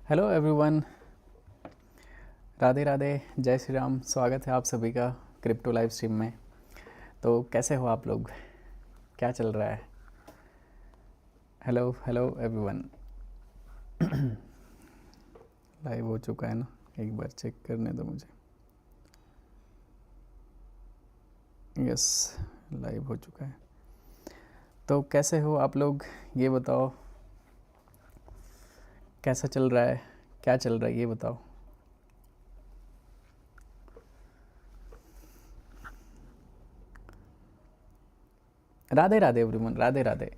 Hello everyone, Radhe Radhe, जय श्री राम। स्वागत है आप सभी का क्रिप्टो लाइव स्ट्रीम में। तो कैसे हो आप लोग? क्या चल रहा है? Hello hello everyone. लाइव हो चुका है ना? एक बार चेक करने दो मुझे। यस, लाइव हो चुका है। तो कैसे हो आप लोग, ये बताओ। कैसा चल रहा है, क्या चल रहा है, ये बताओ। Radhe Radhe everyone, Radhe Radhe.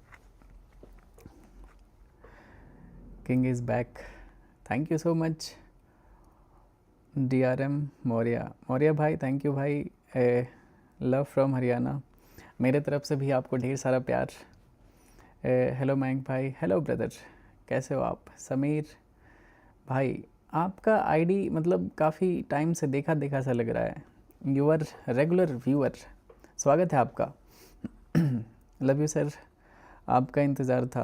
King is back, thank you so much. DRM Maurya भाई, थैंक यू भाई। लव फ्रॉम हरियाणा, मेरे तरफ से भी आपको ढेर सारा प्यार। हेलो मयंक भाई, हेलो ब्रदर, कैसे हो आप? समीर भाई, आपका आईडी मतलब काफ़ी टाइम से देखा देखा सा लग रहा है। यूआर रेगुलर व्यूअर, स्वागत है आपका। लव यू सर, आपका इंतज़ार था।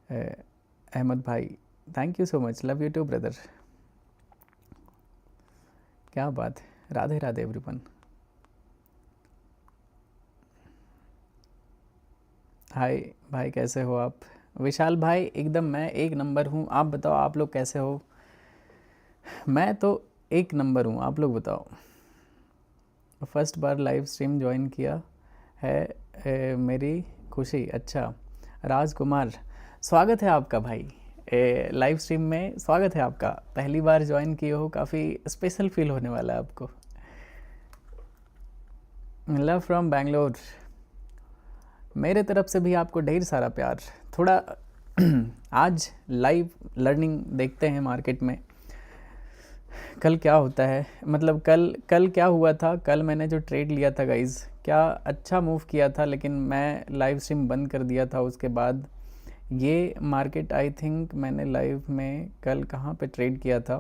अहमद भाई, thank you so much, love you too brother. क्या बात है, राधे राधे एवरीवन। हाय भाई, कैसे हो आप? विशाल भाई, एकदम मैं एक नंबर हूँ। आप बताओ, आप लोग कैसे हो? मैं तो एक नंबर हूँ, आप लोग बताओ। फर्स्ट बार लाइव स्ट्रीम ज्वाइन किया है, मेरी खुशी। अच्छा, राजकुमार, स्वागत है आपका भाई। लाइव स्ट्रीम में स्वागत है आपका। पहली बार ज्वाइन किए हो, काफ़ी स्पेशल फील होने वाला है आपको। लव फ्रॉम बैंगलोर, मेरे तरफ से भी आपको ढेर सारा प्यार। थोड़ा आज लाइव लर्निंग देखते हैं मार्केट में कल क्या होता है। मतलब कल क्या हुआ था। कल मैंने जो ट्रेड लिया था गाइज़, क्या अच्छा मूव किया था, लेकिन मैं लाइव स्ट्रीम बंद कर दिया था उसके बाद। ये मार्केट आई थिंक मैंने लाइव में कल कहाँ पे ट्रेड किया था,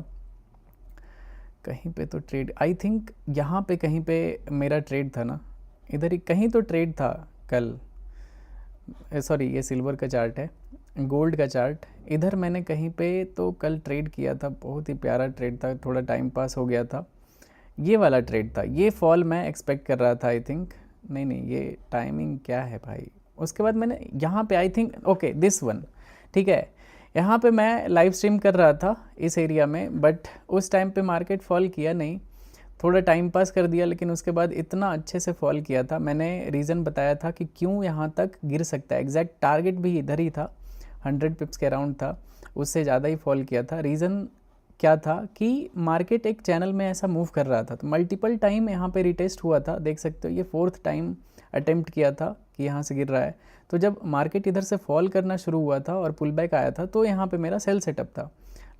कहीं पे तो ट्रेड, आई थिंक यहाँ पे कहीं पे मेरा ट्रेड था ना, इधर ही कहीं तो ट्रेड था कल। सॉरी, ये सिल्वर का चार्ट है, गोल्ड का चार्ट। इधर मैंने कहीं पे तो कल ट्रेड किया था, बहुत ही प्यारा ट्रेड था, थोड़ा टाइम पास हो गया था। ये वाला ट्रेड था, ये फॉल मैं एक्सपेक्ट कर रहा था आई थिंक। नहीं नहीं, ये टाइमिंग क्या है भाई। उसके बाद मैंने यहाँ पे I think, okay this one, ठीक है। यहाँ पे मैं लाइव स्ट्रीम कर रहा था इस एरिया में, बट उस टाइम पे मार्केट फॉल किया नहीं, थोड़ा टाइम पास कर दिया। लेकिन उसके बाद इतना अच्छे से फॉल किया था, मैंने रीज़न बताया था कि क्यों यहाँ तक गिर सकता है। एग्जैक्ट टारगेट भी इधर ही था, 100 पिप्स के अराउंड था, उससे ज़्यादा ही फॉल किया था। रीज़न क्या था कि मार्केट एक चैनल में ऐसा मूव कर रहा था, तो मल्टीपल टाइम यहाँ पे रिटेस्ट हुआ था, देख सकते हो। ये 4th टाइम अटेम्प्ट किया था कि यहाँ से गिर रहा है। तो जब मार्केट इधर से फॉल करना शुरू हुआ था और पुल बैक आया था, तो यहाँ पे मेरा सेल सेटअप था।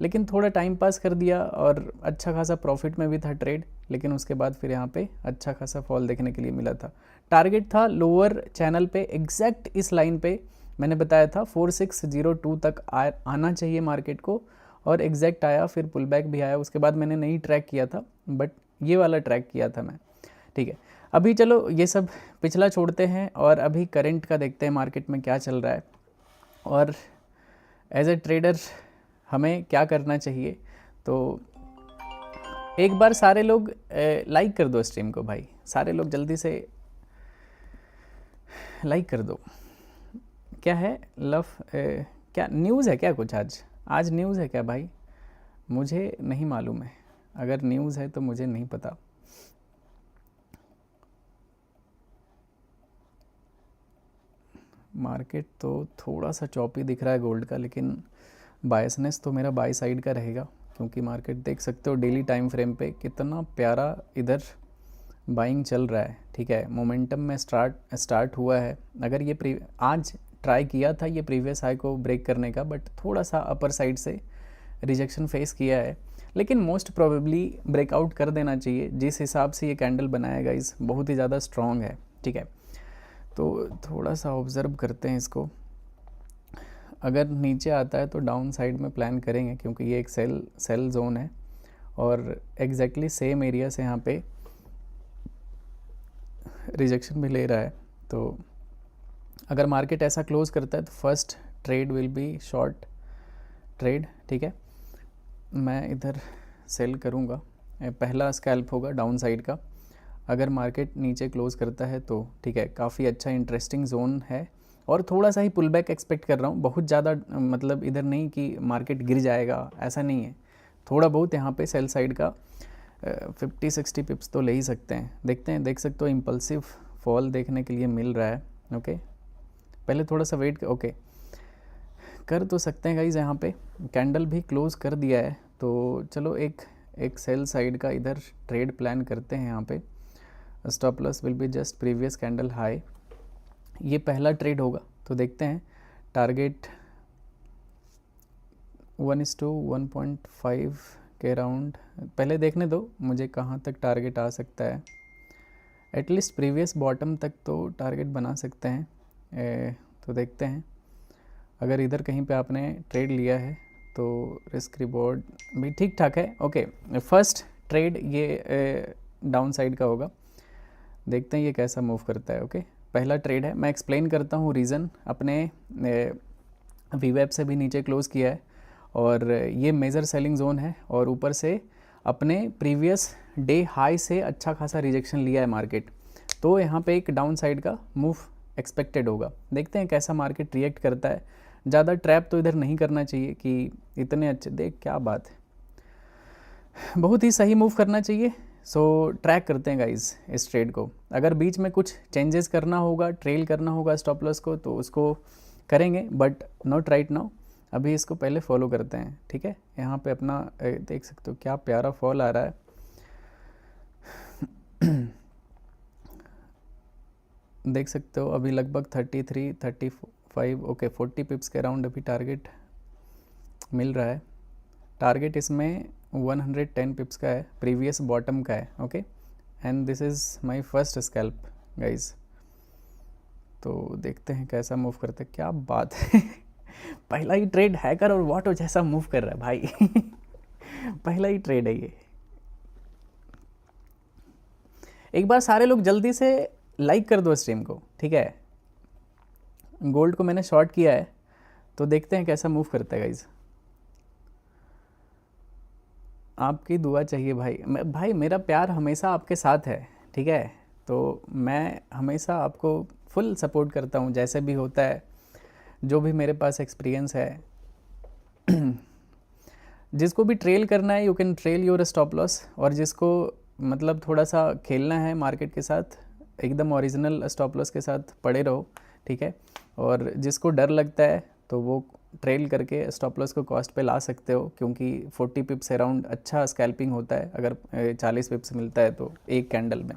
लेकिन थोड़ा टाइम पास कर दिया और अच्छा खासा प्रॉफिट में भी था ट्रेड। लेकिन उसके बाद फिर यहाँ पे अच्छा खासा फॉल देखने के लिए मिला था। टारगेट था लोअर चैनल पे, एग्जैक्ट इस लाइन पे मैंने बताया था 4602 तक आना चाहिए मार्केट को, और एग्जैक्ट आया। फिर पुल बैक भी आया, उसके बाद मैंने नहीं ट्रैक किया था, बट ये वाला ट्रैक किया था मैं, ठीक है। अभी चलो ये सब पिछला छोड़ते हैं और अभी करंट का देखते हैं मार्केट में क्या चल रहा है, और एज ए ट्रेडर हमें क्या करना चाहिए। तो एक बार सारे लोग लाइक कर दो स्ट्रीम को भाई, सारे लोग जल्दी से लाइक कर दो। क्या है लव, क्या न्यूज़ है क्या कुछ आज? आज न्यूज़ है क्या भाई? मुझे नहीं मालूम है, अगर न्यूज़ है तो मुझे नहीं पता। मार्केट तो थोड़ा सा चॉपी दिख रहा है गोल्ड का, लेकिन बायसनेस तो मेरा बाय साइड का रहेगा, क्योंकि मार्केट देख सकते हो डेली टाइम फ्रेम पे कितना प्यारा इधर बाइंग चल रहा है, ठीक है। मोमेंटम में स्टार्ट हुआ है। अगर ये आज ट्राई किया था ये प्रीवियस हाई को ब्रेक करने का, बट थोड़ा सा अपर साइड से रिजेक्शन फेस किया है, लेकिन मोस्ट प्रोबेबली ब्रेकआउट कर देना चाहिए। जिस हिसाब से ये कैंडल बनाया इस बहुत ही ज़्यादा स्ट्रॉन्ग है, ठीक है। तो थोड़ा सा ऑब्ज़र्व करते हैं इसको। अगर नीचे आता है तो डाउन साइड में प्लान करेंगे, क्योंकि ये एक सेल जोन है और एग्जैक्टली सेम एरिया से यहाँ पे रिजेक्शन भी ले रहा है। तो अगर मार्केट ऐसा क्लोज करता है तो first trade will be short trade, ठीक है। मैं इधर सेल करूँगा, पहला स्कैल्प होगा डाउन साइड का। अगर मार्केट नीचे क्लोज करता है तो ठीक है, काफ़ी अच्छा इंटरेस्टिंग जोन है और थोड़ा सा ही पुल बैक एक्सपेक्ट कर रहा हूँ, बहुत ज़्यादा मतलब इधर नहीं कि मार्केट गिर जाएगा, ऐसा नहीं है। थोड़ा बहुत यहाँ पे सेल साइड का 50-60 पिप्स तो ले ही सकते हैं। देखते हैं, देख सकते हो इम्पल्सिव फॉल देखने के लिए मिल रहा है। ओके, पहले थोड़ा सा वेट ओके कर तो सकते हैं गाइज। यहाँ पे कैंडल भी क्लोज कर दिया है, तो चलो एक सेल साइड का इधर ट्रेड प्लान करते हैं। यहाँ पे stop loss will be just previous candle high. ये पहला ट्रेड होगा, तो देखते हैं। टारगेट 1:1.5 के राउंड पहले देखने दो मुझे कहाँ तक टारगेट आ सकता है। एटलीस्ट प्रीवियस बॉटम तक तो टारगेट बना सकते हैं। तो देखते हैं, अगर इधर कहीं पे आपने ट्रेड लिया है तो रिस्क रिवॉर्ड भी ठीक ठाक है। ओके, फर्स्ट ट्रेड ये डाउन साइड का होगा, देखते हैं ये कैसा मूव करता है। ओके, पहला ट्रेड है, मैं एक्सप्लेन करता हूँ रीज़न। अपने वीवेब से भी नीचे क्लोज़ किया है और ये मेजर सेलिंग जोन है और ऊपर से अपने प्रीवियस डे हाई से अच्छा खासा रिजेक्शन लिया है मार्केट, तो यहाँ पे एक डाउन साइड का मूव एक्सपेक्टेड होगा। देखते हैं कैसा मार्केट रिएक्ट करता है। ज़्यादा ट्रैप तो इधर नहीं करना चाहिए कि इतने अच्छे, देख क्या बात है, बहुत ही सही मूव करना चाहिए। सो ट्रैक करते हैं गाइज इस ट्रेड को। अगर बीच में कुछ चेंजेस करना होगा, ट्रेल करना होगा स्टॉप लॉस को, तो उसको करेंगे, बट नॉट राइट नाउ। अभी इसको पहले फॉलो करते हैं, ठीक है। यहाँ पे अपना देख सकते हो क्या प्यारा फॉल आ रहा है। देख सकते हो अभी लगभग 33, 35, ओके 40 पिप्स के अराउंड अभी टारगेट मिल रहा है। टारगेट इसमें 110 पिप्स का है, प्रीवियस बॉटम का है। Okay, and this is my first scalp guys. तो देखते हैं कैसा मूव करते हैं। क्या बात है पहला ही ट्रेड हैकर और वाटो जैसा मूव कर रहा है भाई पहला ही ट्रेड है ये। एक बार सारे लोग जल्दी से लाइक कर दो स्ट्रीम को, ठीक है। गोल्ड को मैंने शॉर्ट किया है, तो देखते हैं कैसा मूव करता है गाइज। आपकी दुआ चाहिए भाई मेरा प्यार हमेशा आपके साथ है, ठीक है। तो मैं हमेशा आपको फुल सपोर्ट करता हूँ, जैसे भी होता है, जो भी मेरे पास एक्सपीरियंस है जिसको भी ट्रेल करना है you can trail your stop loss, और जिसको मतलब थोड़ा सा खेलना है मार्केट के साथ, एकदम ओरिजिनल स्टॉप लॉस के साथ पड़े रहो, ठीक है। और जिसको डर लगता है तो वो ट्रेल करके स्टॉप लॉस को कॉस्ट पे ला सकते हो, क्योंकि 40 पिप्स अराउंड अच्छा स्कैल्पिंग होता है अगर 40 पिप्स मिलता है तो एक कैंडल में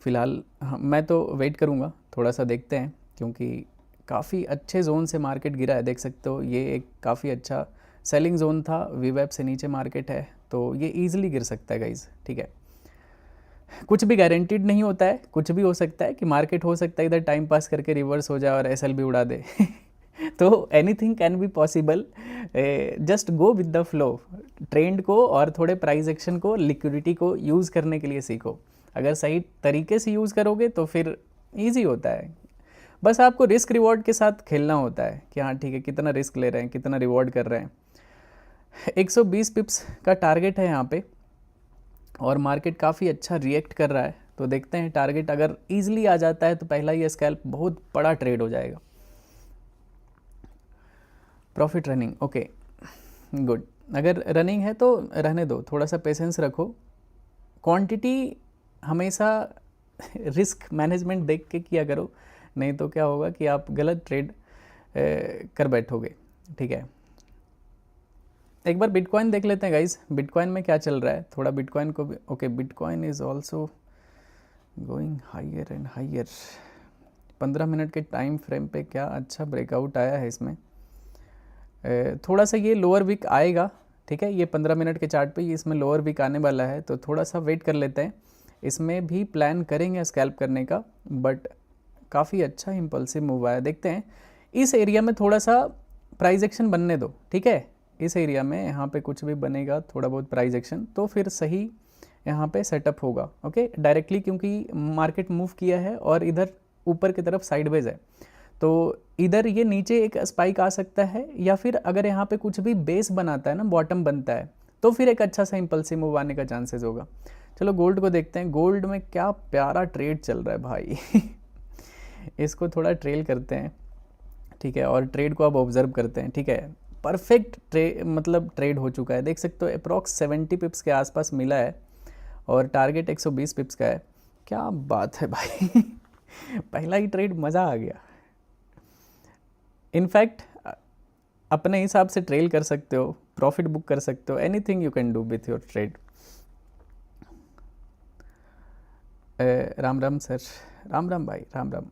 फ़िलहाल मैं तो वेट करूँगा, थोड़ा सा देखते हैं, क्योंकि काफ़ी अच्छे जोन से मार्केट गिरा है। देख सकते हो ये एक काफ़ी अच्छा सेलिंग जोन था, वीवेब से नीचे मार्केट है, तो ये ईजिली गिर सकता है गाइज, ठीक है। कुछ भी गारंटीड नहीं होता है, कुछ भी हो सकता है कि मार्केट हो सकता है इधर टाइम पास करके रिवर्स हो जाए और एसएल भी उड़ा दे तो anything can be possible, just go with the flow. Trend को और थोड़े प्राइस एक्शन को, लिक्विडिटी को यूज़ करने के लिए सीखो। अगर सही तरीके से यूज़ करोगे तो फिर ईजी होता है। बस आपको रिस्क रिवॉर्ड के साथ खेलना होता है कि हाँ ठीक है, कितना रिस्क ले रहे हैं, कितना रिवॉर्ड कर रहे हैं। 120 पिप्स का टारगेट है यहाँ पे और मार्केट काफ़ी अच्छा रिएक्ट कर रहा है, तो देखते हैं। टारगेट अगर ईजिली आ जाता है तो पहला ही स्कैल्प बहुत बड़ा ट्रेड हो जाएगा। Profit running, okay good. अगर रनिंग है तो रहने दो, थोड़ा सा पेशेंस रखो। क्वांटिटी हमेशा रिस्क मैनेजमेंट देख के किया करो, नहीं तो क्या होगा कि आप गलत ट्रेड कर बैठोगे, ठीक है। एक बार बिटकॉइन देख लेते हैं गाइज, बिटकॉइन में क्या चल रहा है, थोड़ा बिटकॉइन को भी। Okay, bitcoin is also going higher and higher. 15 minute के टाइम फ्रेम पे क्या अच्छा ब्रेकआउट आया है इसमें। थोड़ा सा ये लोअर वीक आएगा, ठीक है। ये 15 मिनट के चार्ट पे इसमें लोअर वीक आने वाला है, तो थोड़ा सा वेट कर लेते हैं। इसमें भी प्लान करेंगे स्कैल्प करने का, बट काफ़ी अच्छा इम्पल्सिव मूव आया। देखते हैं, इस एरिया में थोड़ा सा प्राइस एक्शन बनने दो, ठीक है। इस एरिया में यहाँ पे कुछ भी बनेगा, थोड़ा बहुत प्राइस एक्शन, तो फिर सही यहाँ पे सेटअप होगा, ओके। डायरेक्टली क्योंकि मार्केट मूव किया है और इधर ऊपर की तरफ साइडवेज है, तो इधर ये नीचे एक स्पाइक आ सकता है, या फिर अगर यहाँ पे कुछ भी बेस बनाता है ना, बॉटम बनता है, तो फिर एक अच्छा सा इम्पल्सिव मूव आने का चांसेस होगा। चलो गोल्ड को देखते हैं। गोल्ड में क्या प्यारा ट्रेड चल रहा है भाई इसको थोड़ा ट्रेल करते हैं, ठीक है, और ट्रेड को अब ऑब्जर्व करते हैं, ठीक है। परफेक्ट मतलब ट्रेड हो चुका है, देख सकते हो अप्रॉक्स 70 पिप्स के आसपास मिला है, और टारगेट 120 पिप्स का है। क्या बात है भाई पहला ही ट्रेड मज़ा आ गया। इनफैक्ट अपने हिसाब से ट्रेल कर सकते हो, प्रॉफिट बुक कर सकते हो, anything you can do with your trade. Ram Ram sir, Ram Ram भाई, राम राम।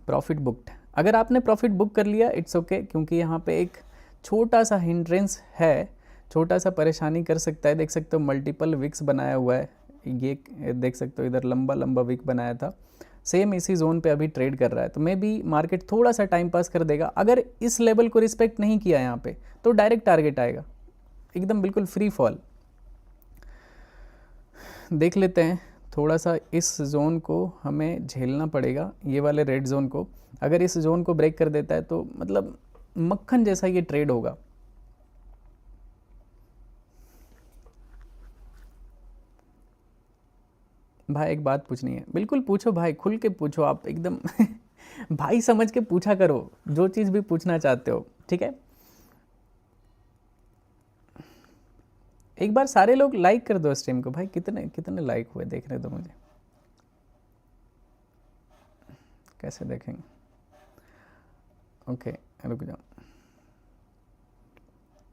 प्रॉफिट बुकड, अगर आपने प्रॉफिट बुक कर लिया इट्स ओके, क्योंकि यहाँ पे एक छोटा सा हिंड्रेंस है, छोटा सा परेशानी कर सकता है। देख सकते हो मल्टीपल विक्स बनाया हुआ है, ये देख सकते हो इधर लंबा लंबा विक बनाया था, सेम इसी जोन पे अभी ट्रेड कर रहा है। तो मे बी मार्केट थोड़ा सा टाइम पास कर देगा। अगर इस लेवल को रिस्पेक्ट नहीं किया यहाँ पे तो डायरेक्ट टारगेट आएगा, एकदम बिल्कुल फ्री फॉल। देख लेते हैं, थोड़ा सा इस जोन को हमें झेलना पड़ेगा, ये वाले रेड जोन को। अगर इस जोन को ब्रेक कर देता है तो मतलब मक्खन जैसा ये ट्रेड होगा। भाई एक बात पूछनी है, बिल्कुल पूछो भाई, खुल के पूछो आप एकदम भाई समझ के पूछा करो जो चीज़ भी पूछना चाहते हो, ठीक है। एक बार सारे लोग लाइक कर दो स्ट्रीम को भाई, कितने कितने लाइक हुए देखने दो मुझे, कैसे देखेंगे। ओके रुक जाओ,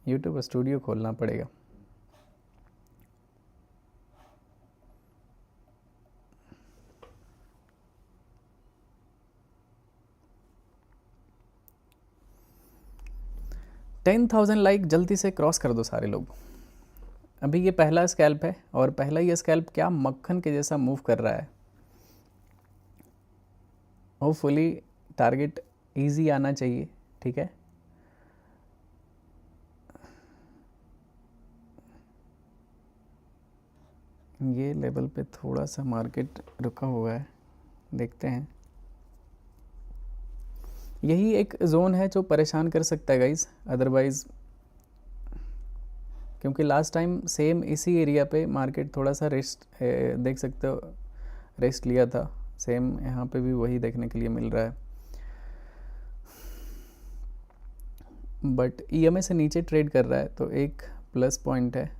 यूट्यूब स्टूडियो खोलना पड़ेगा। टेन 10,000 लाइक जल्दी से क्रॉस कर दो सारे लोग। अभी ये पहला स्कैल्प है, और पहला ये स्कैल्प क्या मक्खन के जैसा मूव कर रहा है। होपफुली टारगेट इजी आना चाहिए, ठीक है। ये लेवल पे थोड़ा सा मार्केट रुका हुआ है, देखते हैं। यही एक जोन है जो परेशान कर सकता है गाइज, अदरवाइज क्योंकि लास्ट टाइम सेम इसी एरिया पे मार्केट थोड़ा सा रेस्ट देख सकते हो, रेस्ट लिया था। सेम यहाँ पे भी वही देखने के लिए मिल रहा है, बट ईएमए से नीचे ट्रेड कर रहा है, तो एक प्लस पॉइंट है।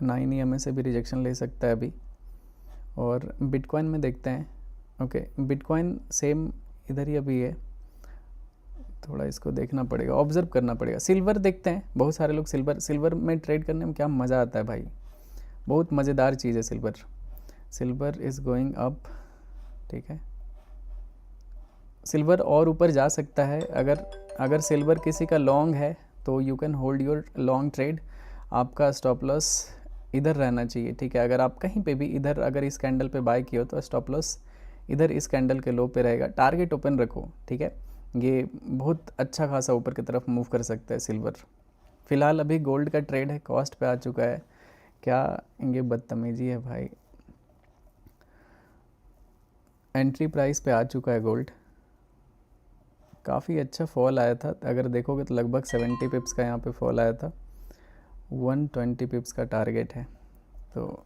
9 ईएमए से भी रिजेक्शन ले सकता है अभी। और बिटकॉइन में देखते हैं। ओके बिटकॉइन सेम इधर ही अभी है, थोड़ा इसको देखना पड़ेगा, ऑब्जर्व करना पड़ेगा। सिल्वर देखते हैं, बहुत सारे लोग सिल्वर में ट्रेड करने में क्या मज़ा आता है भाई, बहुत मज़ेदार चीज़ है silver. Silver is going up, ठीक है। सिल्वर और ऊपर जा सकता है, अगर सिल्वर किसी का लॉन्ग है तो you can hold your long trade. आपका स्टॉप लॉस इधर रहना चाहिए, ठीक है। अगर आप कहीं पे भी इधर अगर इस कैंडल पे बाय किए हो तो स्टॉप लॉस इधर इस कैंडल के लो पे रहेगा। टारगेट ओपन रखो, ठीक है। ये बहुत अच्छा खासा ऊपर की तरफ मूव कर सकता है सिल्वर। फ़िलहाल अभी गोल्ड का ट्रेड है, कॉस्ट पे आ चुका है। क्या ये बदतमीजी है भाई, एंट्री प्राइस पे आ चुका है गोल्ड। काफ़ी अच्छा फॉल आया था, अगर देखोगे तो लगभग 70 पिप्स का यहाँ पे फॉल आया था। 120 पिप्स का टारगेट है, तो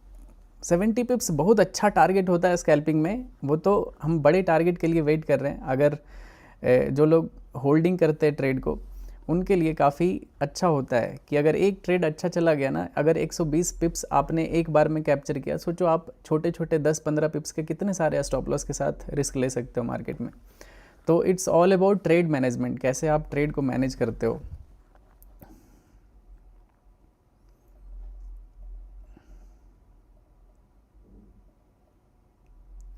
70 पिप्स बहुत अच्छा टारगेट होता है स्कैल्पिंग में। वो तो हम बड़े टारगेट के लिए वेट कर रहे हैं। अगर जो लोग होल्डिंग करते हैं ट्रेड को, उनके लिए काफ़ी अच्छा होता है कि अगर एक ट्रेड अच्छा चला गया ना, अगर 120 पिप्स आपने एक बार में कैप्चर किया, सोचो आप छोटे छोटे 10-15 पिप्स के कितने सारे स्टॉप लॉस के साथ रिस्क ले सकते हो मार्केट में। तो it's all about trade management, कैसे आप ट्रेड को मैनेज करते हो।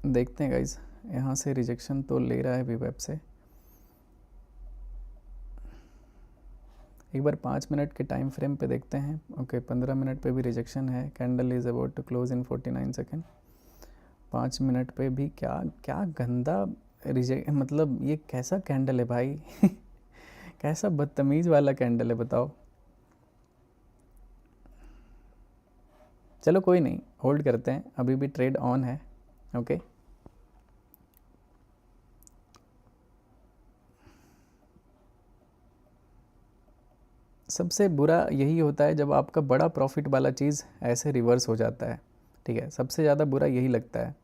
देखते हैं गाइज, यहाँ से रिजेक्शन तो ले रहा है अभी वेब से। एक बार 5 मिनट के टाइम फ्रेम पे देखते हैं। ओके 15 मिनट पे भी रिजेक्शन है। Candle is about to close in 49 second. 5 minute पे भी क्या क्या गंदा मतलब ये कैसा कैंडल है भाई कैसा बदतमीज़ वाला कैंडल है बताओ। चलो कोई नहीं, होल्ड करते हैं, अभी भी ट्रेड ऑन है। ओके सबसे बुरा यही होता है जब आपका बड़ा प्रॉफिट वाला चीज़ ऐसे रिवर्स हो जाता है, ठीक है, सबसे ज़्यादा बुरा यही लगता है।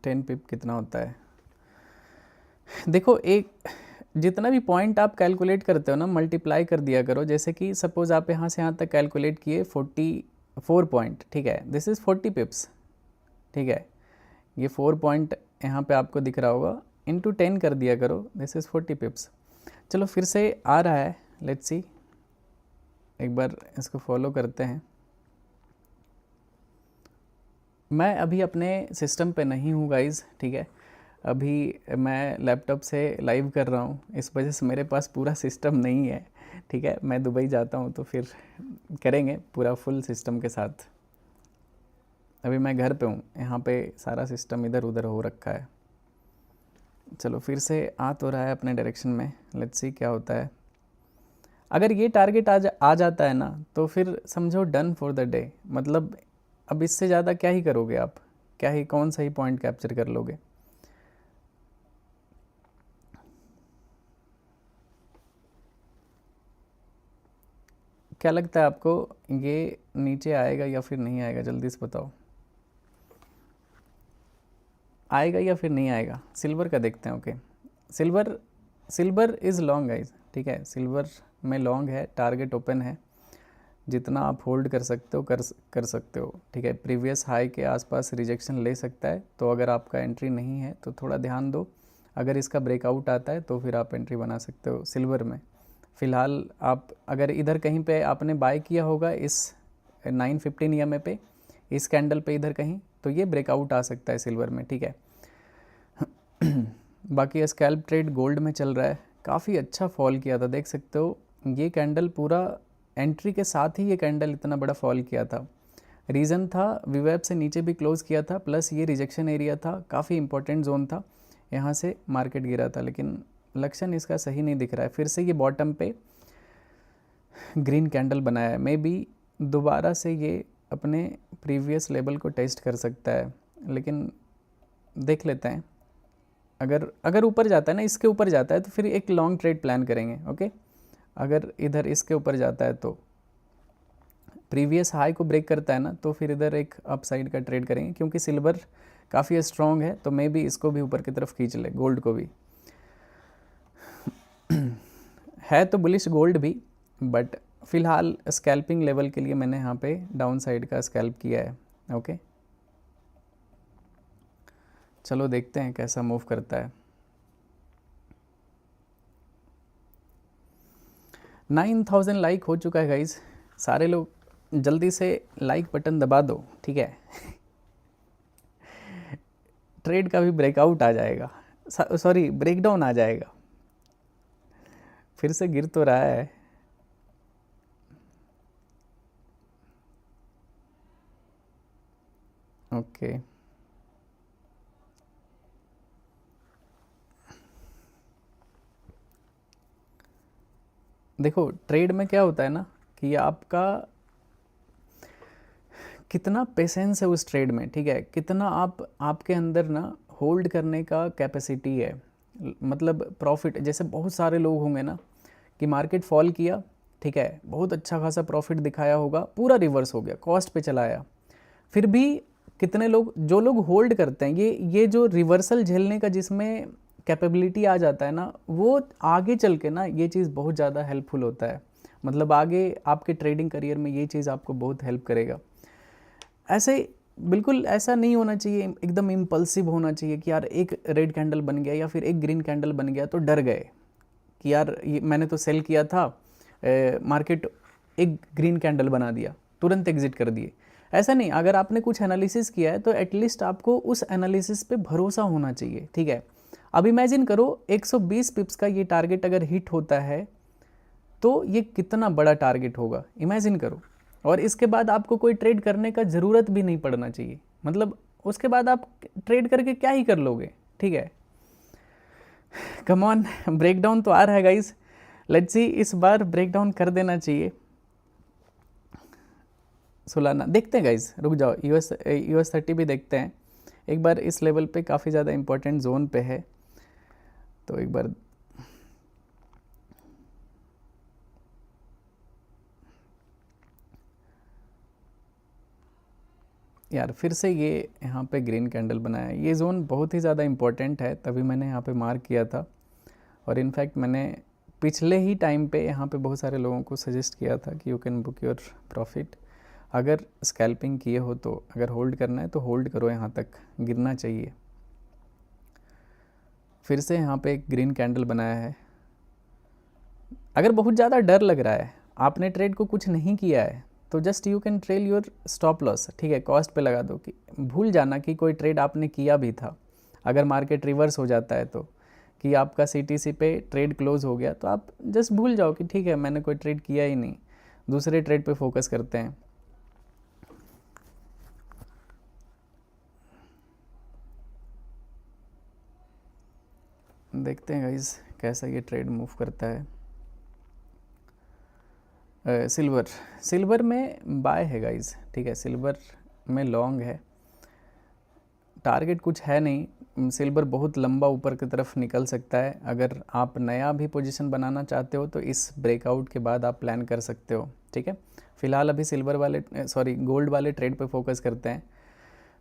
टेन पिप कितना होता है? देखो, एक जितना भी पॉइंट आप कैलकुलेट करते हो ना, मल्टीप्लाई कर दिया करो। जैसे कि सपोज़ आप यहाँ से यहाँ तक कैलकुलेट किए 44 पॉइंट, ठीक है, दिस इज़ 40 पिप्स, ठीक है, ये 4 पॉइंट यहाँ पे आपको दिख रहा होगा, इंटू 10 कर दिया करो, दिस इज़ 40 पिप्स। चलो फिर से आ रहा है, लेट्स सी, एक बार इसको फॉलो करते हैं। मैं अभी अपने सिस्टम पे नहीं हूँ गाइज़, ठीक है, अभी मैं लैपटॉप से लाइव कर रहा हूँ, इस वजह से मेरे पास पूरा सिस्टम नहीं है, ठीक है, मैं दुबई जाता हूँ तो फिर करेंगे पूरा फुल सिस्टम के साथ। अभी मैं घर पे हूँ, यहाँ पे सारा सिस्टम इधर उधर हो रखा है। चलो फिर से आ तो रहा है अपने डायरेक्शन में, लेट्स सी क्या होता है। अगर ये टारगेट आ जाता है ना, तो फिर समझो डन फॉर द डे। मतलब अब इससे ज़्यादा क्या ही करोगे आप, क्या ही, कौन सा ही पॉइंट कैप्चर कर लोगे। क्या लगता है आपको, ये नीचे आएगा या फिर नहीं आएगा? जल्दी से बताओ, आएगा या फिर नहीं आएगा? सिल्वर का देखते हैं। Okay, silver is long guys, ठीक है, सिल्वर में लॉन्ग है, टारगेट ओपन है, जितना आप होल्ड कर सकते हो कर सकते हो, ठीक है। प्रीवियस हाई के आसपास रिजेक्शन ले सकता है, तो अगर आपका एंट्री नहीं है तो थोड़ा ध्यान दो। अगर इसका ब्रेकआउट आता है तो फिर आप एंट्री बना सकते हो सिल्वर में। फ़िलहाल आप अगर इधर कहीं पे आपने बाय किया होगा इस 915 EMA पे, इस कैंडल पे इधर कहीं, तो ये ब्रेकआउट आ सकता है सिल्वर में, ठीक है। बाकी स्कैल्प ट्रेड गोल्ड में चल रहा है, काफ़ी अच्छा फॉल किया था, देख सकते हो, ये कैंडल पूरा एंट्री के साथ ही ये कैंडल इतना बड़ा फॉल किया था। रीज़न था वीवेब से नीचे भी क्लोज़ किया था, प्लस ये रिजेक्शन एरिया था, काफ़ी इंपॉर्टेंट जोन था, यहाँ से मार्केट गिरा था, लेकिन लक्षण इसका सही नहीं दिख रहा है। फिर से ये बॉटम पे ग्रीन कैंडल बनाया है, मे बी दोबारा से ये अपने प्रीवियस लेवल को टेस्ट कर सकता है, लेकिन देख लेते हैं। अगर ऊपर जाता है ना, इसके ऊपर जाता है, तो फिर एक लॉन्ग ट्रेड प्लान करेंगे। ओके, अगर इधर इसके ऊपर जाता है तो प्रीवियस हाई को ब्रेक करता है ना, तो फिर इधर एक अप साइड का ट्रेड करेंगे, क्योंकि सिल्वर काफ़ी स्ट्रॉन्ग है, तो मे बी इसको भी ऊपर की तरफ खींच ले, गोल्ड को भी है तो बुलिश गोल्ड भी, बट फिलहाल स्कैल्पिंग लेवल के लिए मैंने यहाँ पे डाउन साइड का स्कैल्प किया है। ओके, चलो देखते हैं कैसा मूव करता है। 9000 लाइक हो चुका है गाइज, सारे लोग जल्दी से लाइक बटन दबा दो, ठीक है। ट्रेड का भी ब्रेकआउट आ जाएगा, सॉरी ब्रेकडाउन आ जाएगा, फिर से गिर तो रहा है। ओके, देखो ट्रेड में क्या होता है ना, कि आपका कितना पेशेंस है उस ट्रेड में, ठीक है, कितना आपके अंदर ना होल्ड करने का कैपेसिटी है। मतलब प्रॉफिट, जैसे बहुत सारे लोग होंगे ना कि मार्केट फॉल किया, ठीक है, बहुत अच्छा खासा प्रॉफिट दिखाया होगा, पूरा रिवर्स हो गया, कॉस्ट पे चला आया, फिर भी कितने लोग, जो लोग होल्ड करते हैं, ये जो रिवर्सल झेलने का जिसमें कैपेबिलिटी आ जाता है ना, वो आगे चल के ना ये चीज़ बहुत ज़्यादा हेल्पफुल होता है। मतलब आगे आपके ट्रेडिंग करियर में ये चीज़ आपको बहुत हेल्प करेगा। ऐसे बिल्कुल ऐसा नहीं होना चाहिए, एकदम इम्पल्सिव होना चाहिए कि यार एक रेड कैंडल बन गया या फिर एक ग्रीन कैंडल बन गया तो डर गए कि यार ये मैंने तो सेल किया था, मार्केट एक ग्रीन कैंडल बना दिया, तुरंत एग्जिट कर दिए। ऐसा नहीं, अगर आपने कुछ एनालिसिस किया है तो एटलीस्ट आपको उस एनालिसिस पे भरोसा होना चाहिए, ठीक है। अब इमेजिन करो 120 पिप्स का ये टारगेट अगर हिट होता है तो ये कितना बड़ा टारगेट होगा, इमेजिन करो। और इसके बाद आपको कोई ट्रेड करने का ज़रूरत भी नहीं पड़ना चाहिए, मतलब उसके बाद आप ट्रेड करके क्या ही कर लोगे, ठीक है। कम ऑन, ब्रेकडाउन तो आ रहा है गाइस, लेट्स सी इस बार ब्रेकडाउन कर देना चाहिए। सोलाना देखते हैं गाइस, रुक जाओ, यूएस 30 भी देखते हैं एक बार, इस लेवल पे काफ़ी ज़्यादा इंपॉर्टेंट जोन पे है, तो एक बार यार फिर से ये यहाँ पे ग्रीन कैंडल बनाया है। ये जोन बहुत ही ज़्यादा इम्पोर्टेंट है, तभी मैंने यहाँ पे मार्क किया था, और इनफैक्ट मैंने पिछले ही टाइम पे यहाँ पे बहुत सारे लोगों को सजेस्ट किया था कि you can book your profit, अगर स्कैल्पिंग किए हो तो, अगर होल्ड करना है तो होल्ड करो, यहाँ तक गिरना चाहिए। फिर से यहाँ पे एक ग्रीन कैंडल बनाया है। अगर बहुत ज़्यादा डर लग रहा है, आपने ट्रेड को कुछ नहीं किया है, तो just you can trail your stop loss, ठीक है, कॉस्ट पे लगा दो, कि भूल जाना कि कोई ट्रेड आपने किया भी था। अगर मार्केट रिवर्स हो जाता है तो, कि आपका सीटीसी पे ट्रेड क्लोज हो गया, तो आप जस्ट भूल जाओ कि ठीक है मैंने कोई ट्रेड किया ही नहीं, दूसरे ट्रेड पे फोकस करते हैं। देखते हैं गाइस कैसा ये ट्रेड मूव करता है। सिल्वर में बाय है गाइस, ठीक है, सिल्वर में लॉन्ग है, टारगेट कुछ है नहीं, सिल्वर बहुत लंबा ऊपर की तरफ निकल सकता है। अगर आप नया भी पोजीशन बनाना चाहते हो तो इस ब्रेकआउट के बाद आप प्लान कर सकते हो, ठीक है। फिलहाल अभी गोल्ड वाले ट्रेड पे फोकस करते हैं।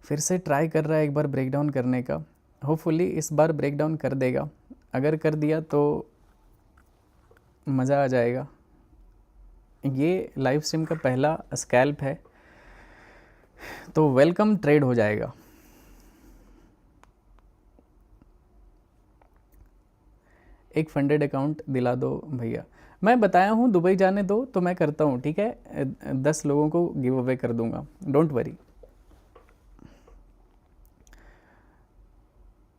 फिर से ट्राई कर रहा है एक बार ब्रेकडाउन करने का, होपफुली इस बार ब्रेकडाउन कर देगा, अगर कर दिया तो मज़ा आ जाएगा। ये लाइव स्ट्रीम का पहला स्कैल्प है, तो वेलकम ट्रेड हो जाएगा। एक फंडेड अकाउंट दिला दो भैया, मैं बताया हूँ दुबई जाने दो तो मैं करता हूँ, ठीक है, 10 लोगों को गिव अवे कर दूंगा, डोंट वरी।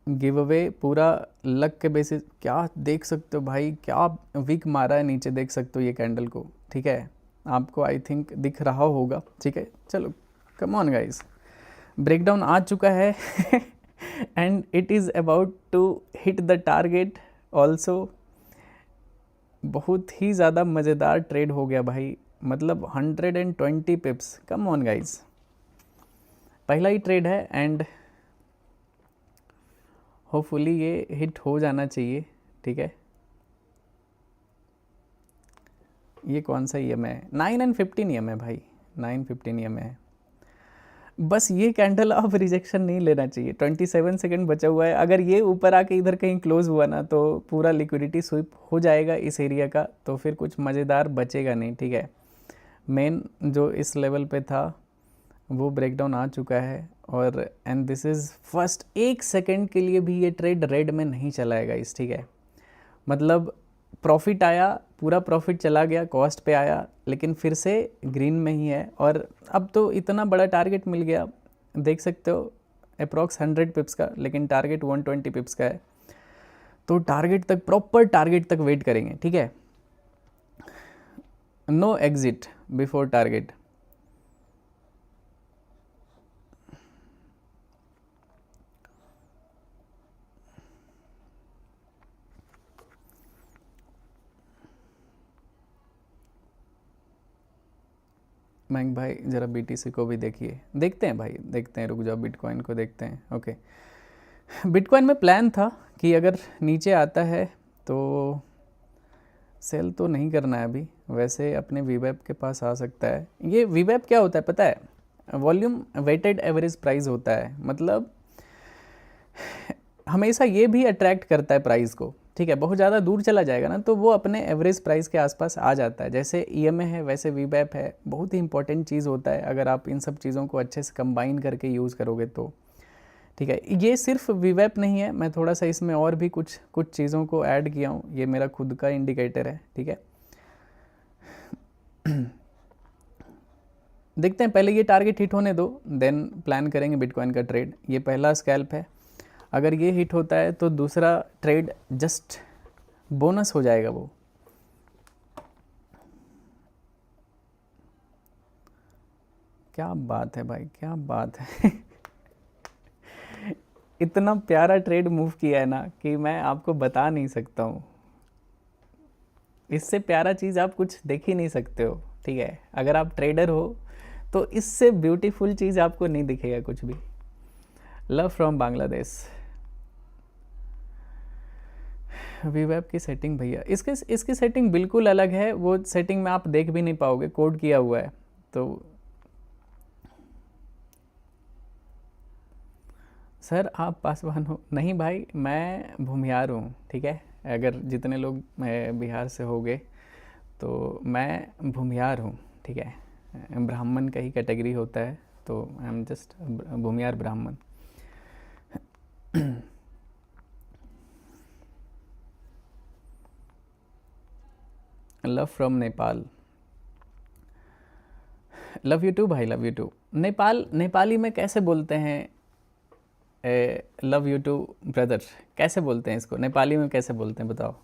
गिव अवे पूरा लक के बेसिस, क्या देख सकते हो भाई, क्या वीक मारा है नीचे, देख सकते हो ये कैंडल को, ठीक है, आपको आई थिंक दिख रहा होगा, ठीक है। चलो कम ऑन गाइस, ब्रेकडाउन आ चुका है and it is about to hit the target also. बहुत ही ज़्यादा मज़ेदार ट्रेड हो गया भाई, मतलब 120 पिप्स, कम ऑन गाइस, पहला ही ट्रेड है एंड होपफुली ये हिट हो जाना चाहिए, ठीक है। ये कौन सा EM है, 9 and 15 EM है भाई, 9-15 EM है। बस ये कैंडल अब रिजेक्शन नहीं लेना चाहिए, 27 सेकंड बचा हुआ है, अगर ये ऊपर आके इधर कहीं क्लोज हुआ ना तो पूरा लिक्विडिटी स्वीप हो जाएगा इस एरिया का, तो फिर कुछ मज़ेदार बचेगा नहीं, ठीक है। मेन जो इस लेवल पे था वो ब्रेकडाउन आ चुका है, और and this is first, 1 second के लिए भी ये ट्रेड रेड में नहीं चलाएगा इस, ठीक है, मतलब प्रॉफिट आया, पूरा प्रॉफिट चला गया, कॉस्ट पे आया, लेकिन फिर से ग्रीन में ही है, और अब तो इतना बड़ा टारगेट मिल गया, देख सकते हो, अप्रॉक्स 100 पिप्स का, लेकिन टारगेट 120 पिप्स का है, तो टारगेट तक, प्रॉपर टारगेट तक वेट करेंगे, ठीक है, नो एग्जिट बिफोर टारगेट। मैंग भाई ज़रा BTC को भी देखिए, देखते हैं भाई, देखते हैं, रुक जाओ, बिटकॉइन को देखते हैं, ओके। बिटकॉइन में प्लान था कि अगर नीचे आता है तो सेल तो नहीं करना है अभी, वैसे अपने वीवेब के पास आ सकता है। ये वीवेब क्या होता है पता है, वॉल्यूम वेटेड एवरेज प्राइस होता है, मतलब हमेशा ये भी अट्रैक्ट करता है प्राइस को, ठीक है, बहुत ज़्यादा दूर चला जाएगा ना तो वो अपने एवरेज प्राइस के आसपास आ जाता है, जैसे EMA है वैसे वीवेब है, बहुत ही इंपॉर्टेंट चीज़ होता है, अगर आप इन सब चीज़ों को अच्छे से कंबाइन करके यूज़ करोगे तो, ठीक है। ये सिर्फ वीवेब नहीं है, मैं थोड़ा सा इसमें और भी कुछ चीज़ों को ऐड किया हूँ, ये मेरा खुद का इंडिकेटर है, ठीक है। देखते हैं, पहले ये टारगेट हिट होने दो, देन प्लान करेंगे बिटकॉइन का ट्रेड। ये पहला स्कैल्प है, अगर ये हिट होता है तो दूसरा ट्रेड जस्ट बोनस हो जाएगा वो। क्या बात है भाई, क्या बात है इतना प्यारा ट्रेड मूव किया है ना कि मैं आपको बता नहीं सकता हूँ। इससे प्यारा चीज़ आप कुछ देख ही नहीं सकते हो, ठीक है। अगर आप ट्रेडर हो तो इससे ब्यूटीफुल चीज़ आपको नहीं दिखेगा कुछ भी। Love from Bangladesh. वीवेब की सेटिंग भैया, इसकी सेटिंग बिल्कुल अलग है। वो सेटिंग में आप देख भी नहीं पाओगे, कोड किया हुआ है। तो सर आप पासवान हो? नहीं भाई, मैं भूमिहार हूँ, ठीक है। अगर जितने लोग बिहार से होंगे तो मैं भूमिहार हूँ, ठीक है। ब्राह्मण का ही कैटेगरी होता है, तो I am just Bhumihar Brahmin. Love from Nepal. Love you too भाई, लव यू टू। नेपाली में कैसे बोलते हैं? लव यू टू ब्रदर कैसे बोलते हैं इसको? नेपाली में कैसे बोलते हैं बताओ?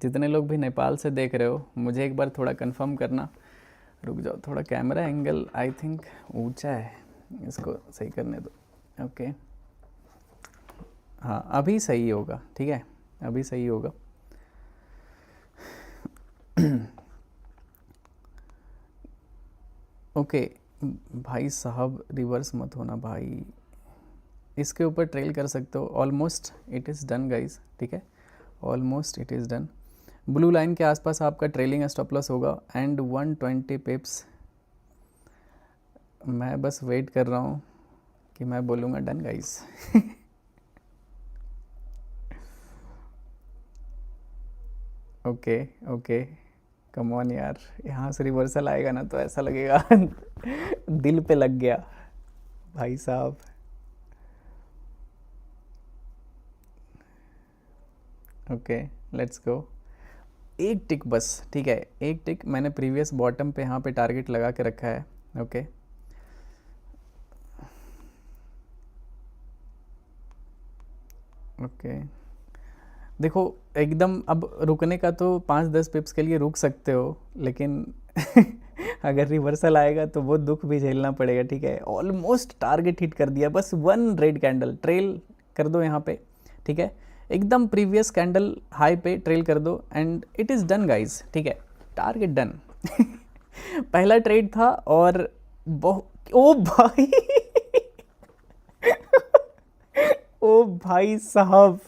जितने लोग भी नेपाल से देख रहे हो, मुझे एक बार थोड़ा कंफर्म करना। रुक जाओ, थोड़ा कैमरा एंगल आई थिंक ऊंचा है, इसको सही करने दो। ओके, हाँ अभी सही होगा, ठीक है, अभी सही होगा। ओके भाई साहब, रिवर्स मत होना भाई, इसके ऊपर ट्रेल कर सकते हो। Almost it is done guys, ठीक है, almost it is done. Blue line के आसपास आपका ट्रेलिंग स्टॉप लॉस होगा एंड 120 पिप्स। मैं बस वेट कर रहा हूँ कि मैं बोलूँगा done guys. Okay okay, come on यार, यहाँ से रिवर्सल आएगा ना तो ऐसा लगेगा दिल पे लग गया भाई साहब। ओके लेट्स गो, एक टिक बस, ठीक है, एक टिक। मैंने प्रीवियस बॉटम पे यहाँ पे टारगेट लगा के रखा है। ओके ओके, देखो एकदम अब रुकने का तो 5-10 पिप्स के लिए रुक सकते हो, लेकिन अगर रिवर्सल आएगा तो वो दुख भी झेलना पड़ेगा, ठीक है। ऑलमोस्ट टारगेट हिट कर दिया, बस 1 रेड कैंडल ट्रेल कर दो यहाँ पे, ठीक है, एकदम प्रीवियस कैंडल हाई पे ट्रेल कर दो and it is done guys, ठीक है, टारगेट डन। पहला ट्रेड था और ओ भाई ओ भाई साहब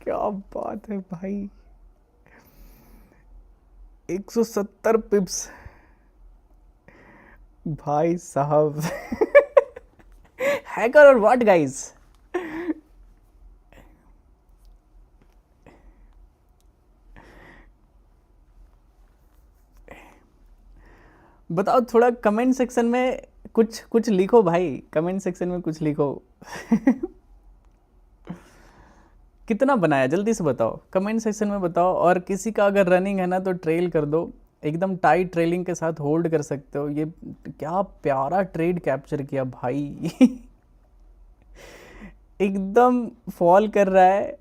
क्या बात है भाई, 170 पिप्स भाई साहब। हैकर और व्हाट गाइस? बताओ थोड़ा कमेंट सेक्शन में कुछ लिखो भाई, कमेंट सेक्शन में कुछ लिखो। कितना बनाया जल्दी से बताओ, कमेंट सेक्शन में बताओ। और किसी का अगर रनिंग है ना तो ट्रेल कर दो, एकदम टाइट ट्रेलिंग के साथ होल्ड कर सकते हो। ये क्या प्यारा ट्रेड कैप्चर किया भाई। एकदम फॉल कर रहा है,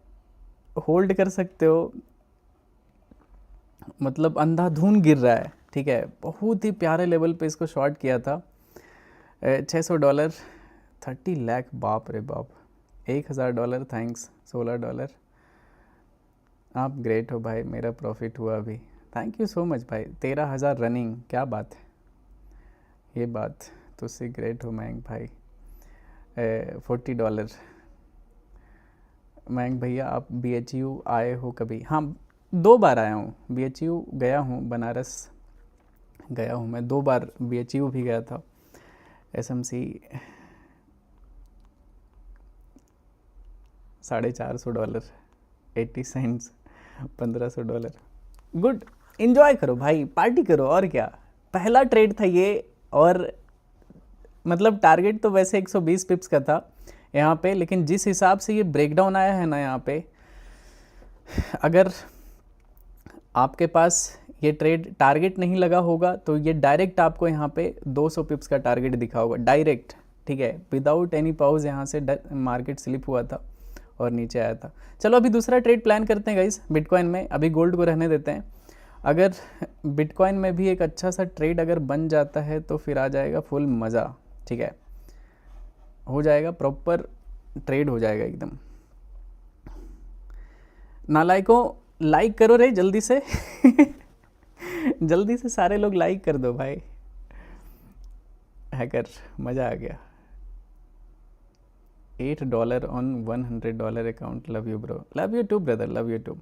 होल्ड कर सकते हो, मतलब अंधाधुन गिर रहा है, ठीक है। बहुत ही प्यारे लेवल पे इसको शॉर्ट किया था। $600, 30 लाख, बाप रे बाप। $1000, थैंक्स। $16, आप ग्रेट हो भाई, मेरा प्रॉफिट हुआ अभी, थैंक यू सो मच भाई। 13,000 रनिंग, क्या बात है, ये बात तो उससे ग्रेट हो मयंक भाई। $40, मयंक भैया आप BHU आए हो कभी? हाँ 2 बार आया हूँ, BHU गया हूँ, बनारस गया हूँ मैं 2 बार, BHU भी गया था। SMC $450, 80 cents, $1500। गुड, इन्जॉय करो भाई, पार्टी करो, और क्या। पहला ट्रेड था ये, और मतलब टारगेट तो वैसे 120 पिप्स का था यहाँ पे, लेकिन जिस हिसाब से ये ब्रेकडाउन आया है ना यहाँ पे, अगर आपके पास ये ट्रेड टारगेट नहीं लगा होगा तो ये डायरेक्ट आपको यहाँ पे 200 पिप्स का टारगेट दिखा होगा डायरेक्ट, ठीक है, विदाउट एनी पॉज। यहाँ से मार्केट स्लिप हुआ था और नीचे आया था। चलो अभी दूसरा ट्रेड प्लान करते हैं गाइस बिटकॉइन में, अभी गोल्ड को रहने देते हैं। अगर बिटकॉइन में भी एक अच्छा सा ट्रेड अगर बन जाता है तो फिर आ जाएगा फुल मज़ा, ठीक है। हो जाएगा, प्रॉपर ट्रेड हो जाएगा एकदम। नालायकों लाइक करो रे जल्दी से जल्दी से सारे लोग लाइक कर दो भाई। हैकर मज़ा आ गया। $8 on $100 account. Love you bro, love you too brother, love you too.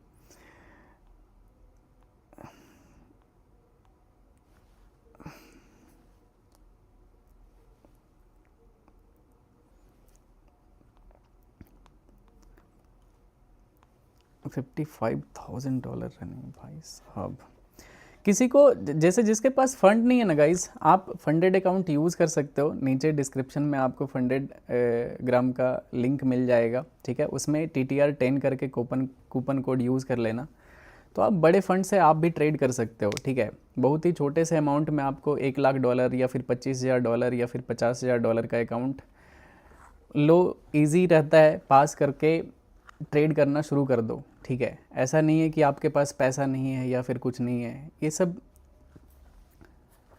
$55,000 running भाई साहब। किसी को जैसे जिसके पास फंड नहीं है ना गाइस, आप फंडेड अकाउंट यूज़ कर सकते हो। नीचे डिस्क्रिप्शन में आपको फंडेड ग्राम का लिंक मिल जाएगा, ठीक है। उसमें TTR10 करके कूपन कोड यूज़ कर लेना, तो आप बड़े फंड से आप भी ट्रेड कर सकते हो, ठीक है। बहुत ही छोटे से अमाउंट में आपको $1,00,000 या फिर $25,000 या फिर $50,000 का अकाउंट लो, ईजी रहता है, पास करके ट्रेड करना शुरू कर दो, ठीक है। ऐसा नहीं है कि आपके पास पैसा नहीं है या फिर कुछ नहीं है, ये सब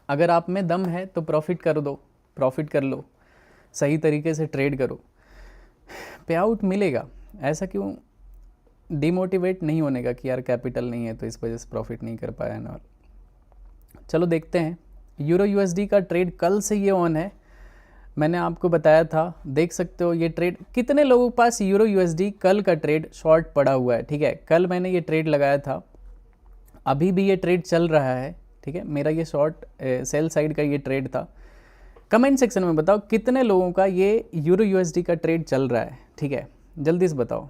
अगर आप में दम है तो प्रॉफिट कर दो, प्रॉफिट कर लो, सही तरीके से ट्रेड करो, पे आउट मिलेगा। ऐसा क्यों डिमोटिवेट नहीं होने का कि यार कैपिटल नहीं है तो इस वजह से प्रॉफिट नहीं कर पाया ना। चलो देखते हैं। यूरो USD का ट्रेड कल से ये ऑन है, मैंने आपको बताया था, देख सकते हो ये ट्रेड। कितने लोगों के पास यूरो USD कल का ट्रेड शॉर्ट पड़ा हुआ है, ठीक है। कल मैंने ये ट्रेड लगाया था, अभी भी ये ट्रेड चल रहा है, ठीक है। मेरा ये शॉर्ट सेल साइड का ये ट्रेड था। कमेंट सेक्शन में बताओ कितने लोगों का ये यूरो USD का ट्रेड चल रहा है, ठीक है। जल्दी से बताओ,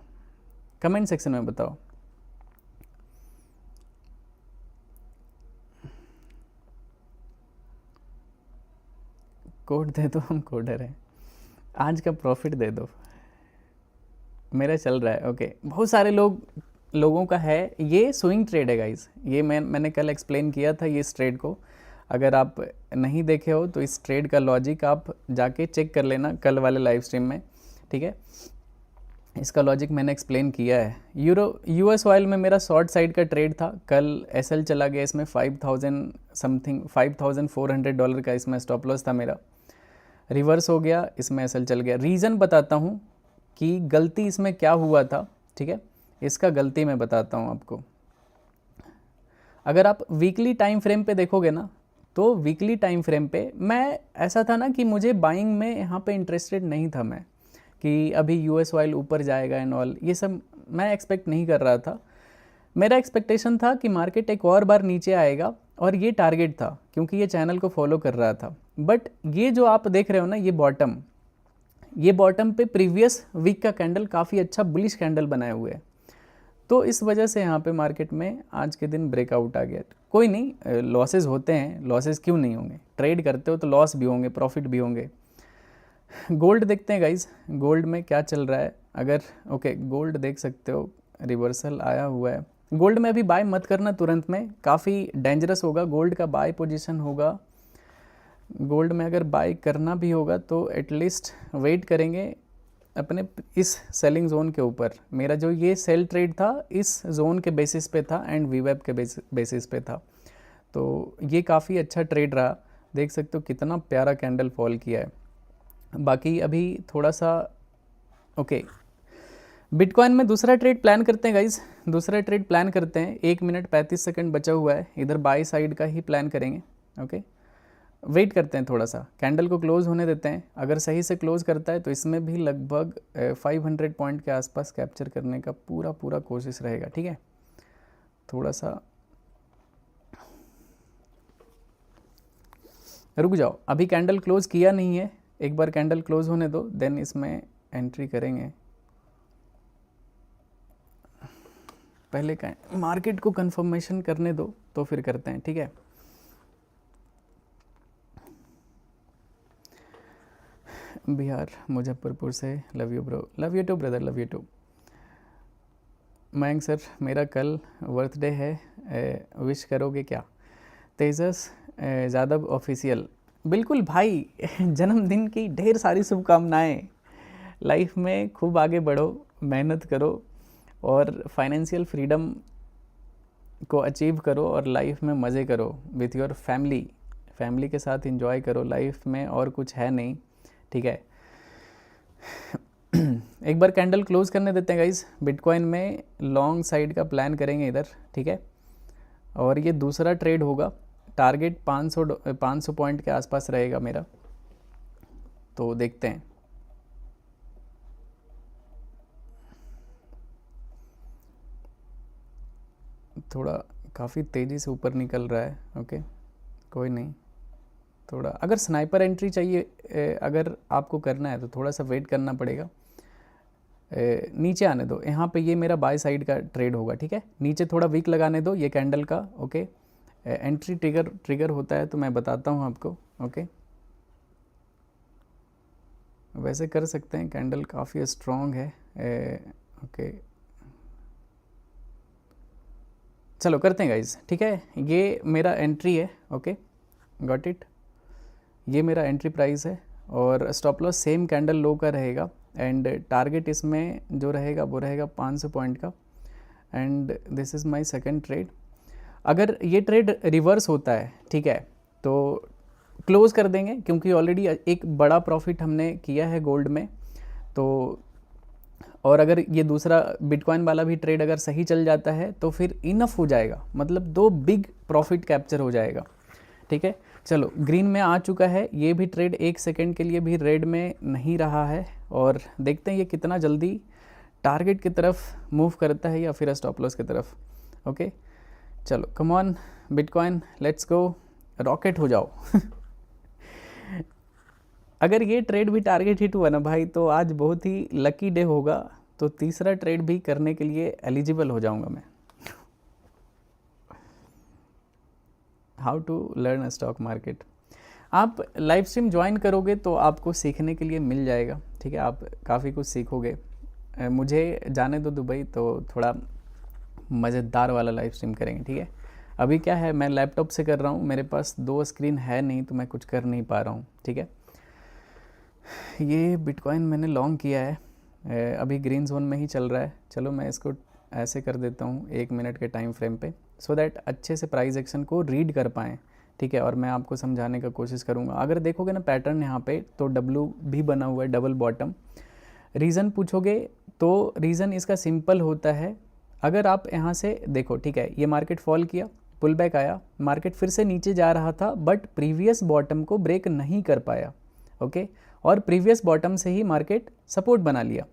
कमेंट सेक्शन में बताओ। कोड दे दो, हम कोडर हैं। आज का प्रॉफिट दे दो, मेरा चल रहा है। ओके, बहुत सारे लोगों का है। ये स्विंग ट्रेड है गाइस, ये मैंने कल एक्सप्लेन किया था ये इस ट्रेड को। अगर आप नहीं देखे हो तो इस ट्रेड का लॉजिक आप जाके चेक कर लेना कल वाले लाइव स्ट्रीम में, ठीक है। इसका लॉजिक मैंने एक्सप्लेन किया है। US ऑयल में मेरा शॉर्ट साइड का ट्रेड था, कल SL चला गया, इसमें 5,000 समथिंग $5,400 का इसमें स्टॉप लॉस था मेरा, रिवर्स हो गया, इसमें SL चल गया। रीज़न बताता हूँ कि गलती इसमें क्या हुआ था, ठीक है। इसका गलती मैं बताता हूँ आपको। अगर आप वीकली टाइम फ्रेम पे देखोगे ना, तो वीकली टाइम फ्रेम पे मैं ऐसा था ना कि मुझे बाइंग में यहाँ पे इंटरेस्टेड नहीं था मैं, कि अभी US ऑयल ऊपर जाएगा एंड ऑल, ये सब मैं एक्सपेक्ट नहीं कर रहा था। मेरा एक्सपेक्टेशन था कि मार्केट एक और बार नीचे आएगा, और ये टारगेट था क्योंकि ये चैनल को फॉलो कर रहा था। बट ये जो आप देख रहे हो ना, ये बॉटम पे प्रीवियस वीक का कैंडल काफ़ी अच्छा बुलिश कैंडल बनाए हुए है, तो इस वजह से यहाँ पे मार्केट में आज के दिन ब्रेकआउट आ गया। कोई नहीं, लॉसेस होते हैं, लॉसेस क्यों नहीं होंगे, ट्रेड करते हो तो लॉस भी होंगे, प्रॉफिट भी होंगे। गोल्ड देखते हैं गाइज, गोल्ड में क्या चल रहा है। अगर ओके, गोल्ड देख सकते हो रिवर्सल आया हुआ है। गोल्ड में अभी बाय मत करना तुरंत में, काफ़ी डेंजरस होगा, गोल्ड का बाय पोजीशन होगा। गोल्ड में अगर बाय करना भी होगा तो एटलीस्ट वेट करेंगे अपने इस सेलिंग जोन के ऊपर। मेरा जो ये सेल ट्रेड था इस जोन के बेसिस पे था एंड वीवेब के बेसिस पे था, तो ये काफ़ी अच्छा ट्रेड रहा। देख सकते हो कितना प्यारा कैंडल फॉल किया है। बाकी अभी थोड़ा सा ओके, बिटकॉइन में दूसरा ट्रेड प्लान करते हैं गाइज, दूसरा ट्रेड प्लान करते हैं। 1 मिनट 35 सेकंड बचा हुआ है, इधर बाई साइड का ही प्लान करेंगे। ओके, वेट करते हैं, थोड़ा सा कैंडल को क्लोज होने देते हैं। अगर सही से क्लोज करता है तो इसमें भी लगभग 500 पॉइंट के आसपास कैप्चर करने का पूरा कोशिश रहेगा, ठीक है। थोड़ा सा रुक जाओ, अभी कैंडल क्लोज किया नहीं है, एक बार कैंडल क्लोज होने दो, देन इसमें एंट्री करेंगे। पहले मार्केट को कंफर्मेशन करने दो तो फिर करते हैं, ठीक है। बिहार मुजफ्फरपुर से, love you bro, love you too brother, love you too. Mayank sir, मेरा कल बर्थडे है, विश करोगे क्या? तेजस यादव ऑफिशियल, बिल्कुल भाई जन्मदिन की ढेर सारी शुभकामनाएं। लाइफ में खूब आगे बढ़ो, मेहनत करो और फाइनेंशियल फ्रीडम को अचीव करो और लाइफ में मज़े करो विथ योर फैमिली के साथ एंजॉय करो। लाइफ में और कुछ है नहीं, ठीक है। एक बार कैंडल क्लोज करने देते हैं गाइज। बिटकॉइन में लॉन्ग साइड का प्लान करेंगे इधर, ठीक है। और ये दूसरा ट्रेड होगा, टारगेट 500 पॉइंट के आसपास रहेगा मेरा, तो देखते हैं। थोड़ा काफ़ी तेज़ी से ऊपर निकल रहा है, ओके कोई नहीं। थोड़ा अगर स्नाइपर एंट्री चाहिए अगर आपको करना है तो थोड़ा सा वेट करना पड़ेगा। नीचे आने दो, यहाँ पे ये मेरा बाय साइड का ट्रेड होगा, ठीक है। नीचे थोड़ा वीक लगाने दो ये कैंडल का, ओके। एंट्री ट्रिगर होता है तो मैं बताता हूँ आपको, ओके। वैसे कर सकते हैं, कैंडल काफ़ी स्ट्रॉन्ग है, ओके। चलो करते हैं गाइज, ठीक है। ये मेरा एंट्री है, ओके, गॉट इट। ये मेरा एंट्री प्राइस है और स्टॉप लॉस सेम कैंडल लो का रहेगा एंड टारगेट इसमें जो रहेगा वो रहेगा 500 पॉइंट का and this is my second trade. अगर ये ट्रेड रिवर्स होता है, ठीक है, तो क्लोज कर देंगे क्योंकि ऑलरेडी एक बड़ा प्रॉफिट हमने किया है गोल्ड में। तो और अगर ये दूसरा बिटकॉइन वाला भी ट्रेड अगर सही चल जाता है तो फिर इनफ हो जाएगा, मतलब 2 बिग प्रॉफिट कैप्चर हो जाएगा, ठीक है। चलो ग्रीन में आ चुका है, ये भी ट्रेड 1 सेकेंड के लिए भी रेड में नहीं रहा है और देखते हैं ये कितना जल्दी टारगेट की तरफ मूव करता है या फिर स्टॉप लॉस की तरफ, ओके। चलो come on bitcoin, let's go, rocket हो जाओ। अगर ये ट्रेड भी टारगेट हिट हुआ ना भाई तो आज बहुत ही लकी डे होगा, तो तीसरा ट्रेड भी करने के लिए एलिजिबल हो जाऊंगा मैं। How to learn stock market, आप लाइव स्ट्रीम ज्वाइन करोगे तो आपको सीखने के लिए मिल जाएगा, ठीक है। आप काफ़ी कुछ सीखोगे। मुझे जाने दो दुबई तो थोड़ा मज़ेदार वाला लाइव स्ट्रीम करेंगे, ठीक है। अभी क्या है, मैं लैपटॉप से कर रहा हूँ, मेरे पास 2 स्क्रीन है नहीं तो मैं कुछ कर नहीं पा रहा हूँ, ठीक है। ये बिटकॉइन मैंने लॉन्ग किया है, अभी ग्रीन जोन में ही चल रहा है। चलो मैं इसको ऐसे कर देता हूँ 1 मिनट के टाइम फ्रेम पे, सो दैट अच्छे से प्राइस एक्शन को रीड कर पाएँ, ठीक है। और मैं आपको समझाने का कोशिश करूँगा। अगर देखोगे ना पैटर्न यहाँ पे तो डब्ल्यू भी बना हुआ है, डबल बॉटम। रीज़न पूछोगे तो रीज़न इसका सिंपल होता है। अगर आप यहाँ से देखो, ठीक है, ये मार्केट फॉल किया, पुल बैक आया, मार्केट फिर से नीचे जा रहा था बट प्रीवियस बॉटम को ब्रेक नहीं कर पाया, ओके। और प्रीवियस बॉटम से ही मार्केट सपोर्ट बना लिया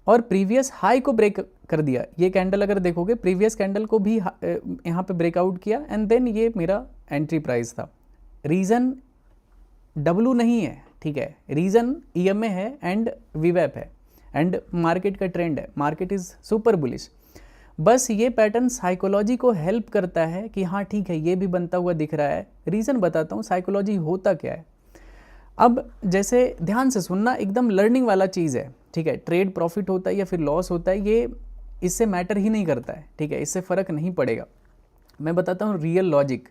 और प्रीवियस हाई को ब्रेक कर दिया। ये कैंडल अगर देखोगे प्रीवियस कैंडल को भी यहाँ पे ब्रेकआउट किया एंड देन ये मेरा एंट्री प्राइस था। रीज़न डब्ल्यू नहीं है, ठीक है, रीज़न ईएमए है एंड वीवैप है एंड मार्केट का ट्रेंड है, मार्केट इज़ सुपर बुलिश। बस ये पैटर्न साइकोलॉजी को हेल्प करता है कि हाँ ठीक है ये भी बनता हुआ दिख रहा है। रीज़न बताता हूँ साइकोलॉजी होता क्या है। अब जैसे ध्यान से सुनना, एकदम लर्निंग वाला चीज़ है, ठीक है। ट्रेड प्रॉफिट होता है या फिर लॉस होता है ये इससे मैटर ही नहीं करता है, ठीक है, इससे फ़र्क नहीं पड़ेगा। मैं बताता हूँ रियल लॉजिक।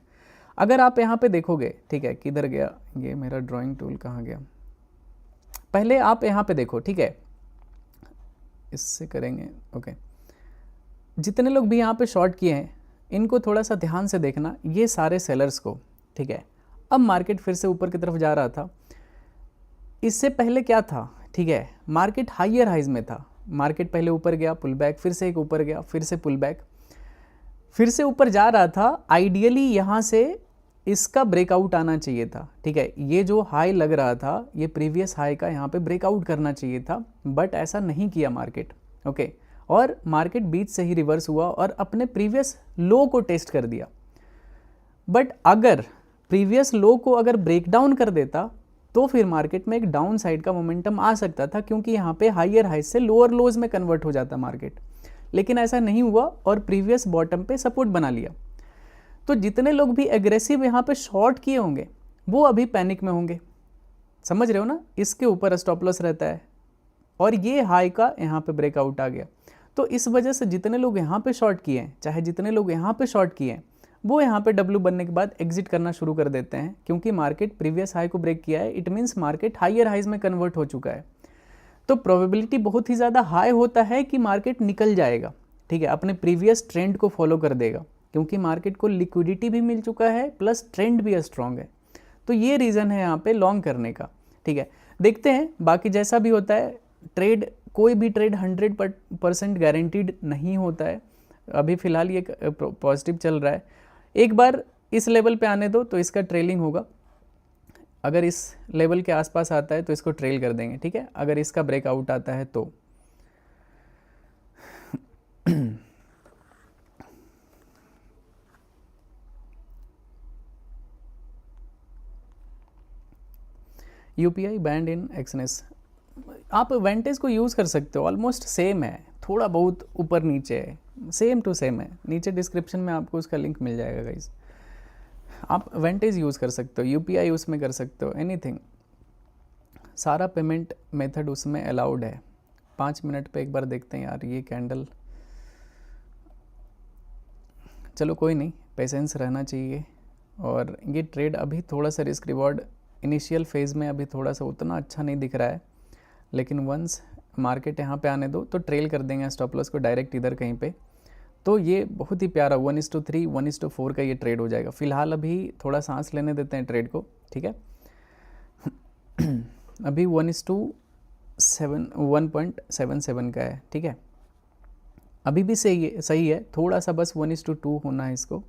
अगर आप यहाँ पे देखोगे, ठीक है, किधर गया ये मेरा ड्राइंग टूल, कहाँ गया, पहले आप यहाँ पे देखो, ठीक है, इससे करेंगे, ओके। जितने लोग भी यहाँ पे शॉर्ट किए हैं इनको थोड़ा सा ध्यान से देखना, ये सारे सेलर्स को, ठीक है। अब मार्केट फिर से ऊपर की तरफ जा रहा था, इससे पहले क्या था, ठीक है, मार्केट हायर हाइज में था। मार्केट पहले ऊपर गया, पुल बैक, फिर से एक ऊपर गया, फिर से पुल बैक, फिर से ऊपर जा रहा था। आइडियली यहाँ से इसका ब्रेकआउट आना चाहिए था, ठीक है। ये जो हाई लग रहा था ये प्रीवियस हाई का यहाँ पे ब्रेकआउट करना चाहिए था बट ऐसा नहीं किया मार्केट, ओके। और मार्केट बीच से ही रिवर्स हुआ और अपने प्रीवियस लो को टेस्ट कर दिया। बट अगर प्रीवियस लो को अगर ब्रेक डाउन कर देता तो फिर मार्केट में एक डाउन साइड का मोमेंटम आ सकता था, क्योंकि यहाँ पे हायर हाई से लोअर लोज में कन्वर्ट हो जाता मार्केट। लेकिन ऐसा नहीं हुआ और प्रीवियस बॉटम पे सपोर्ट बना लिया। तो जितने लोग भी एग्रेसिव यहाँ पे शॉर्ट किए होंगे वो अभी पैनिक में होंगे, समझ रहे हो ना। इसके ऊपर स्टॉप लॉस रहता है और ये हाई का यहाँ पे ब्रेकआउट आ गया, तो इस वजह से जितने लोग यहाँ पे शॉर्ट किए हैं, चाहे जितने लोग यहाँ पे शॉर्ट किए हैं, वो यहाँ पे डब्ल्यू बनने के बाद एग्जिट करना शुरू कर देते हैं, क्योंकि मार्केट प्रीवियस हाई को ब्रेक किया है। It means market higher highs में कन्वर्ट हो चुका है। तो प्रोबेबिलिटी बहुत ही ज़्यादा हाई होता है कि मार्केट निकल जाएगा, ठीक है, अपने प्रीवियस ट्रेंड को फॉलो कर देगा, क्योंकि मार्केट को लिक्विडिटी भी मिल चुका है प्लस ट्रेंड भी स्ट्रॉन्ग है। तो ये रीज़न है यहाँ पे लॉन्ग करने का, ठीक है। देखते हैं बाकी जैसा भी होता है। ट्रेड, कोई भी ट्रेड 100% गारंटीड नहीं होता है। अभी फ़िलहाल ये पॉजिटिव चल रहा है, एक बार इस लेवल पे आने दो तो इसका ट्रेलिंग होगा। अगर इस लेवल के आसपास आता है तो इसको ट्रेल कर देंगे, ठीक है। अगर इसका ब्रेकआउट आता है तो यूपीआई बैंड इन एक्सनेस, आप वेंटेज को यूज़ कर सकते हो, ऑलमोस्ट सेम है, थोड़ा बहुत ऊपर नीचे है, सेम टू सेम है। नीचे डिस्क्रिप्शन में आपको उसका लिंक मिल जाएगा गाइज, आप वेंटेज यूज़ कर सकते हो, यूपीआई उसमें कर सकते हो, एनीथिंग, सारा पेमेंट मेथड उसमें अलाउड है। 5 मिनट पे एक बार देखते हैं यार ये कैंडल, चलो कोई नहीं, पेशेंस रहना चाहिए। और ये ट्रेड अभी थोड़ा सा रिस्क रिवॉर्ड इनिशियल फेज़ में अभी थोड़ा सा उतना अच्छा नहीं दिख रहा है, लेकिन वंस मार्केट यहाँ पे आने दो तो ट्रेल कर देंगे स्टॉप लॉस को डायरेक्ट इधर कहीं पे, तो ये बहुत ही प्यारा 1:3 1:4 का ये ट्रेड हो जाएगा। फ़िलहाल अभी थोड़ा सांस लेने देते हैं ट्रेड को, ठीक है। अभी 1:1.77 का है, ठीक है, अभी भी सही है, थोड़ा सा बस 1:2 होना है इसको,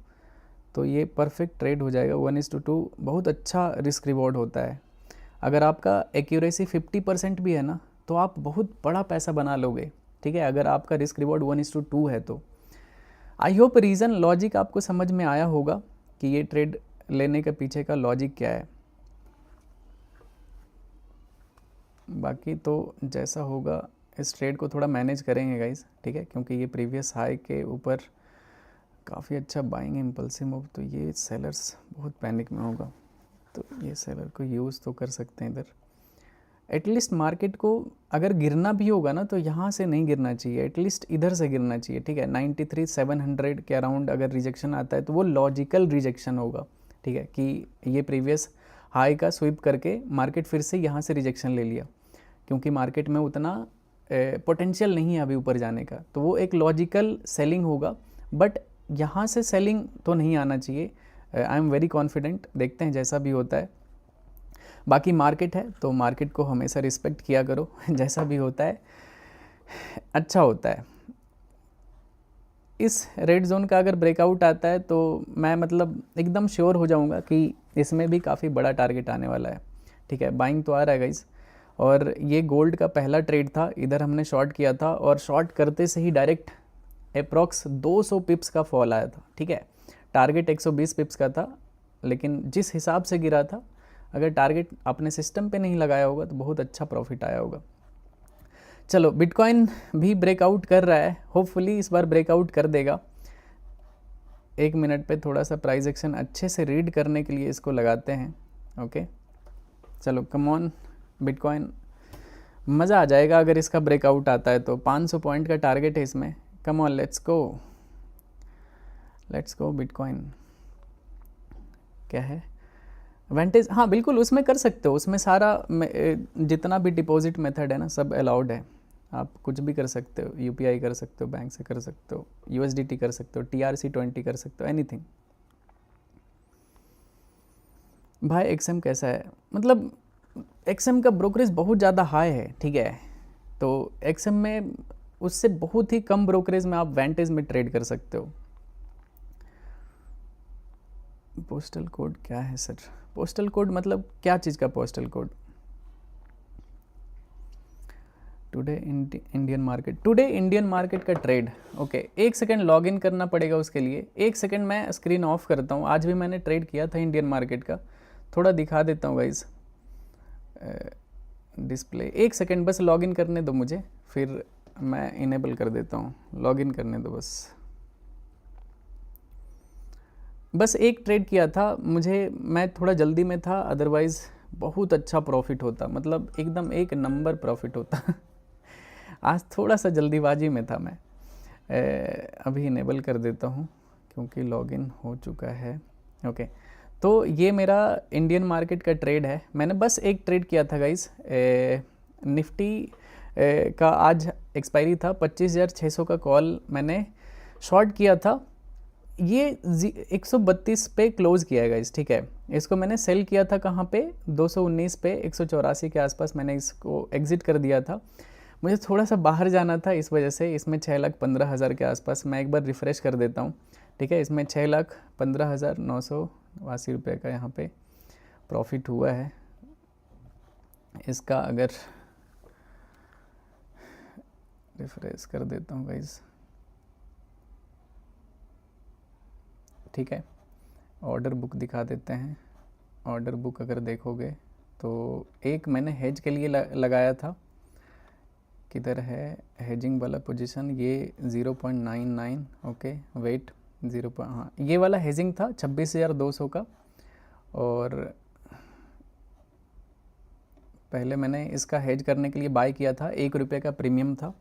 तो ये परफेक्ट ट्रेड हो जाएगा। 1:2 बहुत अच्छा रिस्क रिवॉर्ड होता है। अगर आपका एक्यूरेसी 50% भी है ना तो आप बहुत बड़ा पैसा बना लोगे, ठीक है, अगर आपका रिस्क रिवॉर्ड 1:2 है तो। आई होप रीज़न लॉजिक आपको समझ में आया होगा कि ये ट्रेड लेने के पीछे का लॉजिक क्या है। बाकी तो जैसा होगा इस ट्रेड को थोड़ा मैनेज करेंगे गाइस, ठीक है, क्योंकि ये प्रीवियस हाई के ऊपर काफ़ी अच्छा बाइंग इम्पल्सिव मूव, तो ये सेलर्स बहुत पैनिक में होगा, तो ये सेलर को यूज़ तो कर सकते हैं इधर। एटलीस्ट मार्केट को अगर गिरना भी होगा ना तो यहाँ से नहीं गिरना चाहिए, एटलीस्ट इधर से गिरना चाहिए, ठीक है। 93,700 के अराउंड अगर रिजेक्शन आता है तो वो लॉजिकल रिजेक्शन होगा, ठीक है, कि ये प्रीवियस हाई का स्वीप करके मार्केट फिर से यहाँ से रिजेक्शन ले लिया, क्योंकि मार्केट में उतना पोटेंशियल नहीं है अभी ऊपर जाने का, तो वो एक लॉजिकल सेलिंग होगा। बट यहाँ से सेलिंग तो नहीं आना चाहिए। आई एम वेरी कॉन्फिडेंट, देखते हैं जैसा भी होता है। बाकी मार्केट है तो मार्केट को हमेशा रिस्पेक्ट किया करो, जैसा भी होता है अच्छा होता है। इस रेड जोन का अगर ब्रेकआउट आता है तो मैं मतलब एकदम श्योर हो जाऊंगा कि इसमें भी काफ़ी बड़ा टारगेट आने वाला है, ठीक है। बाइंग तो आ रहा है गाइस, और ये गोल्ड का पहला ट्रेड था, इधर हमने शॉर्ट किया था और शॉर्ट करते से ही डायरेक्ट अप्रॉक्स 200 पिप्स का फॉल आया था, ठीक है। टारगेट 120 पिप्स का था, लेकिन जिस हिसाब से गिरा था, अगर टारगेट अपने सिस्टम पे नहीं लगाया होगा तो बहुत अच्छा प्रॉफिट आया होगा। चलो बिटकॉइन भी ब्रेकआउट कर रहा है, होपफुली इस बार ब्रेकआउट कर देगा। 1 मिनट पे थोड़ा सा प्राइस एक्शन अच्छे से रीड करने के लिए इसको लगाते हैं, ओके। चलो कम ऑन बिटकॉइन, मज़ा आ जाएगा अगर इसका ब्रेकआउट आता है तो। 500 पॉइंट का टारगेट है इसमें, come on let's go bitcoin. क्या है वेंटेज, हाँ बिल्कुल उसमें कर सकते हो, उसमें सारा जितना भी डिपॉजिट मेथड है ना सब अलाउड है, आप कुछ भी कर सकते हो, यूपीआई कर सकते हो, बैंक से कर सकते हो, यूएसडीटी कर सकते हो, TRC20 कर सकते हो, एनीथिंग। भाई एक्सएम कैसा है, मतलब एक्सएम का ब्रोकरेज बहुत ज़्यादा हाई है, ठीक है, तो एक्सएम में उससे बहुत ही कम ब्रोकरेज में आप वेंटेज में ट्रेड कर सकते हो। पोस्टल कोड क्या है सर? पोस्टल कोड मतलब क्या चीज़ का postal code? Today Indian market का trade, okay. 1 second log in करना पड़ेगा उसके लिए, 1 सेकेंड मैं स्क्रीन ऑफ करता हूँ। आज भी मैंने ट्रेड किया था इंडियन मार्केट का, थोड़ा दिखा देता हूँ गाइज डिस्प्ले। 1 सेकेंड बस लॉग इन करने दो मुझे, फिर मैं इनेबल कर देता हूँ, लॉग इन करने दो बस एक ट्रेड किया था मुझे, मैं थोड़ा जल्दी में था, अदरवाइज़ बहुत अच्छा प्रॉफिट होता, मतलब एकदम एक नंबर प्रॉफिट होता। आज थोड़ा सा जल्दीबाजी में था मैं। अभी इनेबल कर देता हूँ क्योंकि लॉगिन हो चुका है, ओके। तो ये मेरा इंडियन मार्केट का ट्रेड है, मैंने बस एक ट्रेड किया था गाइस। निफ्टी का आज एक्सपायरी था, 25,600 का कॉल मैंने शॉर्ट किया था ये 132 पे क्लोज़ किया है गाइस, ठीक है। इसको मैंने सेल किया था कहाँ पे, 219 पे, 184 के आसपास मैंने इसको एग्ज़िट कर दिया था। मुझे थोड़ा सा बाहर जाना था, इस वजह से इसमें 6,15,000 के आसपास, मैं एक बार रिफ़्रेश कर देता हूँ, ठीक है। इसमें 6,15,980 रुपये का यहाँ पे प्रॉफिट हुआ है। इसका अगर रिफ्रेश कर देता हूँ गाइस, ठीक है। ऑर्डर बुक दिखा देते हैं। ऑर्डर बुक अगर देखोगे तो एक मैंने हेज के लिए लगाया था, किधर है हेजिंग वाला पोजीशन, ये 0.99, ओके वेट 0, हाँ ये वाला हेजिंग था 26,200 का। और पहले मैंने इसका हेज करने के लिए बाय किया था, 1 रुपये का प्रीमियम था,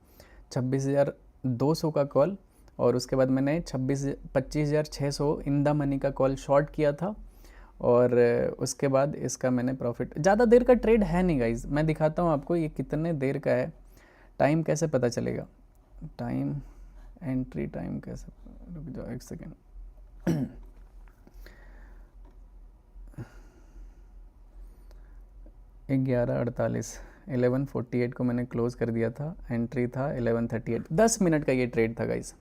26,200 का कॉल। और उसके बाद मैंने 25,600 इन द मनी का कॉल शॉर्ट किया था। और उसके बाद इसका मैंने प्रॉफिट, ज़्यादा देर का ट्रेड है नहीं गाइज, मैं दिखाता हूँ आपको ये कितने देर का है। टाइम कैसे पता चलेगा, टाइम एंट्री टाइम कैसे, रुक जाओ एक सेकेंड। 11:48, 11:48 को मैंने क्लोज़ कर दिया था, एंट्री था 11:38, 10 मिनट का ये ट्रेड था गाइस।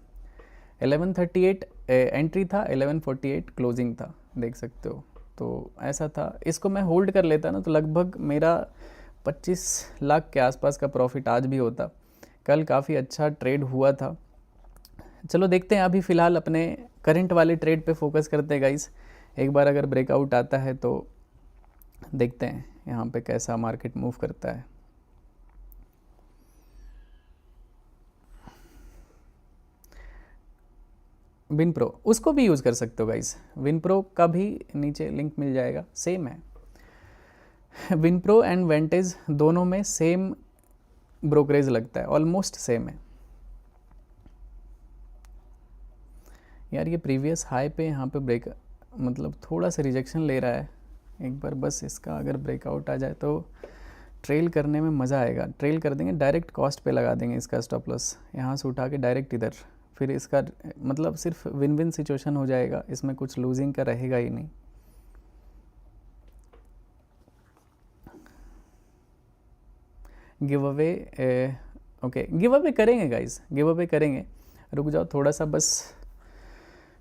11:38 एंट्री था, 11:48 क्लोजिंग था, देख सकते हो। तो ऐसा था, इसको मैं होल्ड कर लेता ना तो लगभग मेरा 25 लाख के आसपास का प्रॉफिट आज भी होता। कल काफ़ी अच्छा ट्रेड हुआ था। चलो देखते हैं, अभी फ़िलहाल अपने करंट वाले ट्रेड पे फोकस करते हैं गाइस। एक बार अगर ब्रेकआउट आता है तो देखते हैं यहाँ पे कैसा मार्केट मूव करता है। विनप्रो, उसको भी यूज़ कर सकते हो गाइस, विनप्रो का भी नीचे लिंक मिल जाएगा, सेम है। विनप्रो एंड वेंटेज दोनों में सेम ब्रोकरेज लगता है, ऑलमोस्ट सेम है। यार ये प्रीवियस हाई पे यहाँ पे ब्रेक, मतलब थोड़ा सा रिजेक्शन ले रहा है। एक बार बस इसका अगर ब्रेकआउट आ जाए तो ट्रेल करने में मज़ा आएगा। ट्रेल कर देंगे, डायरेक्ट कॉस्ट पे लगा देंगे इसका स्टॉप लॉस, यहाँ से उठा के डायरेक्ट इधर, फिर इसका मतलब सिर्फ विन विन सिचुएशन हो जाएगा, इसमें कुछ लूजिंग का रहेगा ही नहीं। Give away, okay give away करेंगे गाइस, गिव अवे करेंगे, रुक जाओ थोड़ा सा बस।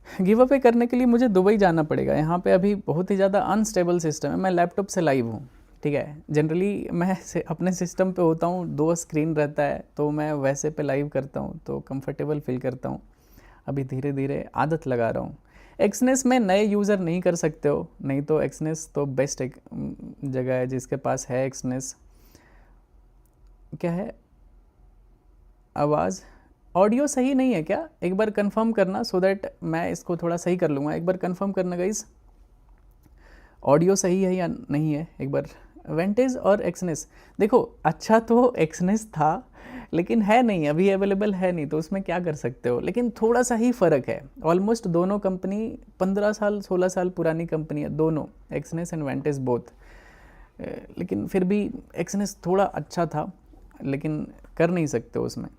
गिव अवे करने के लिए मुझे दुबई जाना पड़ेगा, यहाँ पे अभी बहुत ही ज़्यादा अनस्टेबल सिस्टम है। मैं लैपटॉप से लाइव हूँ, ठीक है। जनरली मैं अपने सिस्टम पे होता हूँ, 2 स्क्रीन रहता है तो मैं वैसे पे लाइव करता हूँ तो कंफर्टेबल फील करता हूँ। अभी धीरे धीरे आदत लगा रहा हूँ। एक्सनेस में नए यूज़र नहीं कर सकते हो, नहीं तो एक्सनेस तो बेस्ट एक जगह है जिसके पास है एक्सनेस। क्या है आवाज़, ऑडियो सही नहीं है क्या, एक बार कंफर्म करना सो दैट मैं इसको थोड़ा सही कर लूँगा। एक बार कंफर्म करना गाइस, ऑडियो सही है या नहीं है एक बार। वेंटेज और एक्सनेस, देखो अच्छा तो एक्सनेस था लेकिन है नहीं, अभी अवेलेबल है नहीं, तो उसमें क्या कर सकते हो। लेकिन थोड़ा सा ही फ़र्क है, ऑलमोस्ट दोनों कंपनी 15 साल 16 साल पुरानी कंपनी है दोनों, एक्सनेस एंड वेंटेज बोथ। लेकिन फिर भी एक्सनेस थोड़ा अच्छा था, लेकिन कर नहीं सकते उसमें।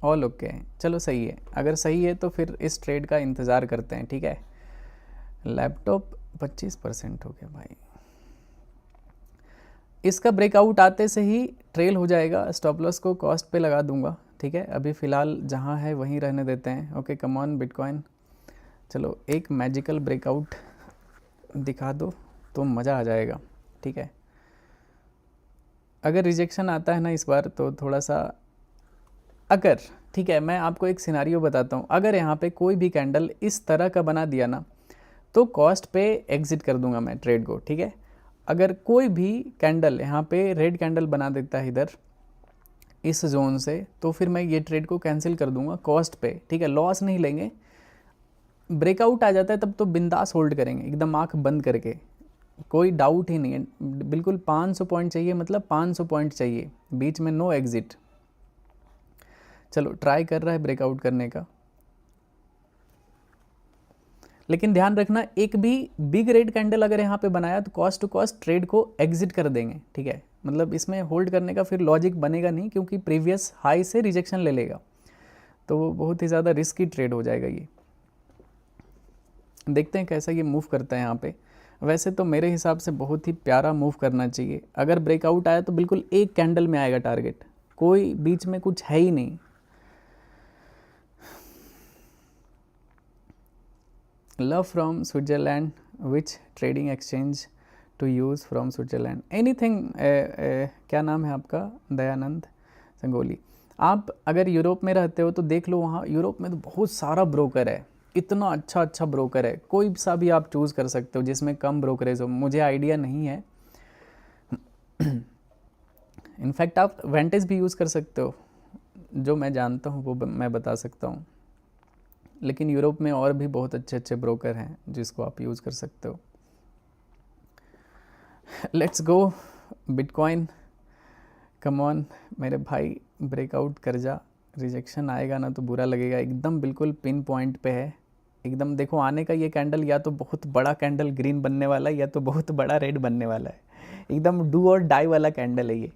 ऑल ओके, चलो सही है। अगर सही है तो फिर इस ट्रेड का इंतज़ार करते हैं, ठीक है। लैपटॉप 25% हो गया भाई, इसका ब्रेकआउट आते से ही ट्रेल हो जाएगा। स्टॉप लॉस को कॉस्ट पे लगा दूंगा, ठीक है। अभी फ़िलहाल जहाँ है वहीं रहने देते हैं। ओके कम ऑन बिटकॉइन, चलो एक मैजिकल ब्रेकआउट दिखा दो तो मज़ा आ जाएगा, ठीक है। अगर रिजेक्शन आता है ना इस बार तो थोड़ा सा, अगर ठीक है मैं आपको एक सिनारियो बताता हूँ, अगर यहाँ पे कोई भी कैंडल इस तरह का बना दिया ना तो कॉस्ट पे एग्ज़िट कर दूंगा मैं ट्रेड को, ठीक है। अगर कोई भी कैंडल यहाँ पे रेड कैंडल बना देता है इधर इस जोन से, तो फिर मैं ये ट्रेड को कैंसिल कर दूंगा कॉस्ट पे, ठीक है। लॉस नहीं लेंगे। ब्रेकआउट आ जाता है तब तो बिंदास होल्ड करेंगे एकदम आंख बंद करके, कोई डाउट ही नहीं है। बिल्कुल 500 पॉइंट चाहिए, मतलब 500 पॉइंट चाहिए, बीच में नो एग्ज़िट। चलो ट्राई कर रहा है ब्रेकआउट करने का, लेकिन ध्यान रखना एक भी बिग रेड कैंडल अगर यहाँ पे बनाया तो कॉस्ट टू कॉस्ट ट्रेड को एग्जिट कर देंगे, ठीक है। मतलब इसमें होल्ड करने का फिर लॉजिक बनेगा नहीं, क्योंकि प्रीवियस हाई से रिजेक्शन ले लेगा, तो वो बहुत ही ज़्यादा रिस्की ट्रेड हो जाएगा ये। देखते हैं कैसा ये मूव करता है यहाँ पे। वैसे तो मेरे हिसाब से बहुत ही प्यारा मूव करना चाहिए। अगर ब्रेकआउट आया तो बिल्कुल एक कैंडल में आएगा टारगेट, कोई बीच में कुछ है ही नहीं। Love from Switzerland, which trading exchange to use from Switzerland, anything. क्या नाम है आपका? दयानंद संगोली। आप अगर यूरोप में रहते हो तो देख लो, वहाँ यूरोप में तो बहुत सारा ब्रोकर है, इतना अच्छा अच्छा ब्रोकर है, कोई सा भी आप चूज़ कर सकते हो जिसमें कम ब्रोकरेज हो। मुझे आइडिया नहीं है, इनफैक्ट आप वेंटेज भी यूज़ कर सकते हो, जो मैं जानता हूँ वो मैं बता सकता हूँ। लेकिन यूरोप में और भी बहुत अच्छे अच्छे ब्रोकर हैं जिसको आप यूज़ कर सकते हो। Let's go bitcoin, come on मेरे भाई, ब्रेकआउट कर जा। रिजेक्शन आएगा ना तो बुरा लगेगा, एकदम बिल्कुल पिन पॉइंट पे है एकदम। देखो आने का ये कैंडल या तो बहुत बड़ा कैंडल ग्रीन बनने वाला है या तो बहुत बड़ा रेड बनने वाला है, एकदम डू और डाई वाला कैंडल है ये,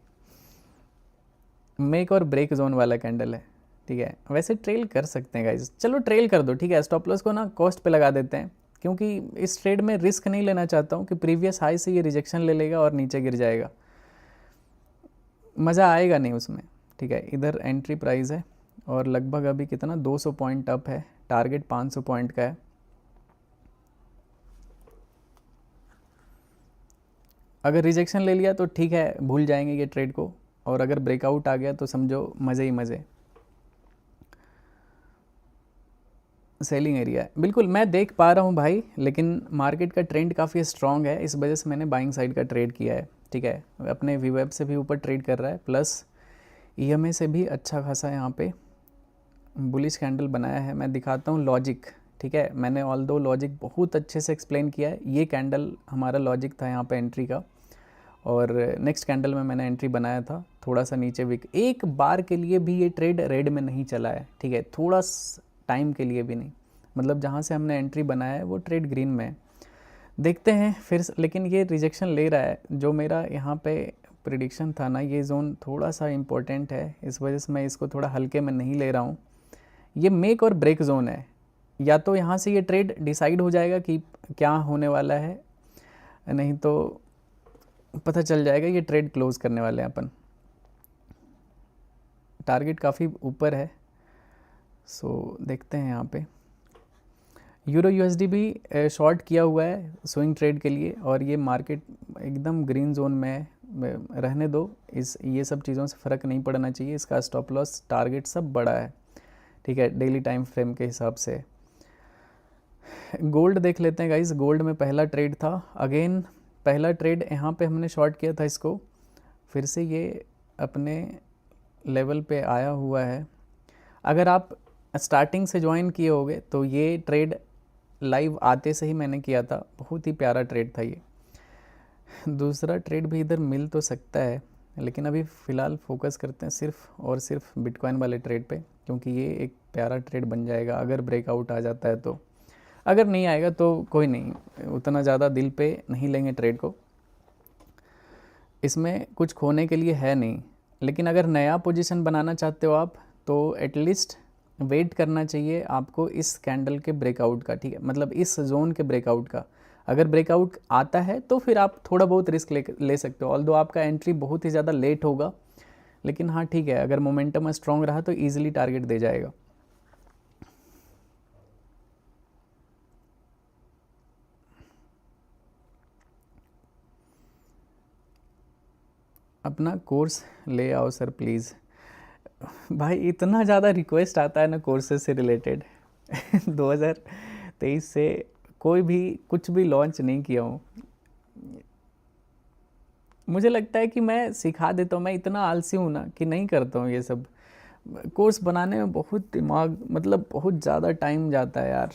मेक और ब्रेक जोन वाला कैंडल है। ठीक है, वैसे ट्रेल कर सकते हैं गाइज, चलो ट्रेल कर दो, ठीक है। स्टॉप लॉस को ना कॉस्ट पे लगा देते हैं, क्योंकि इस ट्रेड में रिस्क नहीं लेना चाहता हूँ कि प्रीवियस हाई से ये रिजेक्शन ले लेगा और नीचे गिर जाएगा, मज़ा आएगा नहीं उसमें। ठीक है, इधर एंट्री प्राइस है और लगभग अभी कितना 200 पॉइंट अप है, टारगेट 500 पॉइंट का है। अगर रिजेक्शन ले लिया तो ठीक है, भूल जाएंगे ये ट्रेड को, और अगर ब्रेकआउट आ गया तो समझो मज़े ही मज़े। सेलिंग एरिया है, बिल्कुल मैं देख पा रहा हूँ भाई, लेकिन मार्केट का ट्रेंड काफ़ी स्ट्रॉन्ग है, इस वजह से मैंने बाइंग साइड का ट्रेड किया है। ठीक है, अपने वीवेब से भी ऊपर ट्रेड कर रहा है, प्लस ईएमए से भी अच्छा खासा यहाँ पे बुलिश कैंडल बनाया है। मैं दिखाता हूँ लॉजिक, ठीक है। मैंने ऑल दो लॉजिक बहुत अच्छे से एक्सप्लेन किया है। ये कैंडल हमारा लॉजिक था यहाँ पे एंट्री का, और नेक्स्ट कैंडल में मैंने एंट्री बनाया था थोड़ा सा नीचे विक। एक बार के लिए भी ये ट्रेड रेड में नहीं चला है, ठीक है, थोड़ा टाइम के लिए भी नहीं, मतलब जहाँ से हमने एंट्री बनाया है वो ट्रेड ग्रीन में है। देखते हैं फिर, लेकिन ये रिजेक्शन ले रहा है। जो मेरा यहाँ पे प्रिडिक्शन था ना, ये जोन थोड़ा सा इम्पोर्टेंट है, इस वजह से मैं इसको थोड़ा हल्के में नहीं ले रहा हूँ। ये मेक और ब्रेक जोन है, या तो यहाँ से ये ट्रेड डिसाइड हो जाएगा कि क्या होने वाला है, नहीं तो पता चल जाएगा ये ट्रेड क्लोज करने वाले हैं अपन। टारगेट काफ़ी ऊपर है, सो देखते हैं यहाँ पे। यूरो यूएसडी भी शॉर्ट किया हुआ है स्विंग ट्रेड के लिए, और ये मार्केट एकदम ग्रीन जोन में रहने दो, ये सब चीज़ों से फ़र्क नहीं पड़ना चाहिए। इसका स्टॉप लॉस टारगेट सब बड़ा है, ठीक है, डेली टाइम फ्रेम के हिसाब से। गोल्ड देख लेते हैं गाइस, गोल्ड में पहला ट्रेड था, अगेन पहला ट्रेड यहाँ पे हमने शॉर्ट किया था इसको, फिर से ये अपने लेवल पे आया हुआ है। अगर आप स्टार्टिंग से ज्वाइन किए होगे तो ये ट्रेड लाइव आते से ही मैंने किया था, बहुत ही प्यारा ट्रेड था ये। दूसरा ट्रेड भी इधर मिल तो सकता है, लेकिन अभी फ़िलहाल फोकस करते हैं सिर्फ और सिर्फ बिटकॉइन वाले ट्रेड पे, क्योंकि ये एक प्यारा ट्रेड बन जाएगा अगर ब्रेकआउट आ जाता है तो। अगर नहीं आएगा तो कोई नहीं, उतना ज़्यादा दिल पे नहीं लेंगे ट्रेड को, इसमें कुछ खोने के लिए है नहीं। लेकिन अगर नया पोजीशन बनाना चाहते हो आप, तो एटलीस्ट वेट करना चाहिए आपको इस कैंडल के ब्रेकआउट का, ठीक है, मतलब इस जोन के ब्रेकआउट का। अगर ब्रेकआउट आता है तो फिर आप थोड़ा बहुत रिस्क ले सकते हो, ऑल्दो आपका एंट्री बहुत ही ज़्यादा लेट होगा, लेकिन हाँ ठीक है, अगर मोमेंटम स्ट्रॉन्ग रहा तो ईजिली टारगेट दे जाएगा। अपना कोर्स ले आओ सर प्लीज़। भाई इतना ज़्यादा रिक्वेस्ट आता है ना कोर्सेज से रिलेटेड 2023 से कोई भी कुछ भी लॉन्च नहीं किया हूँ। मुझे लगता है कि मैं सिखा देता हूँ, मैं इतना आलसी हूँ ना कि नहीं करता हूँ ये सब। कोर्स बनाने में बहुत दिमाग, मतलब बहुत ज़्यादा टाइम जाता है यार।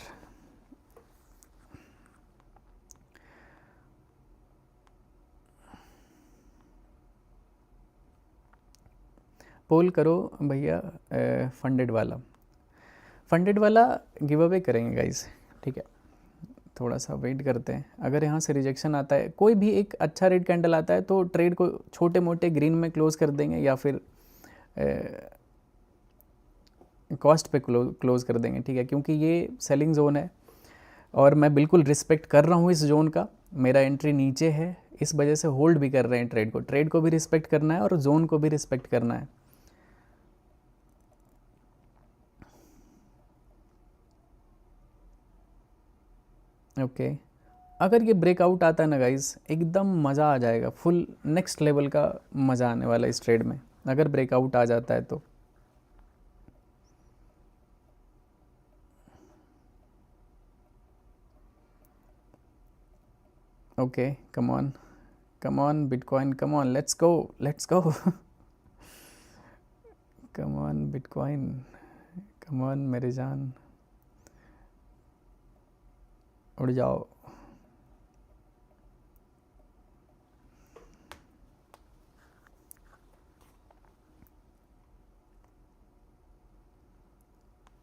पोल करो भैया, फंडेड वाला गिव अवे करेंगे गाइस, ठीक है। थोड़ा सा वेट करते हैं। अगर यहाँ से रिजेक्शन आता है, कोई भी एक अच्छा रेड कैंडल आता है तो ट्रेड को छोटे मोटे ग्रीन में क्लोज कर देंगे या फिर कॉस्ट पे क्लोज कर देंगे, ठीक है, क्योंकि ये सेलिंग जोन है और मैं बिल्कुल रिस्पेक्ट कर रहा हूँ इस जोन का। मेरा एंट्री नीचे है, इस वजह से होल्ड भी कर रहे हैं ट्रेड को भी रिस्पेक्ट करना है और जोन को भी रिस्पेक्ट करना है। ओके अगर ये ब्रेकआउट आता है ना गाइस, एकदम मज़ा आ जाएगा, फुल नेक्स्ट लेवल का मज़ा आने वाला है इस ट्रेड में, अगर ब्रेकआउट आ जाता है तो। Okay come on bitcoin, come on, let's go come on bitcoin, come on मेरे जान, उड़ जाओ।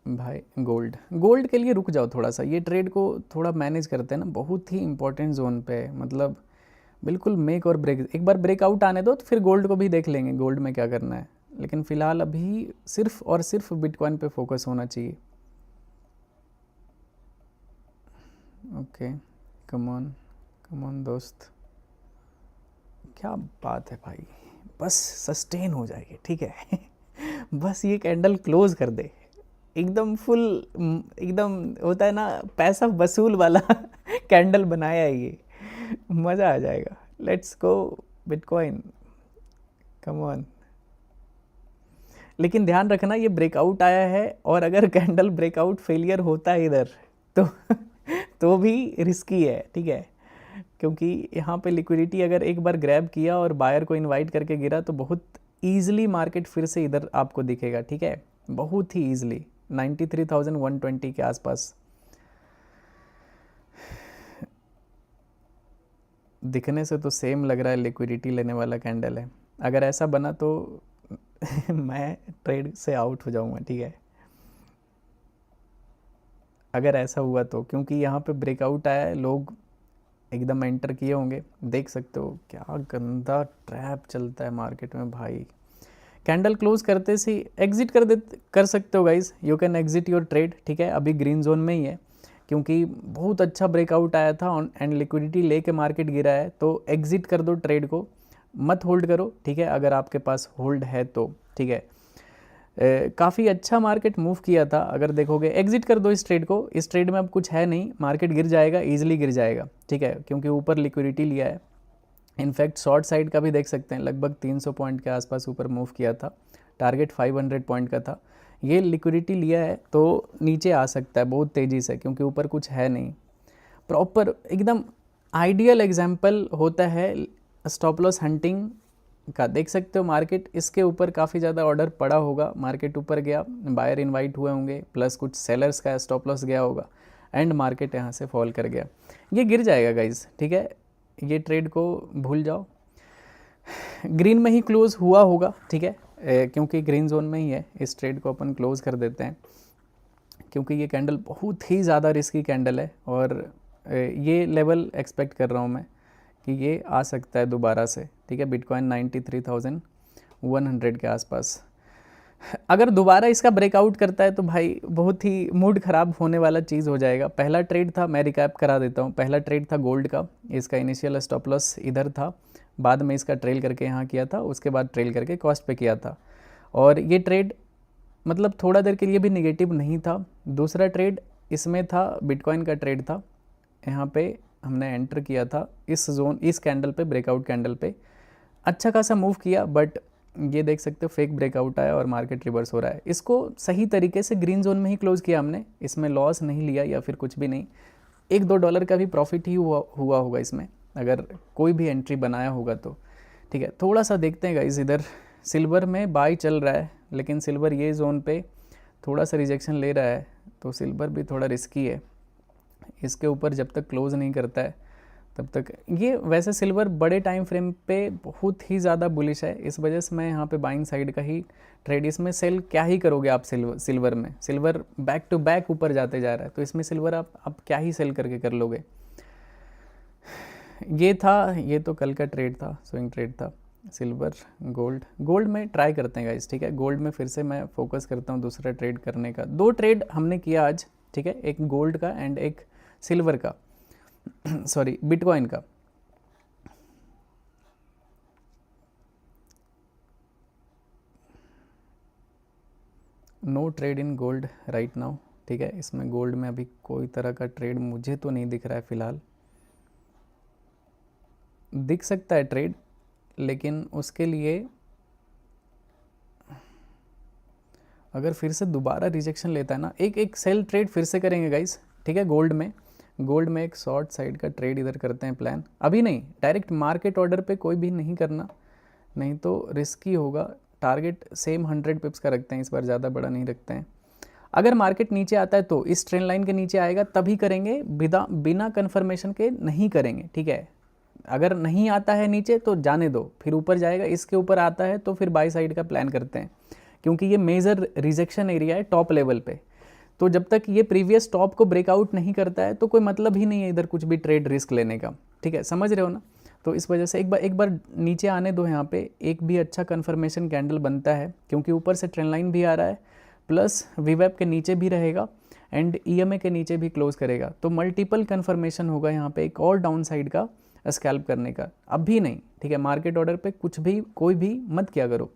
भाई गोल्ड के लिए रुक जाओ थोड़ा सा, ये ट्रेड को थोड़ा मैनेज करते हैं ना, बहुत ही इंपॉर्टेंट जोन पे है, मतलब बिल्कुल मेक और ब्रेक। एक बार ब्रेकआउट आने दो तो फिर गोल्ड को भी देख लेंगे, गोल्ड में क्या करना है, लेकिन फ़िलहाल अभी सिर्फ और सिर्फ बिटकॉइन पे फोकस होना चाहिए। ओके कम ऑन दोस्त, क्या बात है भाई, बस सस्टेन हो जाएगी, ठीक है बस ये कैंडल क्लोज कर दे, एकदम फुल, एकदम होता है ना पैसा वसूल वाला कैंडल बनाया है ये, मज़ा आ जाएगा। Let's go bitcoin, come on. लेकिन ध्यान रखना ये ब्रेकआउट आया है, और अगर कैंडल ब्रेकआउट फेलियर होता है इधर तो तो भी रिस्की है, ठीक है, क्योंकि यहाँ पे लिक्विडिटी अगर एक बार ग्रैब किया और बायर को इनवाइट करके गिरा तो बहुत ईजिली मार्केट फिर से इधर आपको दिखेगा, ठीक है, बहुत ही ईजिली 93,120 के आसपास दिखने से तो सेम लग रहा है लिक्विडिटी लेने वाला कैंडल है। अगर ऐसा बना तो मैं ट्रेड से आउट हो जाऊंगा, ठीक है, अगर ऐसा हुआ तो, क्योंकि यहाँ पे ब्रेकआउट आया है, लोग एकदम एंटर किए होंगे, देख सकते हो क्या गंदा ट्रैप चलता है मार्केट में भाई। कैंडल क्लोज करते से एग्जिट कर सकते हो guys, you can exit your trade, ठीक है, अभी ग्रीन जोन में ही है, क्योंकि बहुत अच्छा ब्रेकआउट आया था एंड लिक्विडिटी लेके मार्केट गिरा है, तो एग्जिट कर दो ट्रेड को, मत होल्ड करो, ठीक है, अगर आपके पास होल्ड है तो, ठीक है। काफ़ी अच्छा मार्केट मूव किया था, अगर देखोगे एग्जिट कर दो इस ट्रेड को, इस ट्रेड में अब कुछ है नहीं, मार्केट गिर जाएगा, ईजिली गिर जाएगा, ठीक है, क्योंकि ऊपर लिक्विडिटी लिया है। इनफैक्ट शॉर्ट साइड का भी देख सकते हैं, लगभग 300 पॉइंट के आसपास ऊपर मूव किया था, टारगेट 500 पॉइंट का था, ये लिक्विडिटी लिया है तो नीचे आ सकता है बहुत तेज़ी से, क्योंकि ऊपर कुछ है नहीं। प्रॉपर एकदम आइडियल एग्जाम्पल होता है स्टॉप लॉस हंटिंग का, देख सकते हो मार्केट इसके ऊपर काफ़ी ज़्यादा ऑर्डर पड़ा होगा, मार्केट ऊपर गया, बायर इनवाइट हुए होंगे, प्लस कुछ सेलर्स का स्टॉप लॉस गया होगा, एंड मार्केट यहाँ से फॉल कर गया, ये गिर जाएगा गाइज, ठीक है, ये ट्रेड को भूल जाओ। ग्रीन में ही क्लोज हुआ होगा, ठीक है, क्योंकि ग्रीन जोन में ही है, इस ट्रेड को अपन क्लोज कर देते हैं, क्योंकि ये कैंडल बहुत ही ज़्यादा रिस्की कैंडल है, और ये लेवल एक्सपेक्ट कर रहा हूँ मैं कि ये आ सकता है दोबारा से, ठीक है, बिटकॉइन 93,100 के आसपास। अगर दोबारा इसका ब्रेकआउट करता है तो भाई बहुत ही मूड ख़राब होने वाला चीज़ हो जाएगा। पहला ट्रेड था, मैं रिकैप करा देता हूँ, पहला ट्रेड था गोल्ड का, इसका इनिशियल स्टॉप लॉस इधर था, बाद में इसका ट्रेल करके यहाँ किया था, उसके बाद ट्रेल करके कॉस्ट पे किया था, और ये ट्रेड मतलब थोड़ा देर के लिए भी निगेटिव नहीं था। दूसरा ट्रेड इसमें था, बिटकॉइन का ट्रेड था, यहाँ पे हमने एंटर किया था इस जोन, इस कैंडल पे, ब्रेकआउट कैंडल पे अच्छा खासा मूव किया, बट ये देख सकते हो फेक ब्रेकआउट आया और मार्केट रिवर्स हो रहा है। इसको सही तरीके से ग्रीन जोन में ही क्लोज किया हमने, इसमें लॉस नहीं लिया या फिर कुछ भी नहीं, $1-2 का भी प्रॉफिट ही हुआ होगा इसमें, अगर कोई भी एंट्री बनाया होगा तो, ठीक है। थोड़ा सा देखते हैं गाइस, इधर सिल्वर में बाई चल रहा है, लेकिन सिल्वर ये जोन पे थोड़ा सा रिजेक्शन ले रहा है, तो सिल्वर भी थोड़ा रिस्की है, इसके ऊपर जब तक क्लोज नहीं करता है तब तक ये वैसे सिल्वर बड़े टाइम फ्रेम पे बहुत ही ज़्यादा बुलिश है, इस वजह से मैं यहाँ पे बाइंग साइड का ही ट्रेड, इसमें सेल क्या ही करोगे आप सिल्वर में, सिल्वर बैक टू बैक ऊपर जाते जा रहा है, तो इसमें सिल्वर आप क्या ही सेल करके कर लोगे। ये था, ये तो कल का ट्रेड था, स्विंग ट्रेड था। सिल्वर गोल्ड में ट्राई करते हैं गाइस, ठीक है। गोल्ड में फिर से मैं फोकस करता हूँ दूसरा ट्रेड करने का। 2 ट्रेड हमने किया आज, ठीक है, एक गोल्ड का एंड एक सिल्वर का सॉरी बिटकॉइन का। No trade in gold right now, ठीक है। इसमें गोल्ड में अभी कोई तरह का ट्रेड मुझे तो नहीं दिख रहा है फ़िलहाल। दिख सकता है ट्रेड, लेकिन उसके लिए अगर फिर से दोबारा रिजेक्शन लेता है ना, एक सेल ट्रेड फिर से करेंगे गाइस, ठीक है। गोल्ड में एक शॉर्ट साइड का ट्रेड इधर करते हैं प्लान, अभी नहीं, डायरेक्ट मार्केट ऑर्डर पे कोई भी नहीं करना, नहीं तो रिस्की होगा। टारगेट सेम 100 पिप्स का रखते हैं इस बार, ज़्यादा बड़ा नहीं रखते हैं। अगर मार्केट नीचे आता है तो इस ट्रेंड लाइन के नीचे आएगा तभी करेंगे, बिना कन्फर्मेशन के नहीं करेंगे, ठीक है। अगर नहीं आता है नीचे तो जाने दो, फिर ऊपर जाएगा, इसके ऊपर आता है तो फिर बाई साइड का प्लान करते हैं, क्योंकि ये मेजर रिजेक्शन एरिया है टॉप लेवल पे। तो जब तक ये प्रीवियस टॉप को ब्रेकआउट नहीं करता है तो कोई मतलब ही नहीं है इधर कुछ भी ट्रेड रिस्क लेने का, ठीक है, समझ रहे हो ना। तो इस वजह से एक बार नीचे आने दो, यहाँ पे एक भी अच्छा कन्फर्मेशन कैंडल बनता है, क्योंकि ऊपर से ट्रेंड लाइन भी आ रहा है, प्लस वीवेब के नीचे भी रहेगा एंड ईएमए के नीचे भी क्लोज करेगा, तो मल्टीपल कन्फर्मेशन होगा यहाँ पे एक और डाउन साइड का स्कैल्प करने का। अब भी नहीं, ठीक है, मार्केट ऑर्डर पे कुछ भी कोई भी मत किया करो।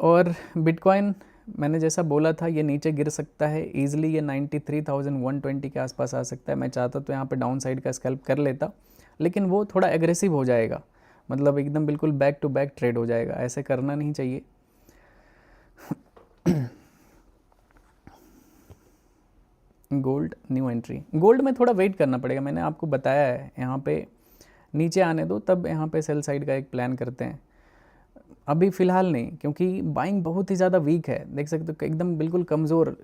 और बिटकॉइन मैंने जैसा बोला था, ये नीचे गिर सकता है ईजिली, ये 93,120 के आसपास आ सकता है। मैं चाहता तो यहाँ पे डाउन साइड का स्कैल्प कर लेता, लेकिन वो थोड़ा एग्रेसिव हो जाएगा, मतलब एकदम बिल्कुल बैक टू बैक ट्रेड हो जाएगा, ऐसे करना नहीं चाहिए। गोल्ड न्यू एंट्री, गोल्ड में थोड़ा वेट करना पड़ेगा, मैंने आपको बताया है, यहाँ पे नीचे आने दो तब यहाँ पे सेल साइड का एक प्लान करते हैं, अभी फ़िलहाल नहीं, क्योंकि बाइंग बहुत ही ज़्यादा वीक है, देख सकते हो एकदम बिल्कुल कमज़ोर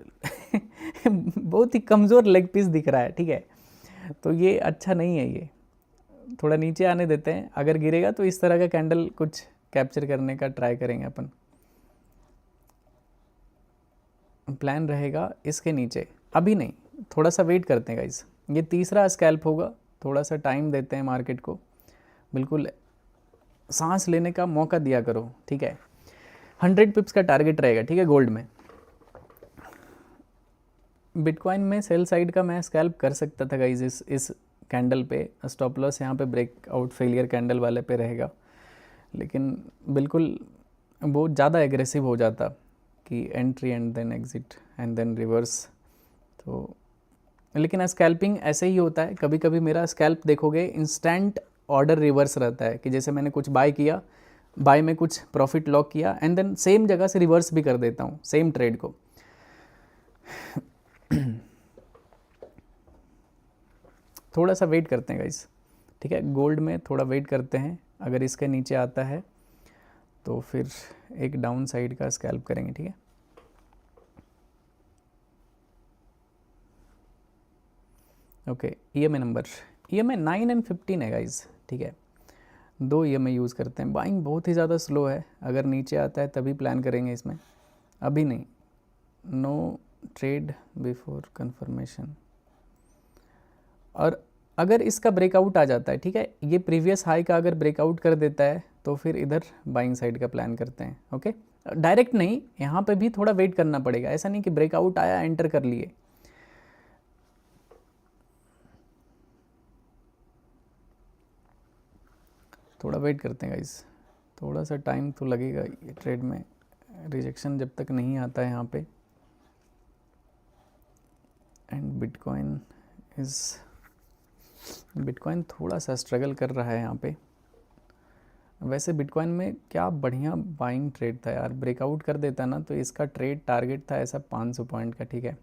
बहुत ही कमज़ोर लेग पीस दिख रहा है, ठीक है। तो ये अच्छा नहीं है, ये थोड़ा नीचे आने देते हैं, अगर गिरेगा तो इस तरह का कैंडल कुछ कैप्चर करने का ट्राई करेंगे अपन। प्लान रहेगा इसके नीचे, अभी नहीं, थोड़ा सा वेट करते हैं गाइस, ये तीसरा स्कैल्प होगा, थोड़ा सा टाइम देते हैं मार्केट को, बिल्कुल सांस लेने का मौका दिया करो, ठीक है। 100 पिप्स का टारगेट रहेगा, ठीक है, गोल्ड में। बिटकॉइन में सेल साइड का मैं स्कैल्प कर सकता था गाइस, इस कैंडल पे, स्टॉप लॉस यहाँ पे ब्रेकआउट फेलियर कैंडल वाले पे रहेगा, लेकिन बिल्कुल वो ज़्यादा एग्रेसिव हो जाता कि entry and then exit and then reverse. तो लेकिन स्कैल्पिंग ऐसे ही होता है, कभी कभी मेरा स्कैल्प देखोगे इंस्टेंट ऑर्डर रिवर्स रहता है, कि जैसे मैंने कुछ बाय किया, बाय में कुछ प्रॉफिट लॉक किया एंड देन सेम जगह से रिवर्स भी कर देता हूँ सेम ट्रेड को। थोड़ा सा वेट करते हैं गाइस, ठीक है, गोल्ड में थोड़ा वेट करते हैं, अगर इसके नीचे आता है तो फिर एक डाउन साइड का स्कैल्प करेंगे, ठीक है। Okay, EMA number, EMA 9 and 15 है गाइस, ठीक है, 2 ईएमए यूज़ करते हैं। बाइंग बहुत ही ज़्यादा स्लो है, अगर नीचे आता है तभी प्लान करेंगे इसमें, अभी नहीं। नो ट्रेड बिफोर कंफर्मेशन, और अगर इसका ब्रेकआउट आ जाता है, ठीक है, ये प्रीवियस हाई का अगर ब्रेकआउट कर देता है तो फिर इधर बाइंग साइड का प्लान करते हैं, ओके। डायरेक्ट नहीं, यहाँ पे भी थोड़ा वेट करना पड़ेगा, ऐसा नहीं कि ब्रेकआउट आया एंटर कर लिए। थोड़ा वेट करते हैं गाइस, थोड़ा सा टाइम तो लगेगा ये ट्रेड में, रिजेक्शन जब तक नहीं आता है यहाँ पे। एंड बिटकॉइन थोड़ा सा स्ट्रगल कर रहा है यहाँ पे। वैसे बिटकॉइन में क्या बढ़िया बाइंग ट्रेड था यार, ब्रेकआउट कर देता ना तो इसका ट्रेड टारगेट था ऐसा 500 पॉइंट का, ठीक है,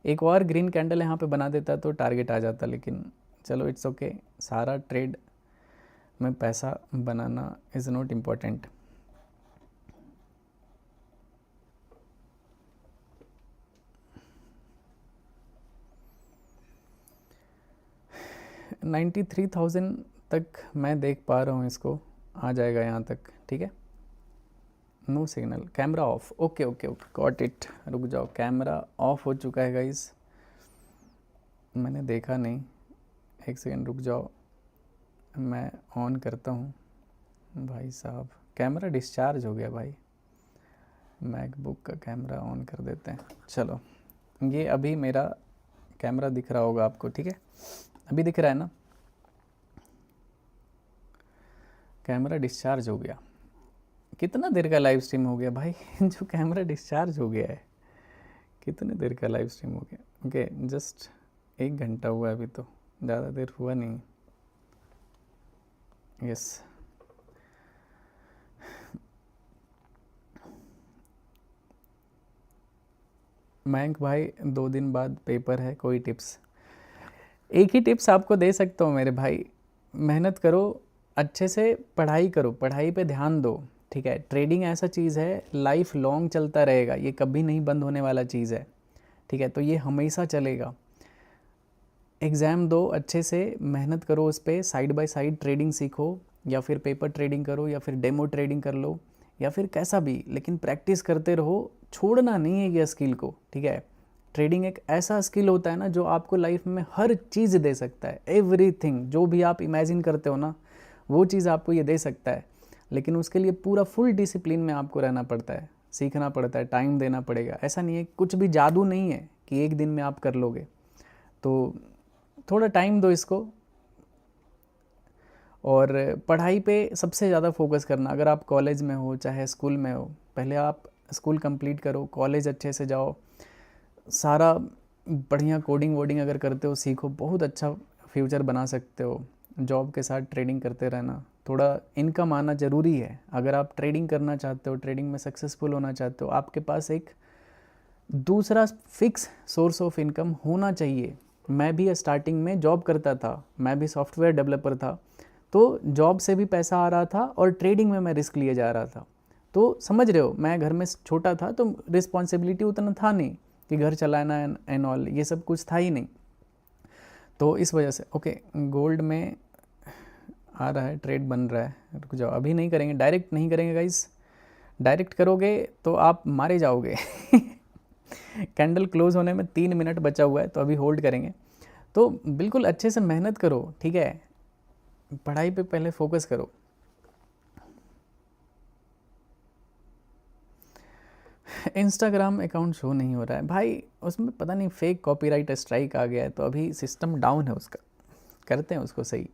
एक और ग्रीन कैंडल यहाँ पे बना देता तो टारगेट आ जाता, लेकिन चलो इट्स ओके, सारा ट्रेड में पैसा बनाना इज़ नॉट इम्पॉर्टेंट। 93,000 तक मैं देख पा रहा हूँ, इसको आ जाएगा यहाँ तक, ठीक है। No signal, camera off, okay okay okay, got it. रुक जाओ, कैमरा ऑफ हो चुका है गाइस, मैंने देखा नहीं, एक सेकेंड रुक जाओ, मैं ऑन करता हूँ। भाई साहब कैमरा डिस्चार्ज हो गया भाई, मैकबुक का कैमरा ऑन कर देते हैं। चलो, ये अभी मेरा कैमरा दिख रहा होगा आपको, ठीक है, अभी दिख रहा है ना, कैमरा डिस्चार्ज हो गया। कितना देर का लाइव स्ट्रीम हो गया भाई जो कैमरा डिस्चार्ज हो गया है, कितने देर का लाइव स्ट्रीम हो गया। ओके, जस्ट 1 घंटा हुआ है अभी, तो ज़्यादा देर हुआ नहीं। यस, मयंक भाई 2 दिन बाद पेपर है, कोई टिप्स? एक ही टिप्स आपको दे सकता हूँ मेरे भाई, मेहनत करो, अच्छे से पढ़ाई करो, पढ़ाई पे ध्यान दो, ठीक है। ट्रेडिंग ऐसा चीज़ है, लाइफ लॉन्ग चलता रहेगा, ये कभी नहीं बंद होने वाला चीज़ है, ठीक है, तो ये हमेशा चलेगा। एग्ज़ाम दो, अच्छे से मेहनत करो उस पर, साइड बाय साइड ट्रेडिंग सीखो, या फिर पेपर ट्रेडिंग करो, या फिर डेमो ट्रेडिंग कर लो, या फिर कैसा भी, लेकिन प्रैक्टिस करते रहो, छोड़ना नहीं है ये स्किल को, ठीक है। ट्रेडिंग एक ऐसा स्किल होता है ना जो आपको लाइफ में हर चीज़ दे सकता है, एवरीथिंग, जो भी आप इमेजिन करते हो ना वो चीज़ आपको ये दे सकता है, लेकिन उसके लिए पूरा फुल डिसिप्लिन में आपको रहना पड़ता है, सीखना पड़ता है, टाइम देना पड़ेगा। ऐसा नहीं है, कुछ भी जादू नहीं है कि एक दिन में आप कर लोगे, तो थोड़ा टाइम दो इसको, और पढ़ाई पे सबसे ज़्यादा फोकस करना। अगर आप कॉलेज में हो चाहे स्कूल में हो, पहले आप स्कूल कंप्लीट करो, कॉलेज अच्छे से जाओ, सारा बढ़िया कोडिंग वोडिंग अगर करते हो सीखो, बहुत अच्छा फ्यूचर बना सकते हो। जॉब के साथ ट्रेडिंग करते रहना, थोड़ा इनकम आना ज़रूरी है। अगर आप ट्रेडिंग करना चाहते हो, ट्रेडिंग में सक्सेसफुल होना चाहते हो, आपके पास एक दूसरा फिक्स सोर्स ऑफ इनकम होना चाहिए। मैं भी स्टार्टिंग में जॉब करता था, मैं भी सॉफ्टवेयर डेवलपर था, तो जॉब से भी पैसा आ रहा था और ट्रेडिंग में मैं रिस्क लिए जा रहा था। तो समझ रहे हो, मैं घर में छोटा था तो रिस्पॉन्सिबिलिटी उतना था नहीं कि घर चलाना एंड ऑल, ये सब कुछ था ही नहीं, तो इस वजह से। ओके, गोल्ड में आ रहा है, ट्रेड बन रहा है, रुक जाओ, अभी नहीं करेंगे, डायरेक्ट नहीं करेंगे गाइस, डायरेक्ट करोगे तो आप मारे जाओगे कैंडल क्लोज होने में 3 मिनट बचा हुआ है, तो अभी होल्ड करेंगे। तो बिल्कुल अच्छे से मेहनत करो, ठीक है, पढ़ाई पे पहले फोकस करो। इंस्टाग्राम अकाउंट शो नहीं हो रहा है भाई, उसमें पता नहीं फेक कॉपीराइट स्ट्राइक आ गया है, तो अभी सिस्टम डाउन है उसका, करते हैं उसको सही।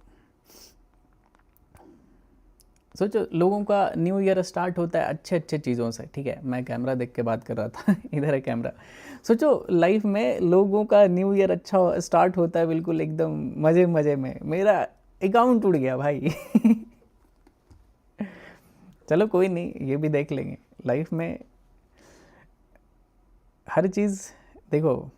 सोचो, लोगों का न्यू ईयर स्टार्ट होता है अच्छे अच्छे चीज़ों से, ठीक है, मैं कैमरा देख के बात कर रहा था इधर है कैमरा। सोचो लाइफ में लोगों का न्यू ईयर अच्छा स्टार्ट होता है, बिल्कुल एकदम मज़े मज़े में, मेरा अकाउंट टूट गया भाई चलो कोई नहीं, ये भी देख लेंगे। लाइफ में हर चीज़ देखो,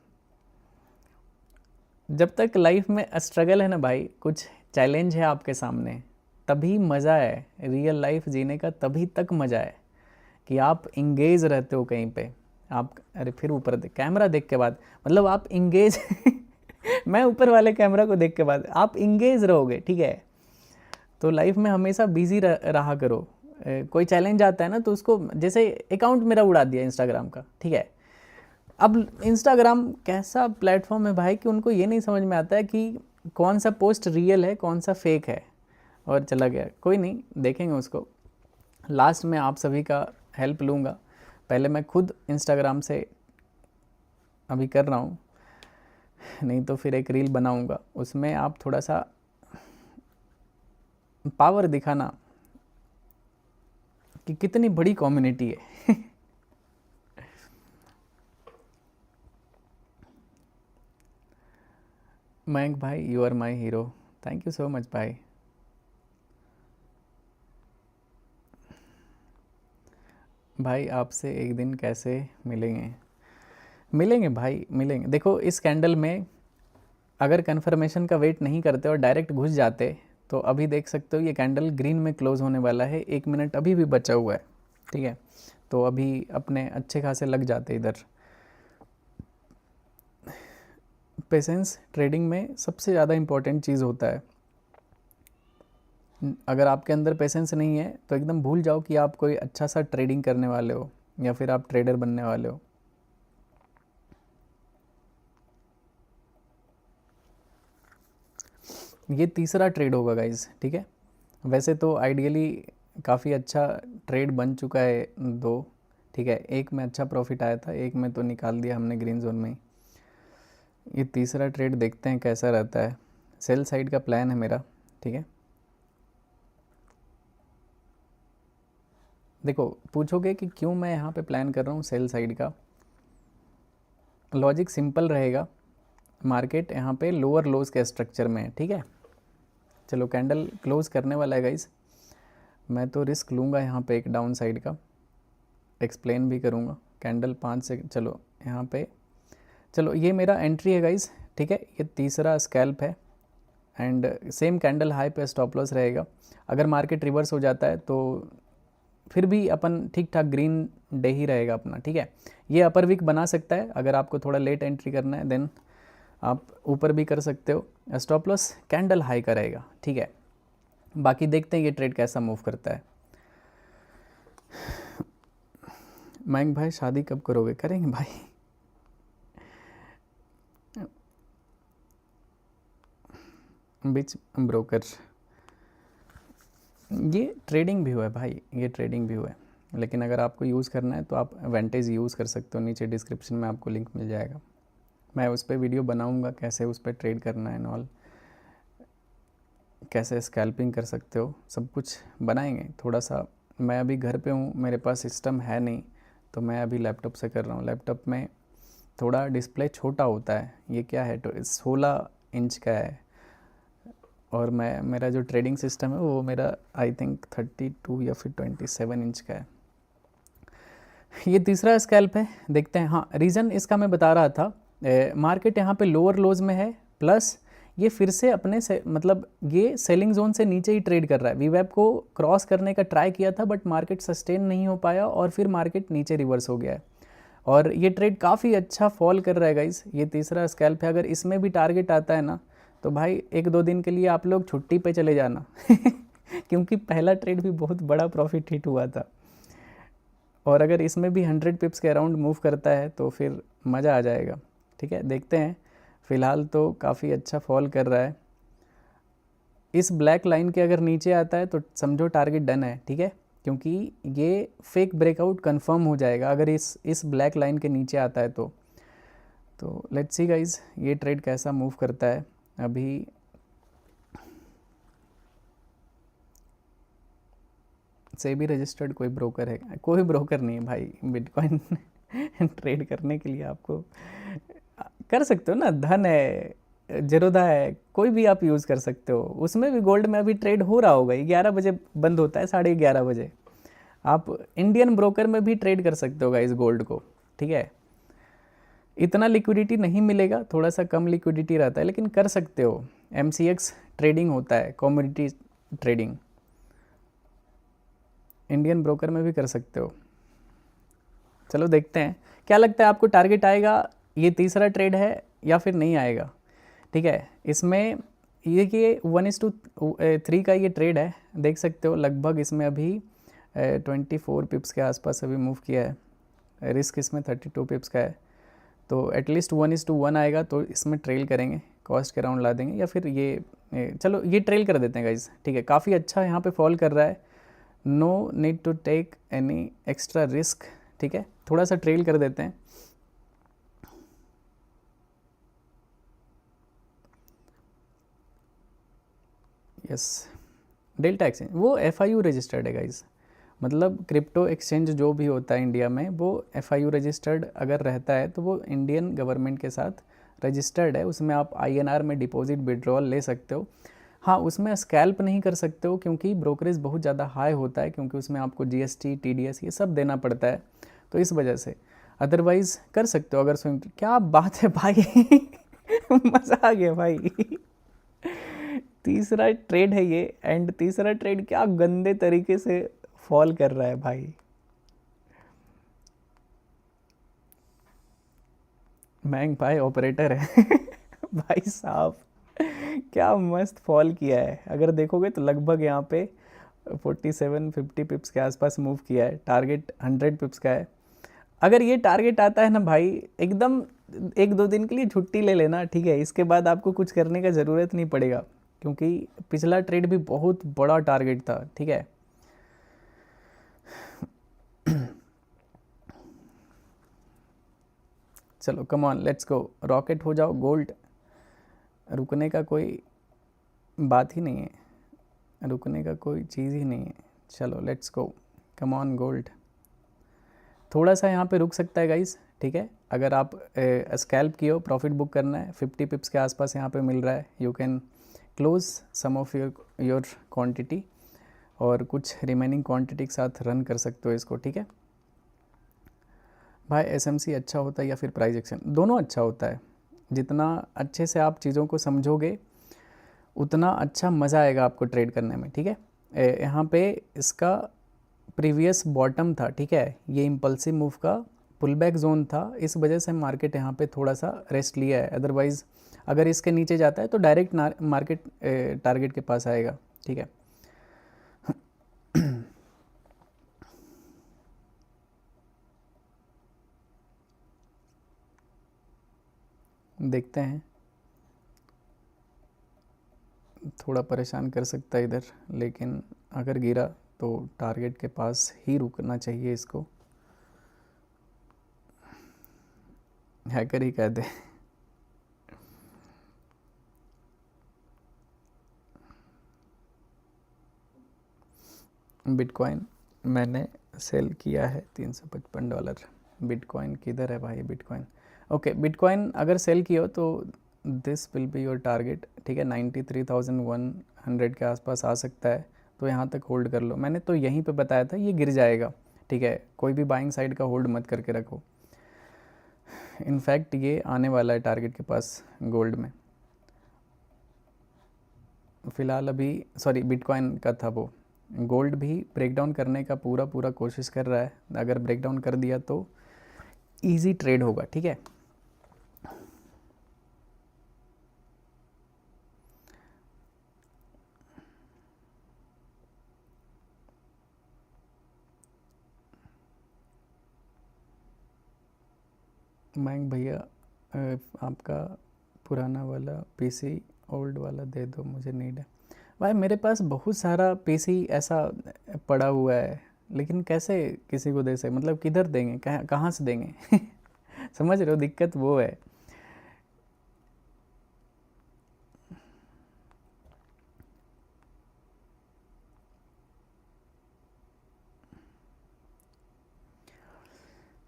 जब तक लाइफ में स्ट्रगल है ना भाई, कुछ चैलेंज है आपके सामने, तभी मज़ा है रियल लाइफ जीने का, तभी तक मज़ा है कि आप इंगेज रहते हो कहीं पे। आप, अरे फिर ऊपर कैमरा देख के बाद, मतलब आप इंगेज मैं ऊपर वाले कैमरा को देख के बाद आप इंगेज रहोगे, ठीक है। तो लाइफ में हमेशा बिजी रहा करो। कोई चैलेंज आता है ना, तो उसको, जैसे अकाउंट मेरा उड़ा दिया इंस्टाग्राम का, ठीक है, अब इंस्टाग्राम कैसा प्लेटफॉर्म है भाई कि उनको ये नहीं समझ में आता है कि कौन सा पोस्ट रियल है कौन सा फेक है, और चला गया। कोई नहीं, देखेंगे उसको, लास्ट में आप सभी का हेल्प लूँगा। पहले मैं खुद इंस्टाग्राम से अभी कर रहा हूँ, नहीं तो फिर एक रील बनाऊँगा, उसमें आप थोड़ा सा पावर दिखाना कि कितनी बड़ी कम्युनिटी है मयंक भाई, you are my hero, thank you so much भाई। भाई आपसे एक दिन कैसे मिलेंगे? मिलेंगे भाई, मिलेंगे। देखो इस कैंडल में अगर कन्फर्मेशन का वेट नहीं करते और डायरेक्ट घुस जाते, तो अभी देख सकते हो ये कैंडल ग्रीन में क्लोज होने वाला है, 1 मिनट अभी भी बचा हुआ है, ठीक है, तो अभी अपने अच्छे खासे लग जाते इधर। पेशेंस ट्रेडिंग में सबसे ज़्यादा इम्पोर्टेंट चीज़ होता है। अगर आपके अंदर पेशेंस नहीं है तो एकदम भूल जाओ कि आप कोई अच्छा सा ट्रेडिंग करने वाले हो या फिर आप ट्रेडर बनने वाले हो। ये तीसरा ट्रेड होगा गाइज, ठीक है। वैसे तो आइडियली काफ़ी अच्छा ट्रेड बन चुका है दो, ठीक है। एक में अच्छा प्रॉफिट आया था, एक में तो निकाल दिया हमने ग्रीन जोन में ही। ये तीसरा ट्रेड देखते हैं कैसा रहता है। सेल साइड का प्लान है मेरा, ठीक है। देखो, पूछोगे कि क्यों मैं यहाँ पे प्लान कर रहा हूँ सेल साइड का। लॉजिक सिंपल रहेगा, मार्केट यहाँ पे लोअर लोज के स्ट्रक्चर में है, ठीक है। चलो कैंडल क्लोज करने वाला है गाइस, मैं तो रिस्क लूँगा यहाँ पे एक डाउन साइड का, एक्सप्लेन भी करूँगा। कैंडल 5 से, चलो यहाँ पे, चलो ये मेरा एंट्री है गाइस, ठीक है। ये तीसरा स्कैल्प है एंड सेम कैंडल हाई पे स्टॉप लॉस रहेगा। अगर मार्केट रिवर्स हो जाता है तो फिर भी अपन ठीक ठाक ग्रीन डे ही रहेगा अपना, ठीक है। ये अपर वीक बना सकता है, अगर आपको थोड़ा लेट एंट्री करना है देन आप ऊपर भी कर सकते हो। स्टॉप लॉस कैंडल हाई का रहेगा, ठीक है। बाकी देखते हैं ये ट्रेड कैसा मूव करता है। मयंक भाई शादी कब करोगे? करेंगे भाई। बिच ब्रोकर, ये ट्रेडिंग भी हुआ है भाई, ये ट्रेडिंग भी हुआ है, लेकिन अगर आपको यूज़ करना है तो आप वेंटेज यूज़ कर सकते हो। नीचे डिस्क्रिप्शन में आपको लिंक मिल जाएगा, मैं उस पर वीडियो बनाऊंगा कैसे उस पर ट्रेड करना है नॉल, कैसे स्कैल्पिंग कर सकते हो, सब कुछ बनाएंगे। थोड़ा सा मैं अभी घर पे हूँ, मेरे पास सिस्टम है नहीं, तो मैं अभी लैपटॉप से कर रहा हूँ। लैपटॉप में थोड़ा डिस्प्ले छोटा होता है, ये क्या है तो 16 इंच का है, और मेरा जो ट्रेडिंग सिस्टम है वो मेरा आई थिंक 32 या फिर 27 इंच का है। ये तीसरा स्कैल्प है, देखते हैं। हाँ, रीज़न इसका मैं बता रहा था, मार्केट यहाँ पे लोअर लोज में है, प्लस ये फिर से अपने से मतलब ये सेलिंग जोन से नीचे ही ट्रेड कर रहा है। वीवेब को क्रॉस करने का ट्राई किया था बट मार्केट सस्टेन नहीं हो पाया और फिर मार्केट नीचे रिवर्स हो गया है, और ये ट्रेड काफ़ी अच्छा फॉल कर रहा है गाइस। ये तीसरा स्कैल्प है, अगर इसमें भी टारगेट आता है ना तो भाई 1-2 दिन के लिए आप लोग छुट्टी पे चले जाना क्योंकि पहला ट्रेड भी बहुत बड़ा प्रॉफिट हिट हुआ था, और अगर इसमें भी 100 पिप्स के अराउंड मूव करता है तो फिर मज़ा आ जाएगा, ठीक है। देखते हैं, फ़िलहाल तो काफ़ी अच्छा फॉल कर रहा है। इस ब्लैक लाइन के अगर नीचे आता है तो समझो टारगेट डन है, ठीक है, क्योंकि ये फेक ब्रेकआउट कंफर्म हो जाएगा अगर इस ब्लैक लाइन के नीचे आता है तो लेट्स सी गाइज ये ट्रेड कैसा मूव करता है। अभी से भी रजिस्टर्ड कोई ब्रोकर है? कोई ब्रोकर नहीं है भाई बिटकॉइन ट्रेड करने के लिए। आपको कर सकते हो ना, धन है, जेरोधा है, कोई भी आप यूज़ कर सकते हो। उसमें भी गोल्ड में अभी ट्रेड हो रहा होगा, 11 बजे बंद होता है, 11:30 बजे। आप इंडियन ब्रोकर में भी ट्रेड कर सकते हो इस गोल्ड को, ठीक है। इतना लिक्विडिटी नहीं मिलेगा, थोड़ा सा कम लिक्विडिटी रहता है, लेकिन कर सकते हो। MCX ट्रेडिंग होता है, कमोडिटी ट्रेडिंग, इंडियन ब्रोकर में भी कर सकते हो। चलो देखते हैं क्या लगता है आपको, टारगेट आएगा ये तीसरा ट्रेड है या फिर नहीं आएगा, ठीक है। इसमें ये कि 1:3 का ये ट्रेड है, देख सकते हो। लगभग इसमें अभी 24 पिप्स के आसपास अभी मूव किया है, रिस्क इसमें 32 पिप्स का है, तो एटलीस्ट 1:1 आएगा तो इसमें ट्रेल करेंगे, कॉस्ट के राउंड ला देंगे, या फिर ये चलो ये ट्रेल कर देते हैं गाइज, ठीक है। काफ़ी अच्छा यहाँ पे फॉल कर रहा है, no need to take any extra risk, ठीक है। थोड़ा सा ट्रेल कर देते हैं। यस, डेल्टा एक्सचेंज वो FIU रजिस्टर्ड है गाइज, मतलब क्रिप्टो एक्सचेंज जो भी होता है इंडिया में वो FIU रजिस्टर्ड अगर रहता है तो वो इंडियन गवर्नमेंट के साथ रजिस्टर्ड है। उसमें आप INR में डिपॉजिट विड्रॉल ले सकते हो। हाँ, उसमें स्कैल्प नहीं कर सकते हो क्योंकि ब्रोकरेज बहुत ज़्यादा हाई होता है, क्योंकि उसमें आपको GST TDS ये सब देना पड़ता है, तो इस वजह से। अदरवाइज़ कर सकते हो अगर स्विंग। क्या बात है भाई मज़ा आ गया भाई तीसरा ट्रेड है ये, एंड तीसरा ट्रेड क्या गंदे तरीके से फॉल कर रहा है भाई। मयंक भाई ऑपरेटर है भाई साहब क्या मस्त फॉल किया है, अगर देखोगे तो लगभग यहाँ पे 47-50 पिप्स के आसपास मूव किया है। टारगेट 100 पिप्स का है। अगर ये टारगेट आता है ना भाई, एकदम 1-2 दिन के लिए छुट्टी ले लेना, ठीक है। इसके बाद आपको कुछ करने का ज़रूरत नहीं पड़ेगा, क्योंकि पिछला ट्रेड भी बहुत बड़ा टारगेट था, ठीक है। चलो come on, let's go, rocket हो जाओ गोल्ड। रुकने का कोई बात ही नहीं है, रुकने का कोई चीज़ ही नहीं है। चलो let's go, come on gold. थोड़ा सा यहाँ पे रुक सकता है गाइस, ठीक है। अगर आप स्कैल्प की हो, प्रॉफिट बुक करना है, 50 पिप्स के आसपास यहाँ पे मिल रहा है, you can close some of your quantity और कुछ रिमेनिंग क्वांटिटी के साथ रन कर सकते हो इसको, ठीक है भाई। एसएमसी अच्छा होता है या फिर प्राइस एक्शन, दोनों अच्छा होता है। जितना अच्छे से आप चीज़ों को समझोगे उतना अच्छा मज़ा आएगा आपको ट्रेड करने में, ठीक है। यहाँ पे इसका प्रीवियस बॉटम था, ठीक है। ये इम्पल्सिव मूव का पुल बैक जोन था, इस वजह से मार्केट यहाँ पे थोड़ा सा रेस्ट लिया है। अदरवाइज़ अगर इसके नीचे जाता है तो डायरेक्ट मार्केट टारगेट के पास आएगा, ठीक है। देखते हैं, थोड़ा परेशान कर सकता है इधर, लेकिन अगर गिरा तो टारगेट के पास ही रुकना चाहिए इसको। हैकर ही कह दे। बिटकॉइन मैंने सेल किया है $355। बिटकॉइन किधर है भाई, बिटकॉइन ओके। बिटकॉइन अगर सेल किया हो तो this will be your target, ठीक है। 93,100 के आसपास आ सकता है, तो यहाँ तक होल्ड कर लो। मैंने तो यहीं पे बताया था ये गिर जाएगा, ठीक है। कोई भी बाइंग साइड का होल्ड मत करके रखो। इनफैक्ट ये आने वाला है टारगेट के पास गोल्ड में। फ़िलहाल अभी सॉरी बिटकॉइन का था वो, गोल्ड भी ब्रेकडाउन करने का पूरा कोशिश कर रहा है। अगर ब्रेकडाउन कर दिया तो इजी ट्रेड होगा, ठीक है। मयंक भैया आपका पुराना वाला पीसी ओल्ड वाला दे दो, मुझे नीड है। भाई मेरे पास बहुत सारा पीसी ऐसा पड़ा हुआ है, लेकिन कैसे किसी को दे सकते, मतलब किधर देंगे, कहाँ से देंगे। समझ रहे हो, दिक्कत वो है।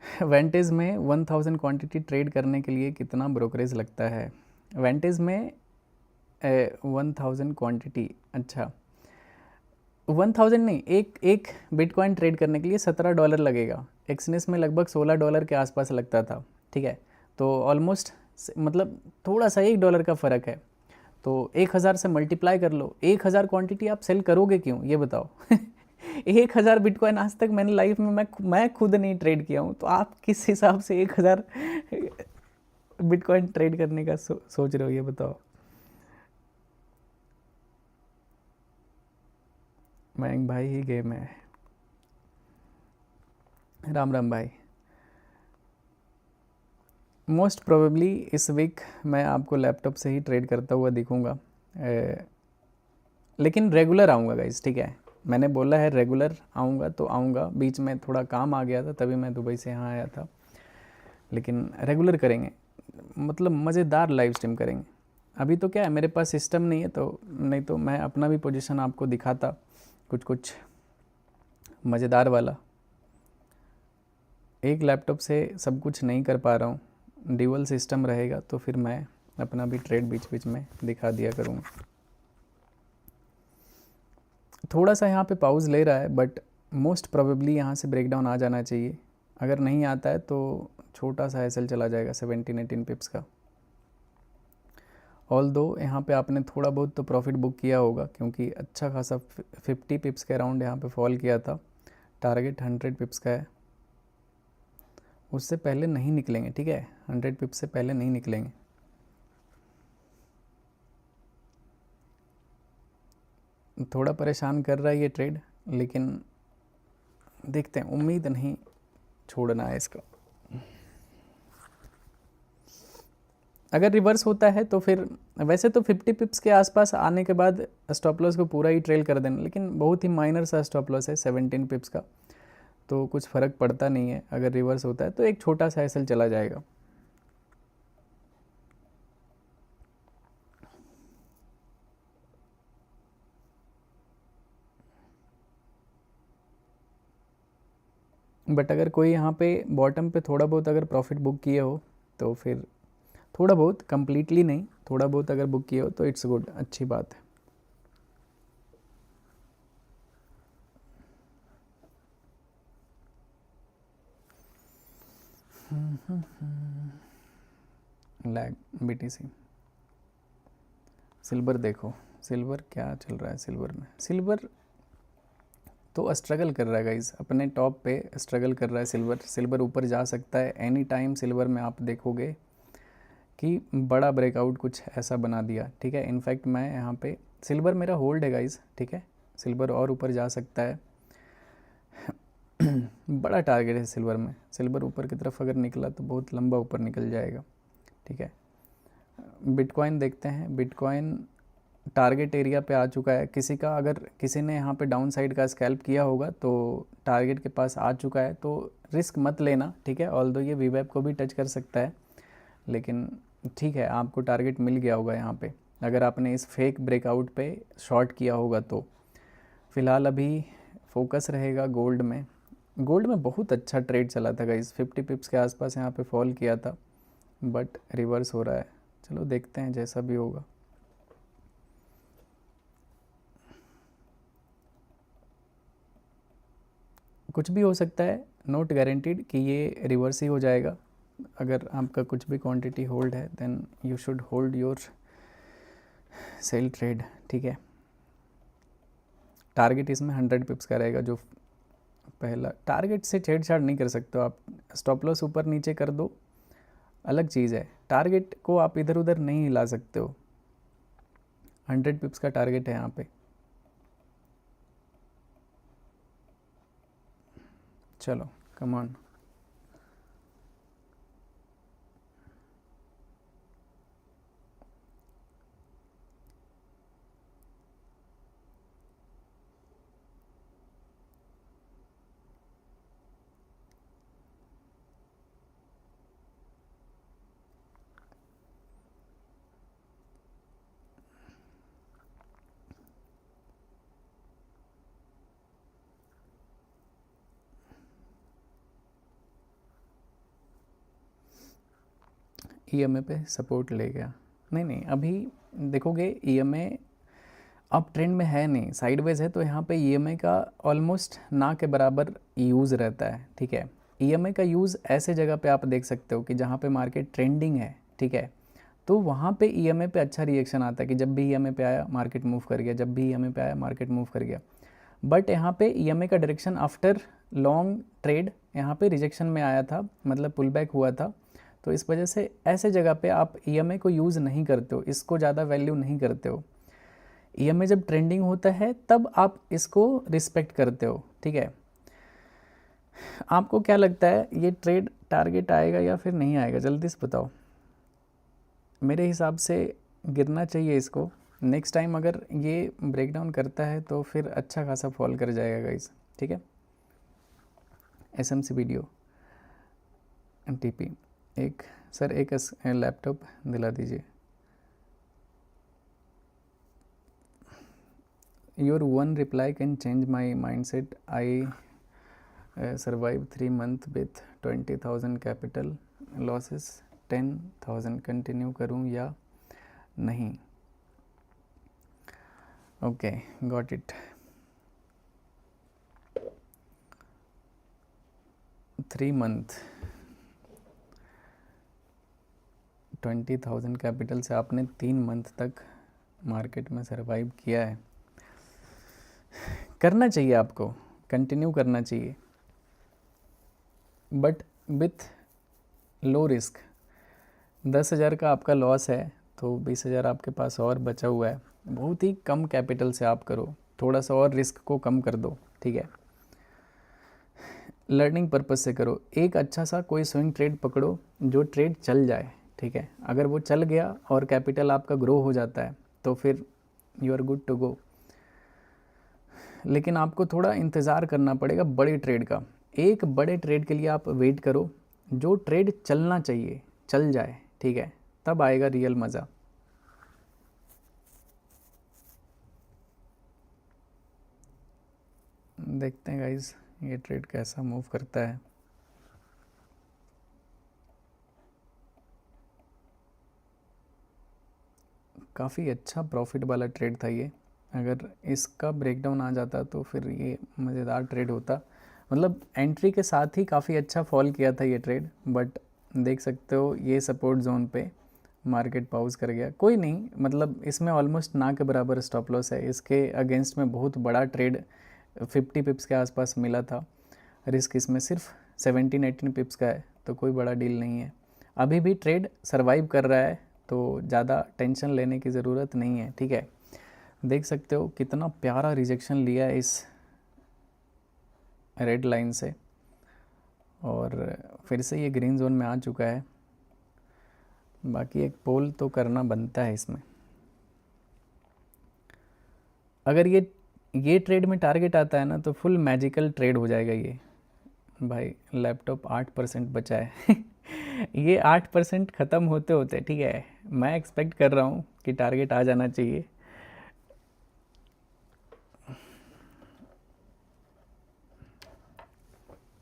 वेंटेज में 1000 क्वांटिटी ट्रेड करने के लिए कितना ब्रोकरेज लगता है? वेंटेज में 1000 क्वांटिटी, अच्छा 1000 नहीं, एक बिटकॉइन ट्रेड करने के लिए $17 लगेगा। एक्सनेस में लगभग $16 के आसपास लगता था, ठीक है। तो ऑलमोस्ट मतलब थोड़ा सा $1 का फ़र्क है। तो 1000 से मल्टीप्लाई कर लो। 1000 क्वांटिटी आप सेल करोगे क्यों, ये बताओ। 1000 बिटकॉइन आज तक मैंने लाइफ में मैं खुद नहीं ट्रेड किया हूँ, तो आप किस हिसाब से 1000 बिटकॉइन ट्रेड करने का सोच रहे हो, ये बताओ। मयंक भाई ही गेम है। राम राम भाई। मोस्ट प्रोबेबली इस वीक मैं आपको लैपटॉप से ही ट्रेड करता हुआ दिखूंगा, लेकिन रेगुलर आऊँगा गाइस, ठीक है। मैंने बोला है रेगुलर आऊँगा तो आऊँगा, बीच में थोड़ा काम आ गया था तभी मैं दुबई से यहाँ आया था, लेकिन रेगुलर करेंगे, मतलब मज़ेदार लाइव स्ट्रीम करेंगे। अभी तो क्या है, मेरे पास सिस्टम नहीं है, तो नहीं तो मैं अपना भी पोजीशन आपको दिखाता कुछ मज़ेदार वाला। एक लैपटॉप से सब कुछ नहीं कर पा रहा हूँ, ड्यूअल सिस्टम रहेगा तो फिर मैं अपना भी ट्रेड बीच बीच में दिखा दिया करूँगा। थोड़ा सा यहाँ पे पाउज ले रहा है, बट मोस्ट प्रोबेबली यहाँ से ब्रेकडाउन आ जाना चाहिए। अगर नहीं आता है तो छोटा सा एसएल चला जाएगा 17-18 पिप्स का। ऑल दो यहाँ पे आपने थोड़ा बहुत तो प्रॉफिट बुक किया होगा, क्योंकि अच्छा खासा 50 पिप्स के अराउंड यहाँ पे फॉल किया था। टारगेट 100 पिप्स का है, उससे पहले नहीं निकलेंगे, ठीक है। 100 पिप्स से पहले नहीं निकलेंगे। थोड़ा परेशान कर रहा है ये ट्रेड, लेकिन देखते हैं, उम्मीद नहीं छोड़ना है इसका। अगर रिवर्स होता है तो फिर वैसे तो 50 पिप्स के आसपास आने के बाद स्टॉप लॉस को पूरा ही ट्रेल कर देना, लेकिन बहुत ही माइनर सा स्टॉप लॉस है 17 पिप्स का, तो कुछ फ़र्क पड़ता नहीं है। अगर रिवर्स होता है तो एक छोटा सा एसएल चला जाएगा। बट अगर कोई यहाँ पे बॉटम पे थोड़ा बहुत अगर प्रॉफिट बुक किए हो तो फिर थोड़ा बहुत, कंप्लीटली नहीं, थोड़ा बहुत अगर बुक किए हो तो इट्स गुड, अच्छी बात है। Lag BTC. सिल्वर देखो, सिल्वर क्या चल रहा है सिल्वर में। सिल्वर तो स्ट्रगल कर रहा है गाइस, अपने टॉप पे स्ट्रगल कर रहा है सिल्वर। सिल्वर ऊपर जा सकता है एनी टाइम। सिल्वर में आप देखोगे कि बड़ा ब्रेकआउट कुछ ऐसा बना दिया, ठीक है। इनफैक्ट मैं यहाँ पे सिल्वर मेरा होल्ड है गाइस, ठीक है। सिल्वर और ऊपर जा सकता है। बड़ा टारगेट है सिल्वर में। सिल्वर ऊपर की तरफ अगर निकला तो बहुत लंबा ऊपर निकल जाएगा, ठीक है। बिटकॉइन देखते हैं। बिटकॉइन टारगेट एरिया पे आ चुका है। किसी का अगर किसी ने यहाँ पे डाउन साइड का स्कैल्प किया होगा तो टारगेट के पास आ चुका है, तो रिस्क मत लेना, ठीक है। ऑल्दो ये वीवेब को भी टच कर सकता है, लेकिन ठीक है, आपको टारगेट मिल गया होगा यहाँ पे अगर आपने इस फेक ब्रेकआउट पे शॉर्ट किया होगा तो। फ़िलहाल अभी फोकस रहेगा गोल्ड में। गोल्ड में बहुत अच्छा ट्रेड चला था गाइस, 50 पिप्स के आसपास यहाँ पे फॉल किया था, बट रिवर्स हो रहा है। चलो देखते हैं जैसा भी होगा। कुछ भी हो सकता है, नॉट गारंटीड कि ये रिवर्स ही हो जाएगा। अगर आपका कुछ भी क्वांटिटी होल्ड है then you should hold your sell trade, ठीक है। टारगेट इसमें 100 पिप्स का रहेगा। जो पहला टारगेट से छेड़छाड़ नहीं कर सकते हो आप। स्टॉप लॉस ऊपर नीचे कर दो अलग चीज़ है, टारगेट को आप इधर उधर नहीं हिला सकते हो। 100 पिप्स का टारगेट है यहाँ पे। चलो कम ऑन। ईएमए पे सपोर्ट ले गया। नहीं, अभी देखोगे ईएमए अब ट्रेंड में है नहीं, साइडवेज है, तो यहाँ पे ईएमए का ऑलमोस्ट ना के बराबर यूज़ रहता है, ठीक है। ईएमए का यूज़ ऐसे जगह पे आप देख सकते हो कि जहाँ पे मार्केट ट्रेंडिंग है, ठीक है, तो वहाँ पे ईएमए पे अच्छा रिएक्शन आता है कि जब भी ईएमए पे आया मार्केट मूव कर गया, जब भी ईएमए पे आया मार्केट मूव कर गया। बट यहाँ पे ईएमए का डायरेक्शन आफ्टर लॉन्ग ट्रेड यहाँ पे रिजेक्शन में आया था, मतलब पुल बैक हुआ था। तो इस वजह से ऐसे जगह पे आप ईएमए को यूज़ नहीं करते हो, इसको ज़्यादा वैल्यू नहीं करते हो। ईएमए जब ट्रेंडिंग होता है तब आप इसको रिस्पेक्ट करते हो, ठीक है। आपको क्या लगता है ये ट्रेड टारगेट आएगा या फिर नहीं आएगा, जल्दी से बताओ। मेरे हिसाब से गिरना चाहिए इसको। नेक्स्ट टाइम अगर ये ब्रेकडाउन करता है तो फिर अच्छा खासा फॉल कर जाएगा गाइस, ठीक है। एसएमसी वीडियो टीपी एक सर, एक लैपटॉप दिला दीजिए। Your one reply can change my mind set. I survive 3 months with 20,000 capital losses 10,000। Continue करूं या नहीं? Okay, got it. 3 month 20,000 capital से आपने 3 मंथ तक मार्केट में सरवाइव किया है। करना चाहिए आपको, कंटिन्यू करना चाहिए, बट विथ लो रिस्क। 10,000 का आपका लॉस है तो 20,000 आपके पास और बचा हुआ है। बहुत ही कम कैपिटल से आप करो, थोड़ा सा और रिस्क को कम कर दो, ठीक है। लर्निंग पर्पस से करो, एक अच्छा सा कोई स्विंग ट्रेड पकड़ो जो ट्रेड चल जाए, ठीक है। अगर वो चल गया और कैपिटल आपका ग्रो हो जाता है तो फिर you are good to go. लेकिन आपको थोड़ा इंतज़ार करना पड़ेगा बड़े ट्रेड का। एक बड़े ट्रेड के लिए आप वेट करो, जो ट्रेड चलना चाहिए चल जाए, ठीक है, तब आएगा रियल मज़ा। देखते हैं गाइस ये ट्रेड कैसा मूव करता है। काफ़ी अच्छा प्रॉफिट वाला ट्रेड था ये। अगर इसका ब्रेकडाउन आ जाता तो फिर ये मज़ेदार ट्रेड होता। मतलब एंट्री के साथ ही काफ़ी अच्छा फॉल किया था ये ट्रेड, बट देख सकते हो ये सपोर्ट जोन पे मार्केट पॉज कर गया। कोई नहीं, मतलब इसमें ऑलमोस्ट ना के बराबर स्टॉप लॉस है। इसके अगेंस्ट में बहुत बड़ा ट्रेड 50 पिप्स के आसपास मिला था। रिस्क इसमें सिर्फ 17-18 पिप्स का है, तो कोई बड़ा डील नहीं है। अभी भी ट्रेड सरवाइव कर रहा है, तो ज़्यादा टेंशन लेने की ज़रूरत नहीं है, ठीक है। देख सकते हो कितना प्यारा रिजेक्शन लिया है इस रेड लाइन से, और फिर से ये ग्रीन जोन में आ चुका है। बाकी एक पोल तो करना बनता है इसमें। अगर ये ट्रेड में टारगेट आता है ना तो फुल मैजिकल ट्रेड हो जाएगा ये। भाई लैपटॉप 8% बचा है ये 8% ख़त्म होते होते, ठीक है, मैं एक्सपेक्ट कर रहा हूँ कि टारगेट आ जाना चाहिए।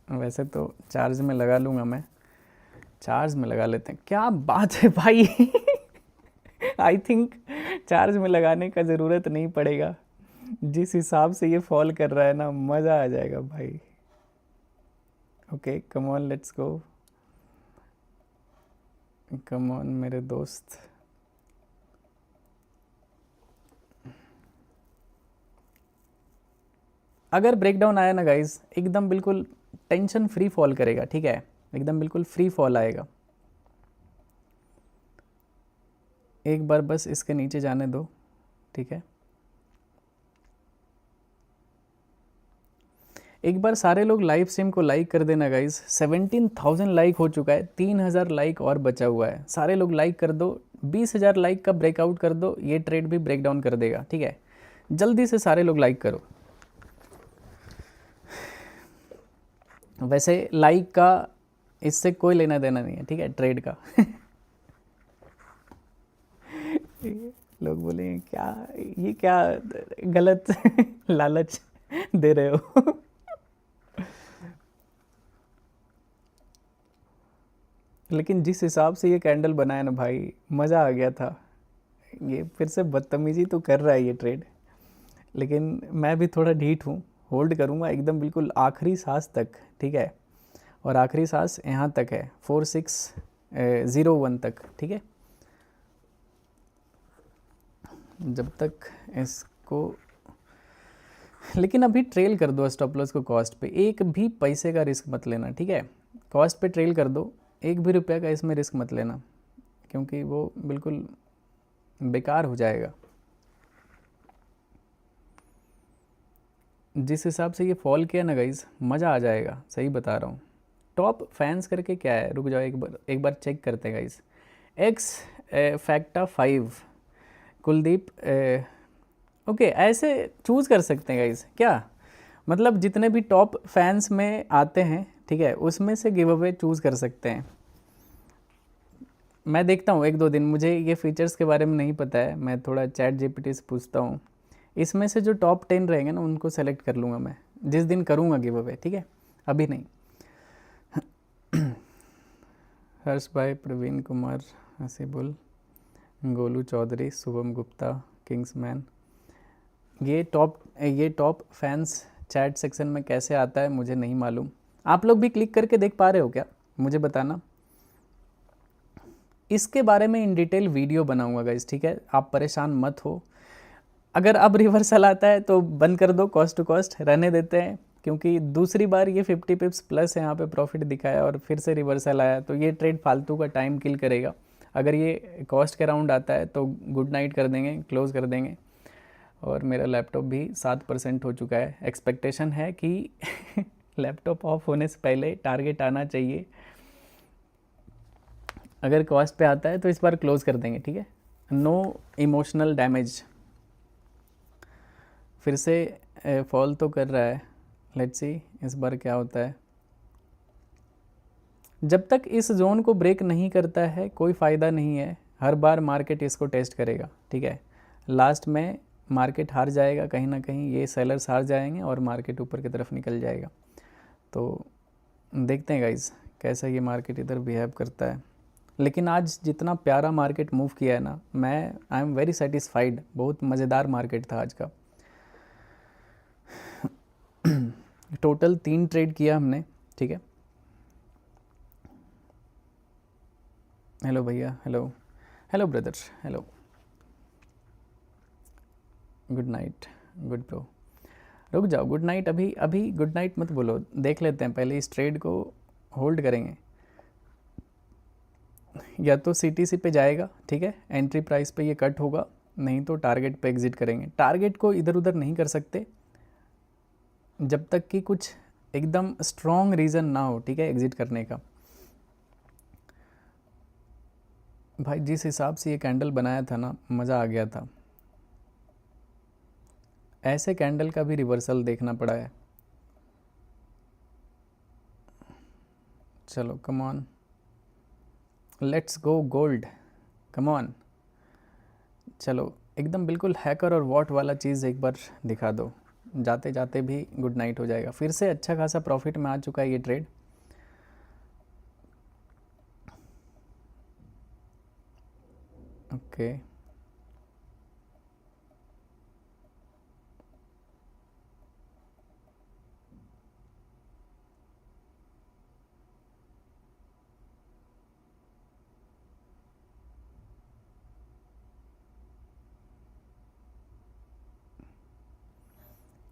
वैसे तो चार्ज में लगा लूँगा, मैं चार्ज में लगा लेते हैं। क्या बात है भाई आई थिंक चार्ज में लगाने का ज़रूरत नहीं पड़ेगा। जिस हिसाब से ये फॉल कर रहा है ना, मज़ा आ जाएगा भाई। Okay come on let's go, come on मेरे दोस्त। अगर ब्रेकडाउन आया ना गाइज, एकदम बिल्कुल टेंशन फ्री फॉल करेगा, ठीक है, एकदम बिल्कुल फ्री फॉल आएगा। एक बार बस इसके नीचे जाने दो, ठीक है। एक बार सारे लोग लाइव स्ट्रीम को लाइक कर देना गाइज। 17,000 लाइक हो चुका है, 3,000 लाइक और बचा हुआ है। सारे लोग लाइक कर दो, 20,000 लाइक का ब्रेकआउट कर दो, ये ट्रेड भी ब्रेकडाउन कर देगा, ठीक है। जल्दी से सारे लोग लाइक करो। वैसे लाइक का इससे कोई लेना देना नहीं है, ठीक है, ट्रेड का लोग बोलेंगे क्या ये क्या गलत लालच दे रहे हो लेकिन जिस हिसाब से ये कैंडल बनाया ना भाई, मज़ा आ गया था। ये फिर से बदतमीजी तो कर रहा है ये ट्रेड, लेकिन मैं भी थोड़ा ढीठ हूँ, होल्ड करूँगा एकदम बिल्कुल आखिरी सांस तक, ठीक है। और आखिरी सांस यहाँ तक है 4601 तक, ठीक है। जब तक इसको, लेकिन अभी ट्रेल कर दो स्टॉप लॉस को कॉस्ट पे, एक भी पैसे का रिस्क मत लेना, ठीक है। कॉस्ट पे ट्रेल कर दो, एक भी रुपये का इसमें रिस्क मत लेना, क्योंकि वो बिल्कुल बेकार हो जाएगा। जिस हिसाब से ये फॉल किया ना गाइज, मज़ा आ जाएगा, सही बता रहा हूँ। टॉप फैंस करके क्या है, रुक जाओ एक बार चेक करते हैं गाइज। एक्स फैक्टा 5 कुलदीप, ओके ऐसे चूज़ कर सकते हैं गाइज क्या, मतलब जितने भी टॉप फैंस में आते हैं, ठीक है, उसमें से गिव अवे चूज़ कर सकते हैं। मैं देखता हूँ 1-2 दिन, मुझे ये फीचर्स के बारे में नहीं पता है, मैं थोड़ा चैट जीपीटी से पूछता हूँ। इसमें से जो टॉप 10 रहेंगे ना उनको सेलेक्ट कर लूँगा मैं, जिस दिन करूँगा गिव अवे, ठीक है, अभी नहीं। हर्ष भाई, प्रवीण कुमार, हसीबुल, गोलू चौधरी, शुभम गुप्ता, किंग्समैन, ये टॉप फैंस चैट सेक्शन में कैसे आता है मुझे नहीं मालूम। आप लोग भी क्लिक करके देख पा रहे हो क्या, मुझे बताना। इसके बारे में इन डिटेल वीडियो बनाऊंगा गाइस, ठीक है, आप परेशान मत हो। अगर अब रिवर्सल आता है तो बंद कर दो, कॉस्ट टू कॉस्ट रहने देते हैं, क्योंकि दूसरी बार ये 50 पिप्स प्लस यहाँ पे प्रॉफिट दिखाया और फिर से रिवर्सल आया, तो ये ट्रेड फालतू का टाइम किल करेगा। अगर ये कॉस्ट के राउंड आता है तो गुड नाइट कर देंगे, क्लोज कर देंगे। और मेरा लैपटॉप भी 7% हो चुका है। एक्सपेक्टेशन है कि लैपटॉप ऑफ होने से पहले टारगेट आना चाहिए। अगर कॉस्ट पे आता है तो इस बार क्लोज कर देंगे, ठीक है। No emotional damage. फिर से फॉल तो कर रहा है, लेट्स सी इस बार क्या होता है। जब तक इस जोन को ब्रेक नहीं करता है कोई फ़ायदा नहीं है। हर बार मार्केट इसको टेस्ट करेगा, ठीक है। लास्ट में मार्केट हार जाएगा कहीं ना कहीं, ये सेलर्स हार जाएंगे और मार्केट ऊपर की तरफ निकल जाएगा। तो देखते हैं गाइज कैसा ये मार्केट इधर बिहेव करता है। लेकिन आज जितना प्यारा मार्केट मूव किया है ना, मैं आई एम वेरी सेटिस्फाइड। बहुत मज़ेदार मार्केट था आज का। टोटल 3 ट्रेड किया हमने, ठीक है। हेलो भैया, hello hello brother, hello, good night, good bro. रुक जाओ, गुड नाइट अभी अभी गुड नाइट मत बोलो, देख लेते हैं पहले इस ट्रेड को होल्ड करेंगे। या तो सीटीसी पे जाएगा, ठीक है, एंट्री प्राइस पे ये कट होगा, नहीं तो टारगेट पे एग्जिट करेंगे। टारगेट को इधर उधर नहीं कर सकते जब तक कि कुछ एकदम स्ट्रॉन्ग रीज़न ना हो, ठीक है, एग्जिट करने का। भाई जिस हिसाब से ये कैंडल बनाया था ना, मज़ा आ गया था। ऐसे कैंडल का भी रिवर्सल देखना पड़ा है। चलो come on, let's go gold, come on. चलो एकदम बिल्कुल हैकर और वॉट वाला चीज़ एक बार दिखा दो, जाते जाते भी गुड नाइट हो जाएगा। फिर से अच्छा खासा प्रॉफिट में आ चुका है ये ट्रेड। ओके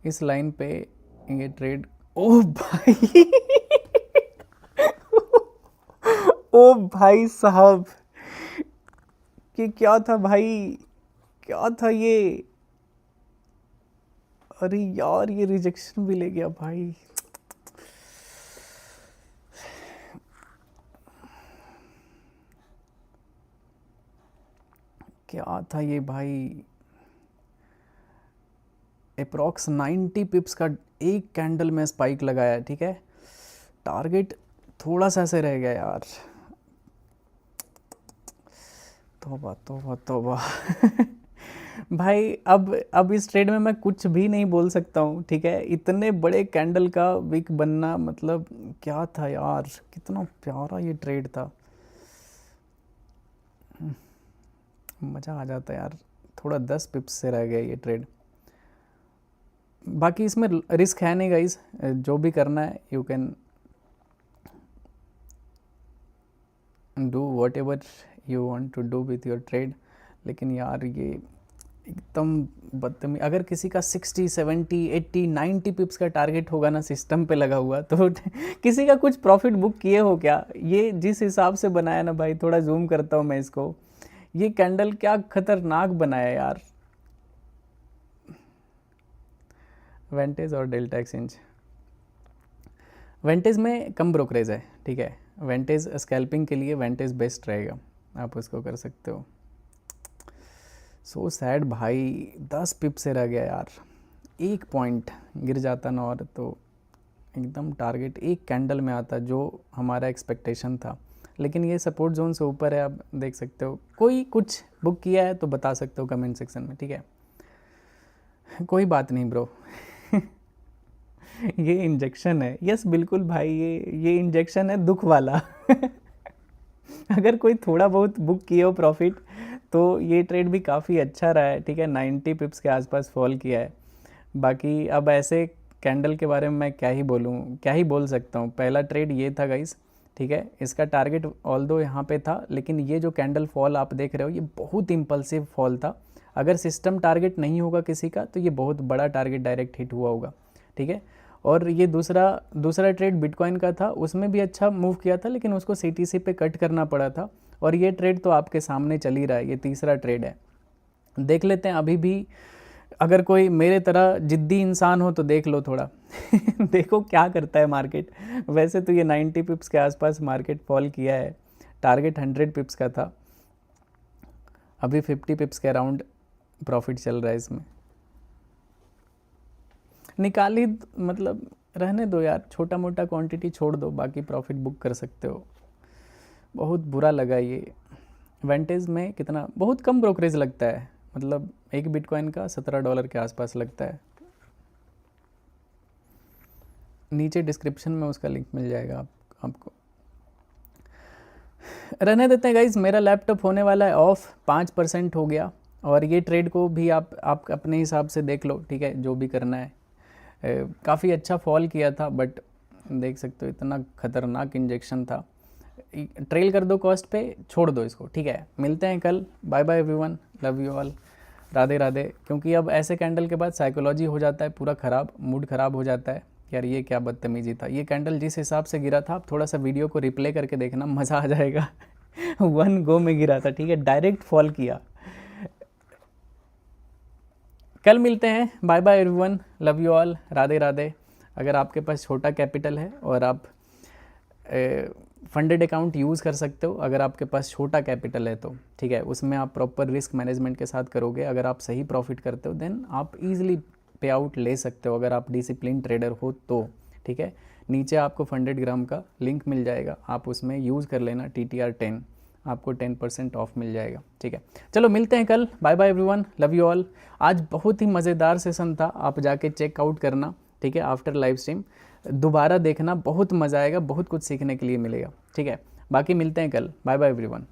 इस लाइन पे ये ट्रेड, ओ भाई ओ भाई साहब, ये क्या था भाई, क्या था ये। अरे यार ये रिजेक्शन भी ले गया भाई। क्या था ये भाई, अप्रॉक्स 90 पिप्स का एक कैंडल में स्पाइक लगाया, ठीक है। टारगेट थोड़ा सा से रह गया यार, तौबा तौबा तौबा। भाई अब इस ट्रेड में मैं कुछ भी नहीं बोल सकता हूँ, ठीक है। इतने बड़े कैंडल का विक बनना मतलब क्या था यार, कितना प्यारा ये ट्रेड था, मज़ा आ जाता यार। थोड़ा 10 पिप्स से रह गया ये ट्रेड। बाकी इसमें रिस्क है नहीं गाइस, जो भी करना है you can do whatever you want to do with your trade. लेकिन यार ये एकदम बदतमीज, अगर किसी का 60 70 80 90 पिप्स का टारगेट होगा ना सिस्टम पे लगा हुआ, तो किसी का कुछ प्रॉफिट बुक किए हो क्या। ये जिस हिसाब से बनाया ना भाई, थोड़ा जूम करता हूँ मैं इसको, ये कैंडल क्या खतरनाक बनाया यार। वेंटेज और डेल्टा एक्सचेंज, वेंटेज में कम ब्रोकरेज है, ठीक है। वेंटेज स्कैल्पिंग के लिए वेंटेज बेस्ट रहेगा, आप उसको कर सकते हो। सो सैड भाई, 10 पिप से रह गया यार, एक पॉइंट गिर जाता ना और तो एकदम टारगेट एक कैंडल में आता जो हमारा एक्सपेक्टेशन था। लेकिन ये सपोर्ट जोन से ऊपर है, आप देख सकते हो। कोई कुछ बुक किया है तो बता सकते हो कमेंट सेक्शन में, ठीक है। कोई बात नहीं ब्रो। ये इंजेक्शन है, यस बिल्कुल भाई, ये इंजेक्शन है दुख वाला। अगर कोई थोड़ा बहुत बुक किए हो प्रॉफिट तो ये ट्रेड भी काफ़ी अच्छा रहा है, ठीक है। 90 पिप्स के आसपास फॉल किया है। बाकी अब ऐसे कैंडल के बारे में मैं क्या ही बोलूँ, क्या ही बोल सकता हूँ। पहला ट्रेड ये था गाइस, ठीक है। इसका टारगेट ऑल्दो यहाँ पे था, लेकिन ये जो कैंडल फॉल आप देख रहे हो ये बहुत इम्पल्सिव फॉल था। अगर सिस्टम टारगेट नहीं होगा किसी का तो ये बहुत बड़ा टारगेट डायरेक्ट हिट हुआ होगा, ठीक है। और ये दूसरा ट्रेड बिटकॉइन का था, उसमें भी अच्छा मूव किया था, लेकिन उसको सीटीसी पे कट करना पड़ा था। और ये ट्रेड तो आपके सामने चल ही रहा है, ये तीसरा ट्रेड है। देख लेते हैं अभी भी अगर कोई मेरे तरह जिद्दी इंसान हो तो देख लो थोड़ा देखो क्या करता है मार्केट। वैसे तो ये 90 पिप्स के आसपास मार्केट फॉल किया है, टारगेट 100 पिप्स का था, अभी 50 पिप्स के अराउंड प्रॉफिट चल रहा है इसमें। निकाली मतलब रहने दो यार, छोटा मोटा क्वांटिटी छोड़ दो, बाकी प्रॉफिट बुक कर सकते हो। बहुत बुरा लगा ये। वेंटेज में कितना, बहुत कम ब्रोकरेज लगता है, मतलब एक बिटकॉइन का $17 के आसपास लगता है। नीचे डिस्क्रिप्शन में उसका लिंक मिल जाएगा आपको। रहने देते हैं गाइज, मेरा लैपटॉप होने वाला है ऑफ, 5% हो गया। और ये ट्रेड को भी आप अपने हिसाब से देख लो, ठीक है, जो भी करना है। काफ़ी अच्छा फॉल किया था, बट देख सकते हो इतना ख़तरनाक इंजेक्शन था। ट्रेल कर दो कॉस्ट पे, छोड़ दो इसको, ठीक है। मिलते हैं कल, bye bye everyone, love you all, Radhe Radhe. क्योंकि अब ऐसे कैंडल के बाद साइकोलॉजी हो जाता है पूरा ख़राब, मूड ख़राब हो जाता है, यार ये क्या बदतमीजी था। ये कैंडल जिस हिसाब से गिरा था, आप थोड़ा सा वीडियो को रिप्ले करके देखना, मज़ा आ जाएगा 1 गो में गिरा था, ठीक है, डायरेक्ट फॉल किया। कल मिलते हैं, bye bye everyone, love you all, Radhe Radhe. अगर आपके पास छोटा कैपिटल है और आप फंडेड अकाउंट यूज़ कर सकते हो, अगर आपके पास छोटा कैपिटल है तो, ठीक है, उसमें आप प्रॉपर रिस्क मैनेजमेंट के साथ करोगे, अगर आप सही प्रॉफिट करते हो, देन आप इजीली पे आउट ले सकते हो, अगर आप डिसिप्लिन ट्रेडर हो तो, ठीक है। नीचे आपको 100 ग्राम का लिंक मिल जाएगा, आप उसमें यूज़ कर लेना, TTR 10, आपको 10% ऑफ मिल जाएगा, ठीक है। चलो मिलते हैं कल, bye bye everyone, love you all. आज बहुत ही मज़ेदार सेशन था, आप जाके चेकआउट करना, ठीक है, आफ्टर लाइव स्ट्रीम दोबारा देखना, बहुत मज़ा आएगा, बहुत कुछ सीखने के लिए मिलेगा, ठीक है। बाकी मिलते हैं कल, बाय बाय एवरीवन।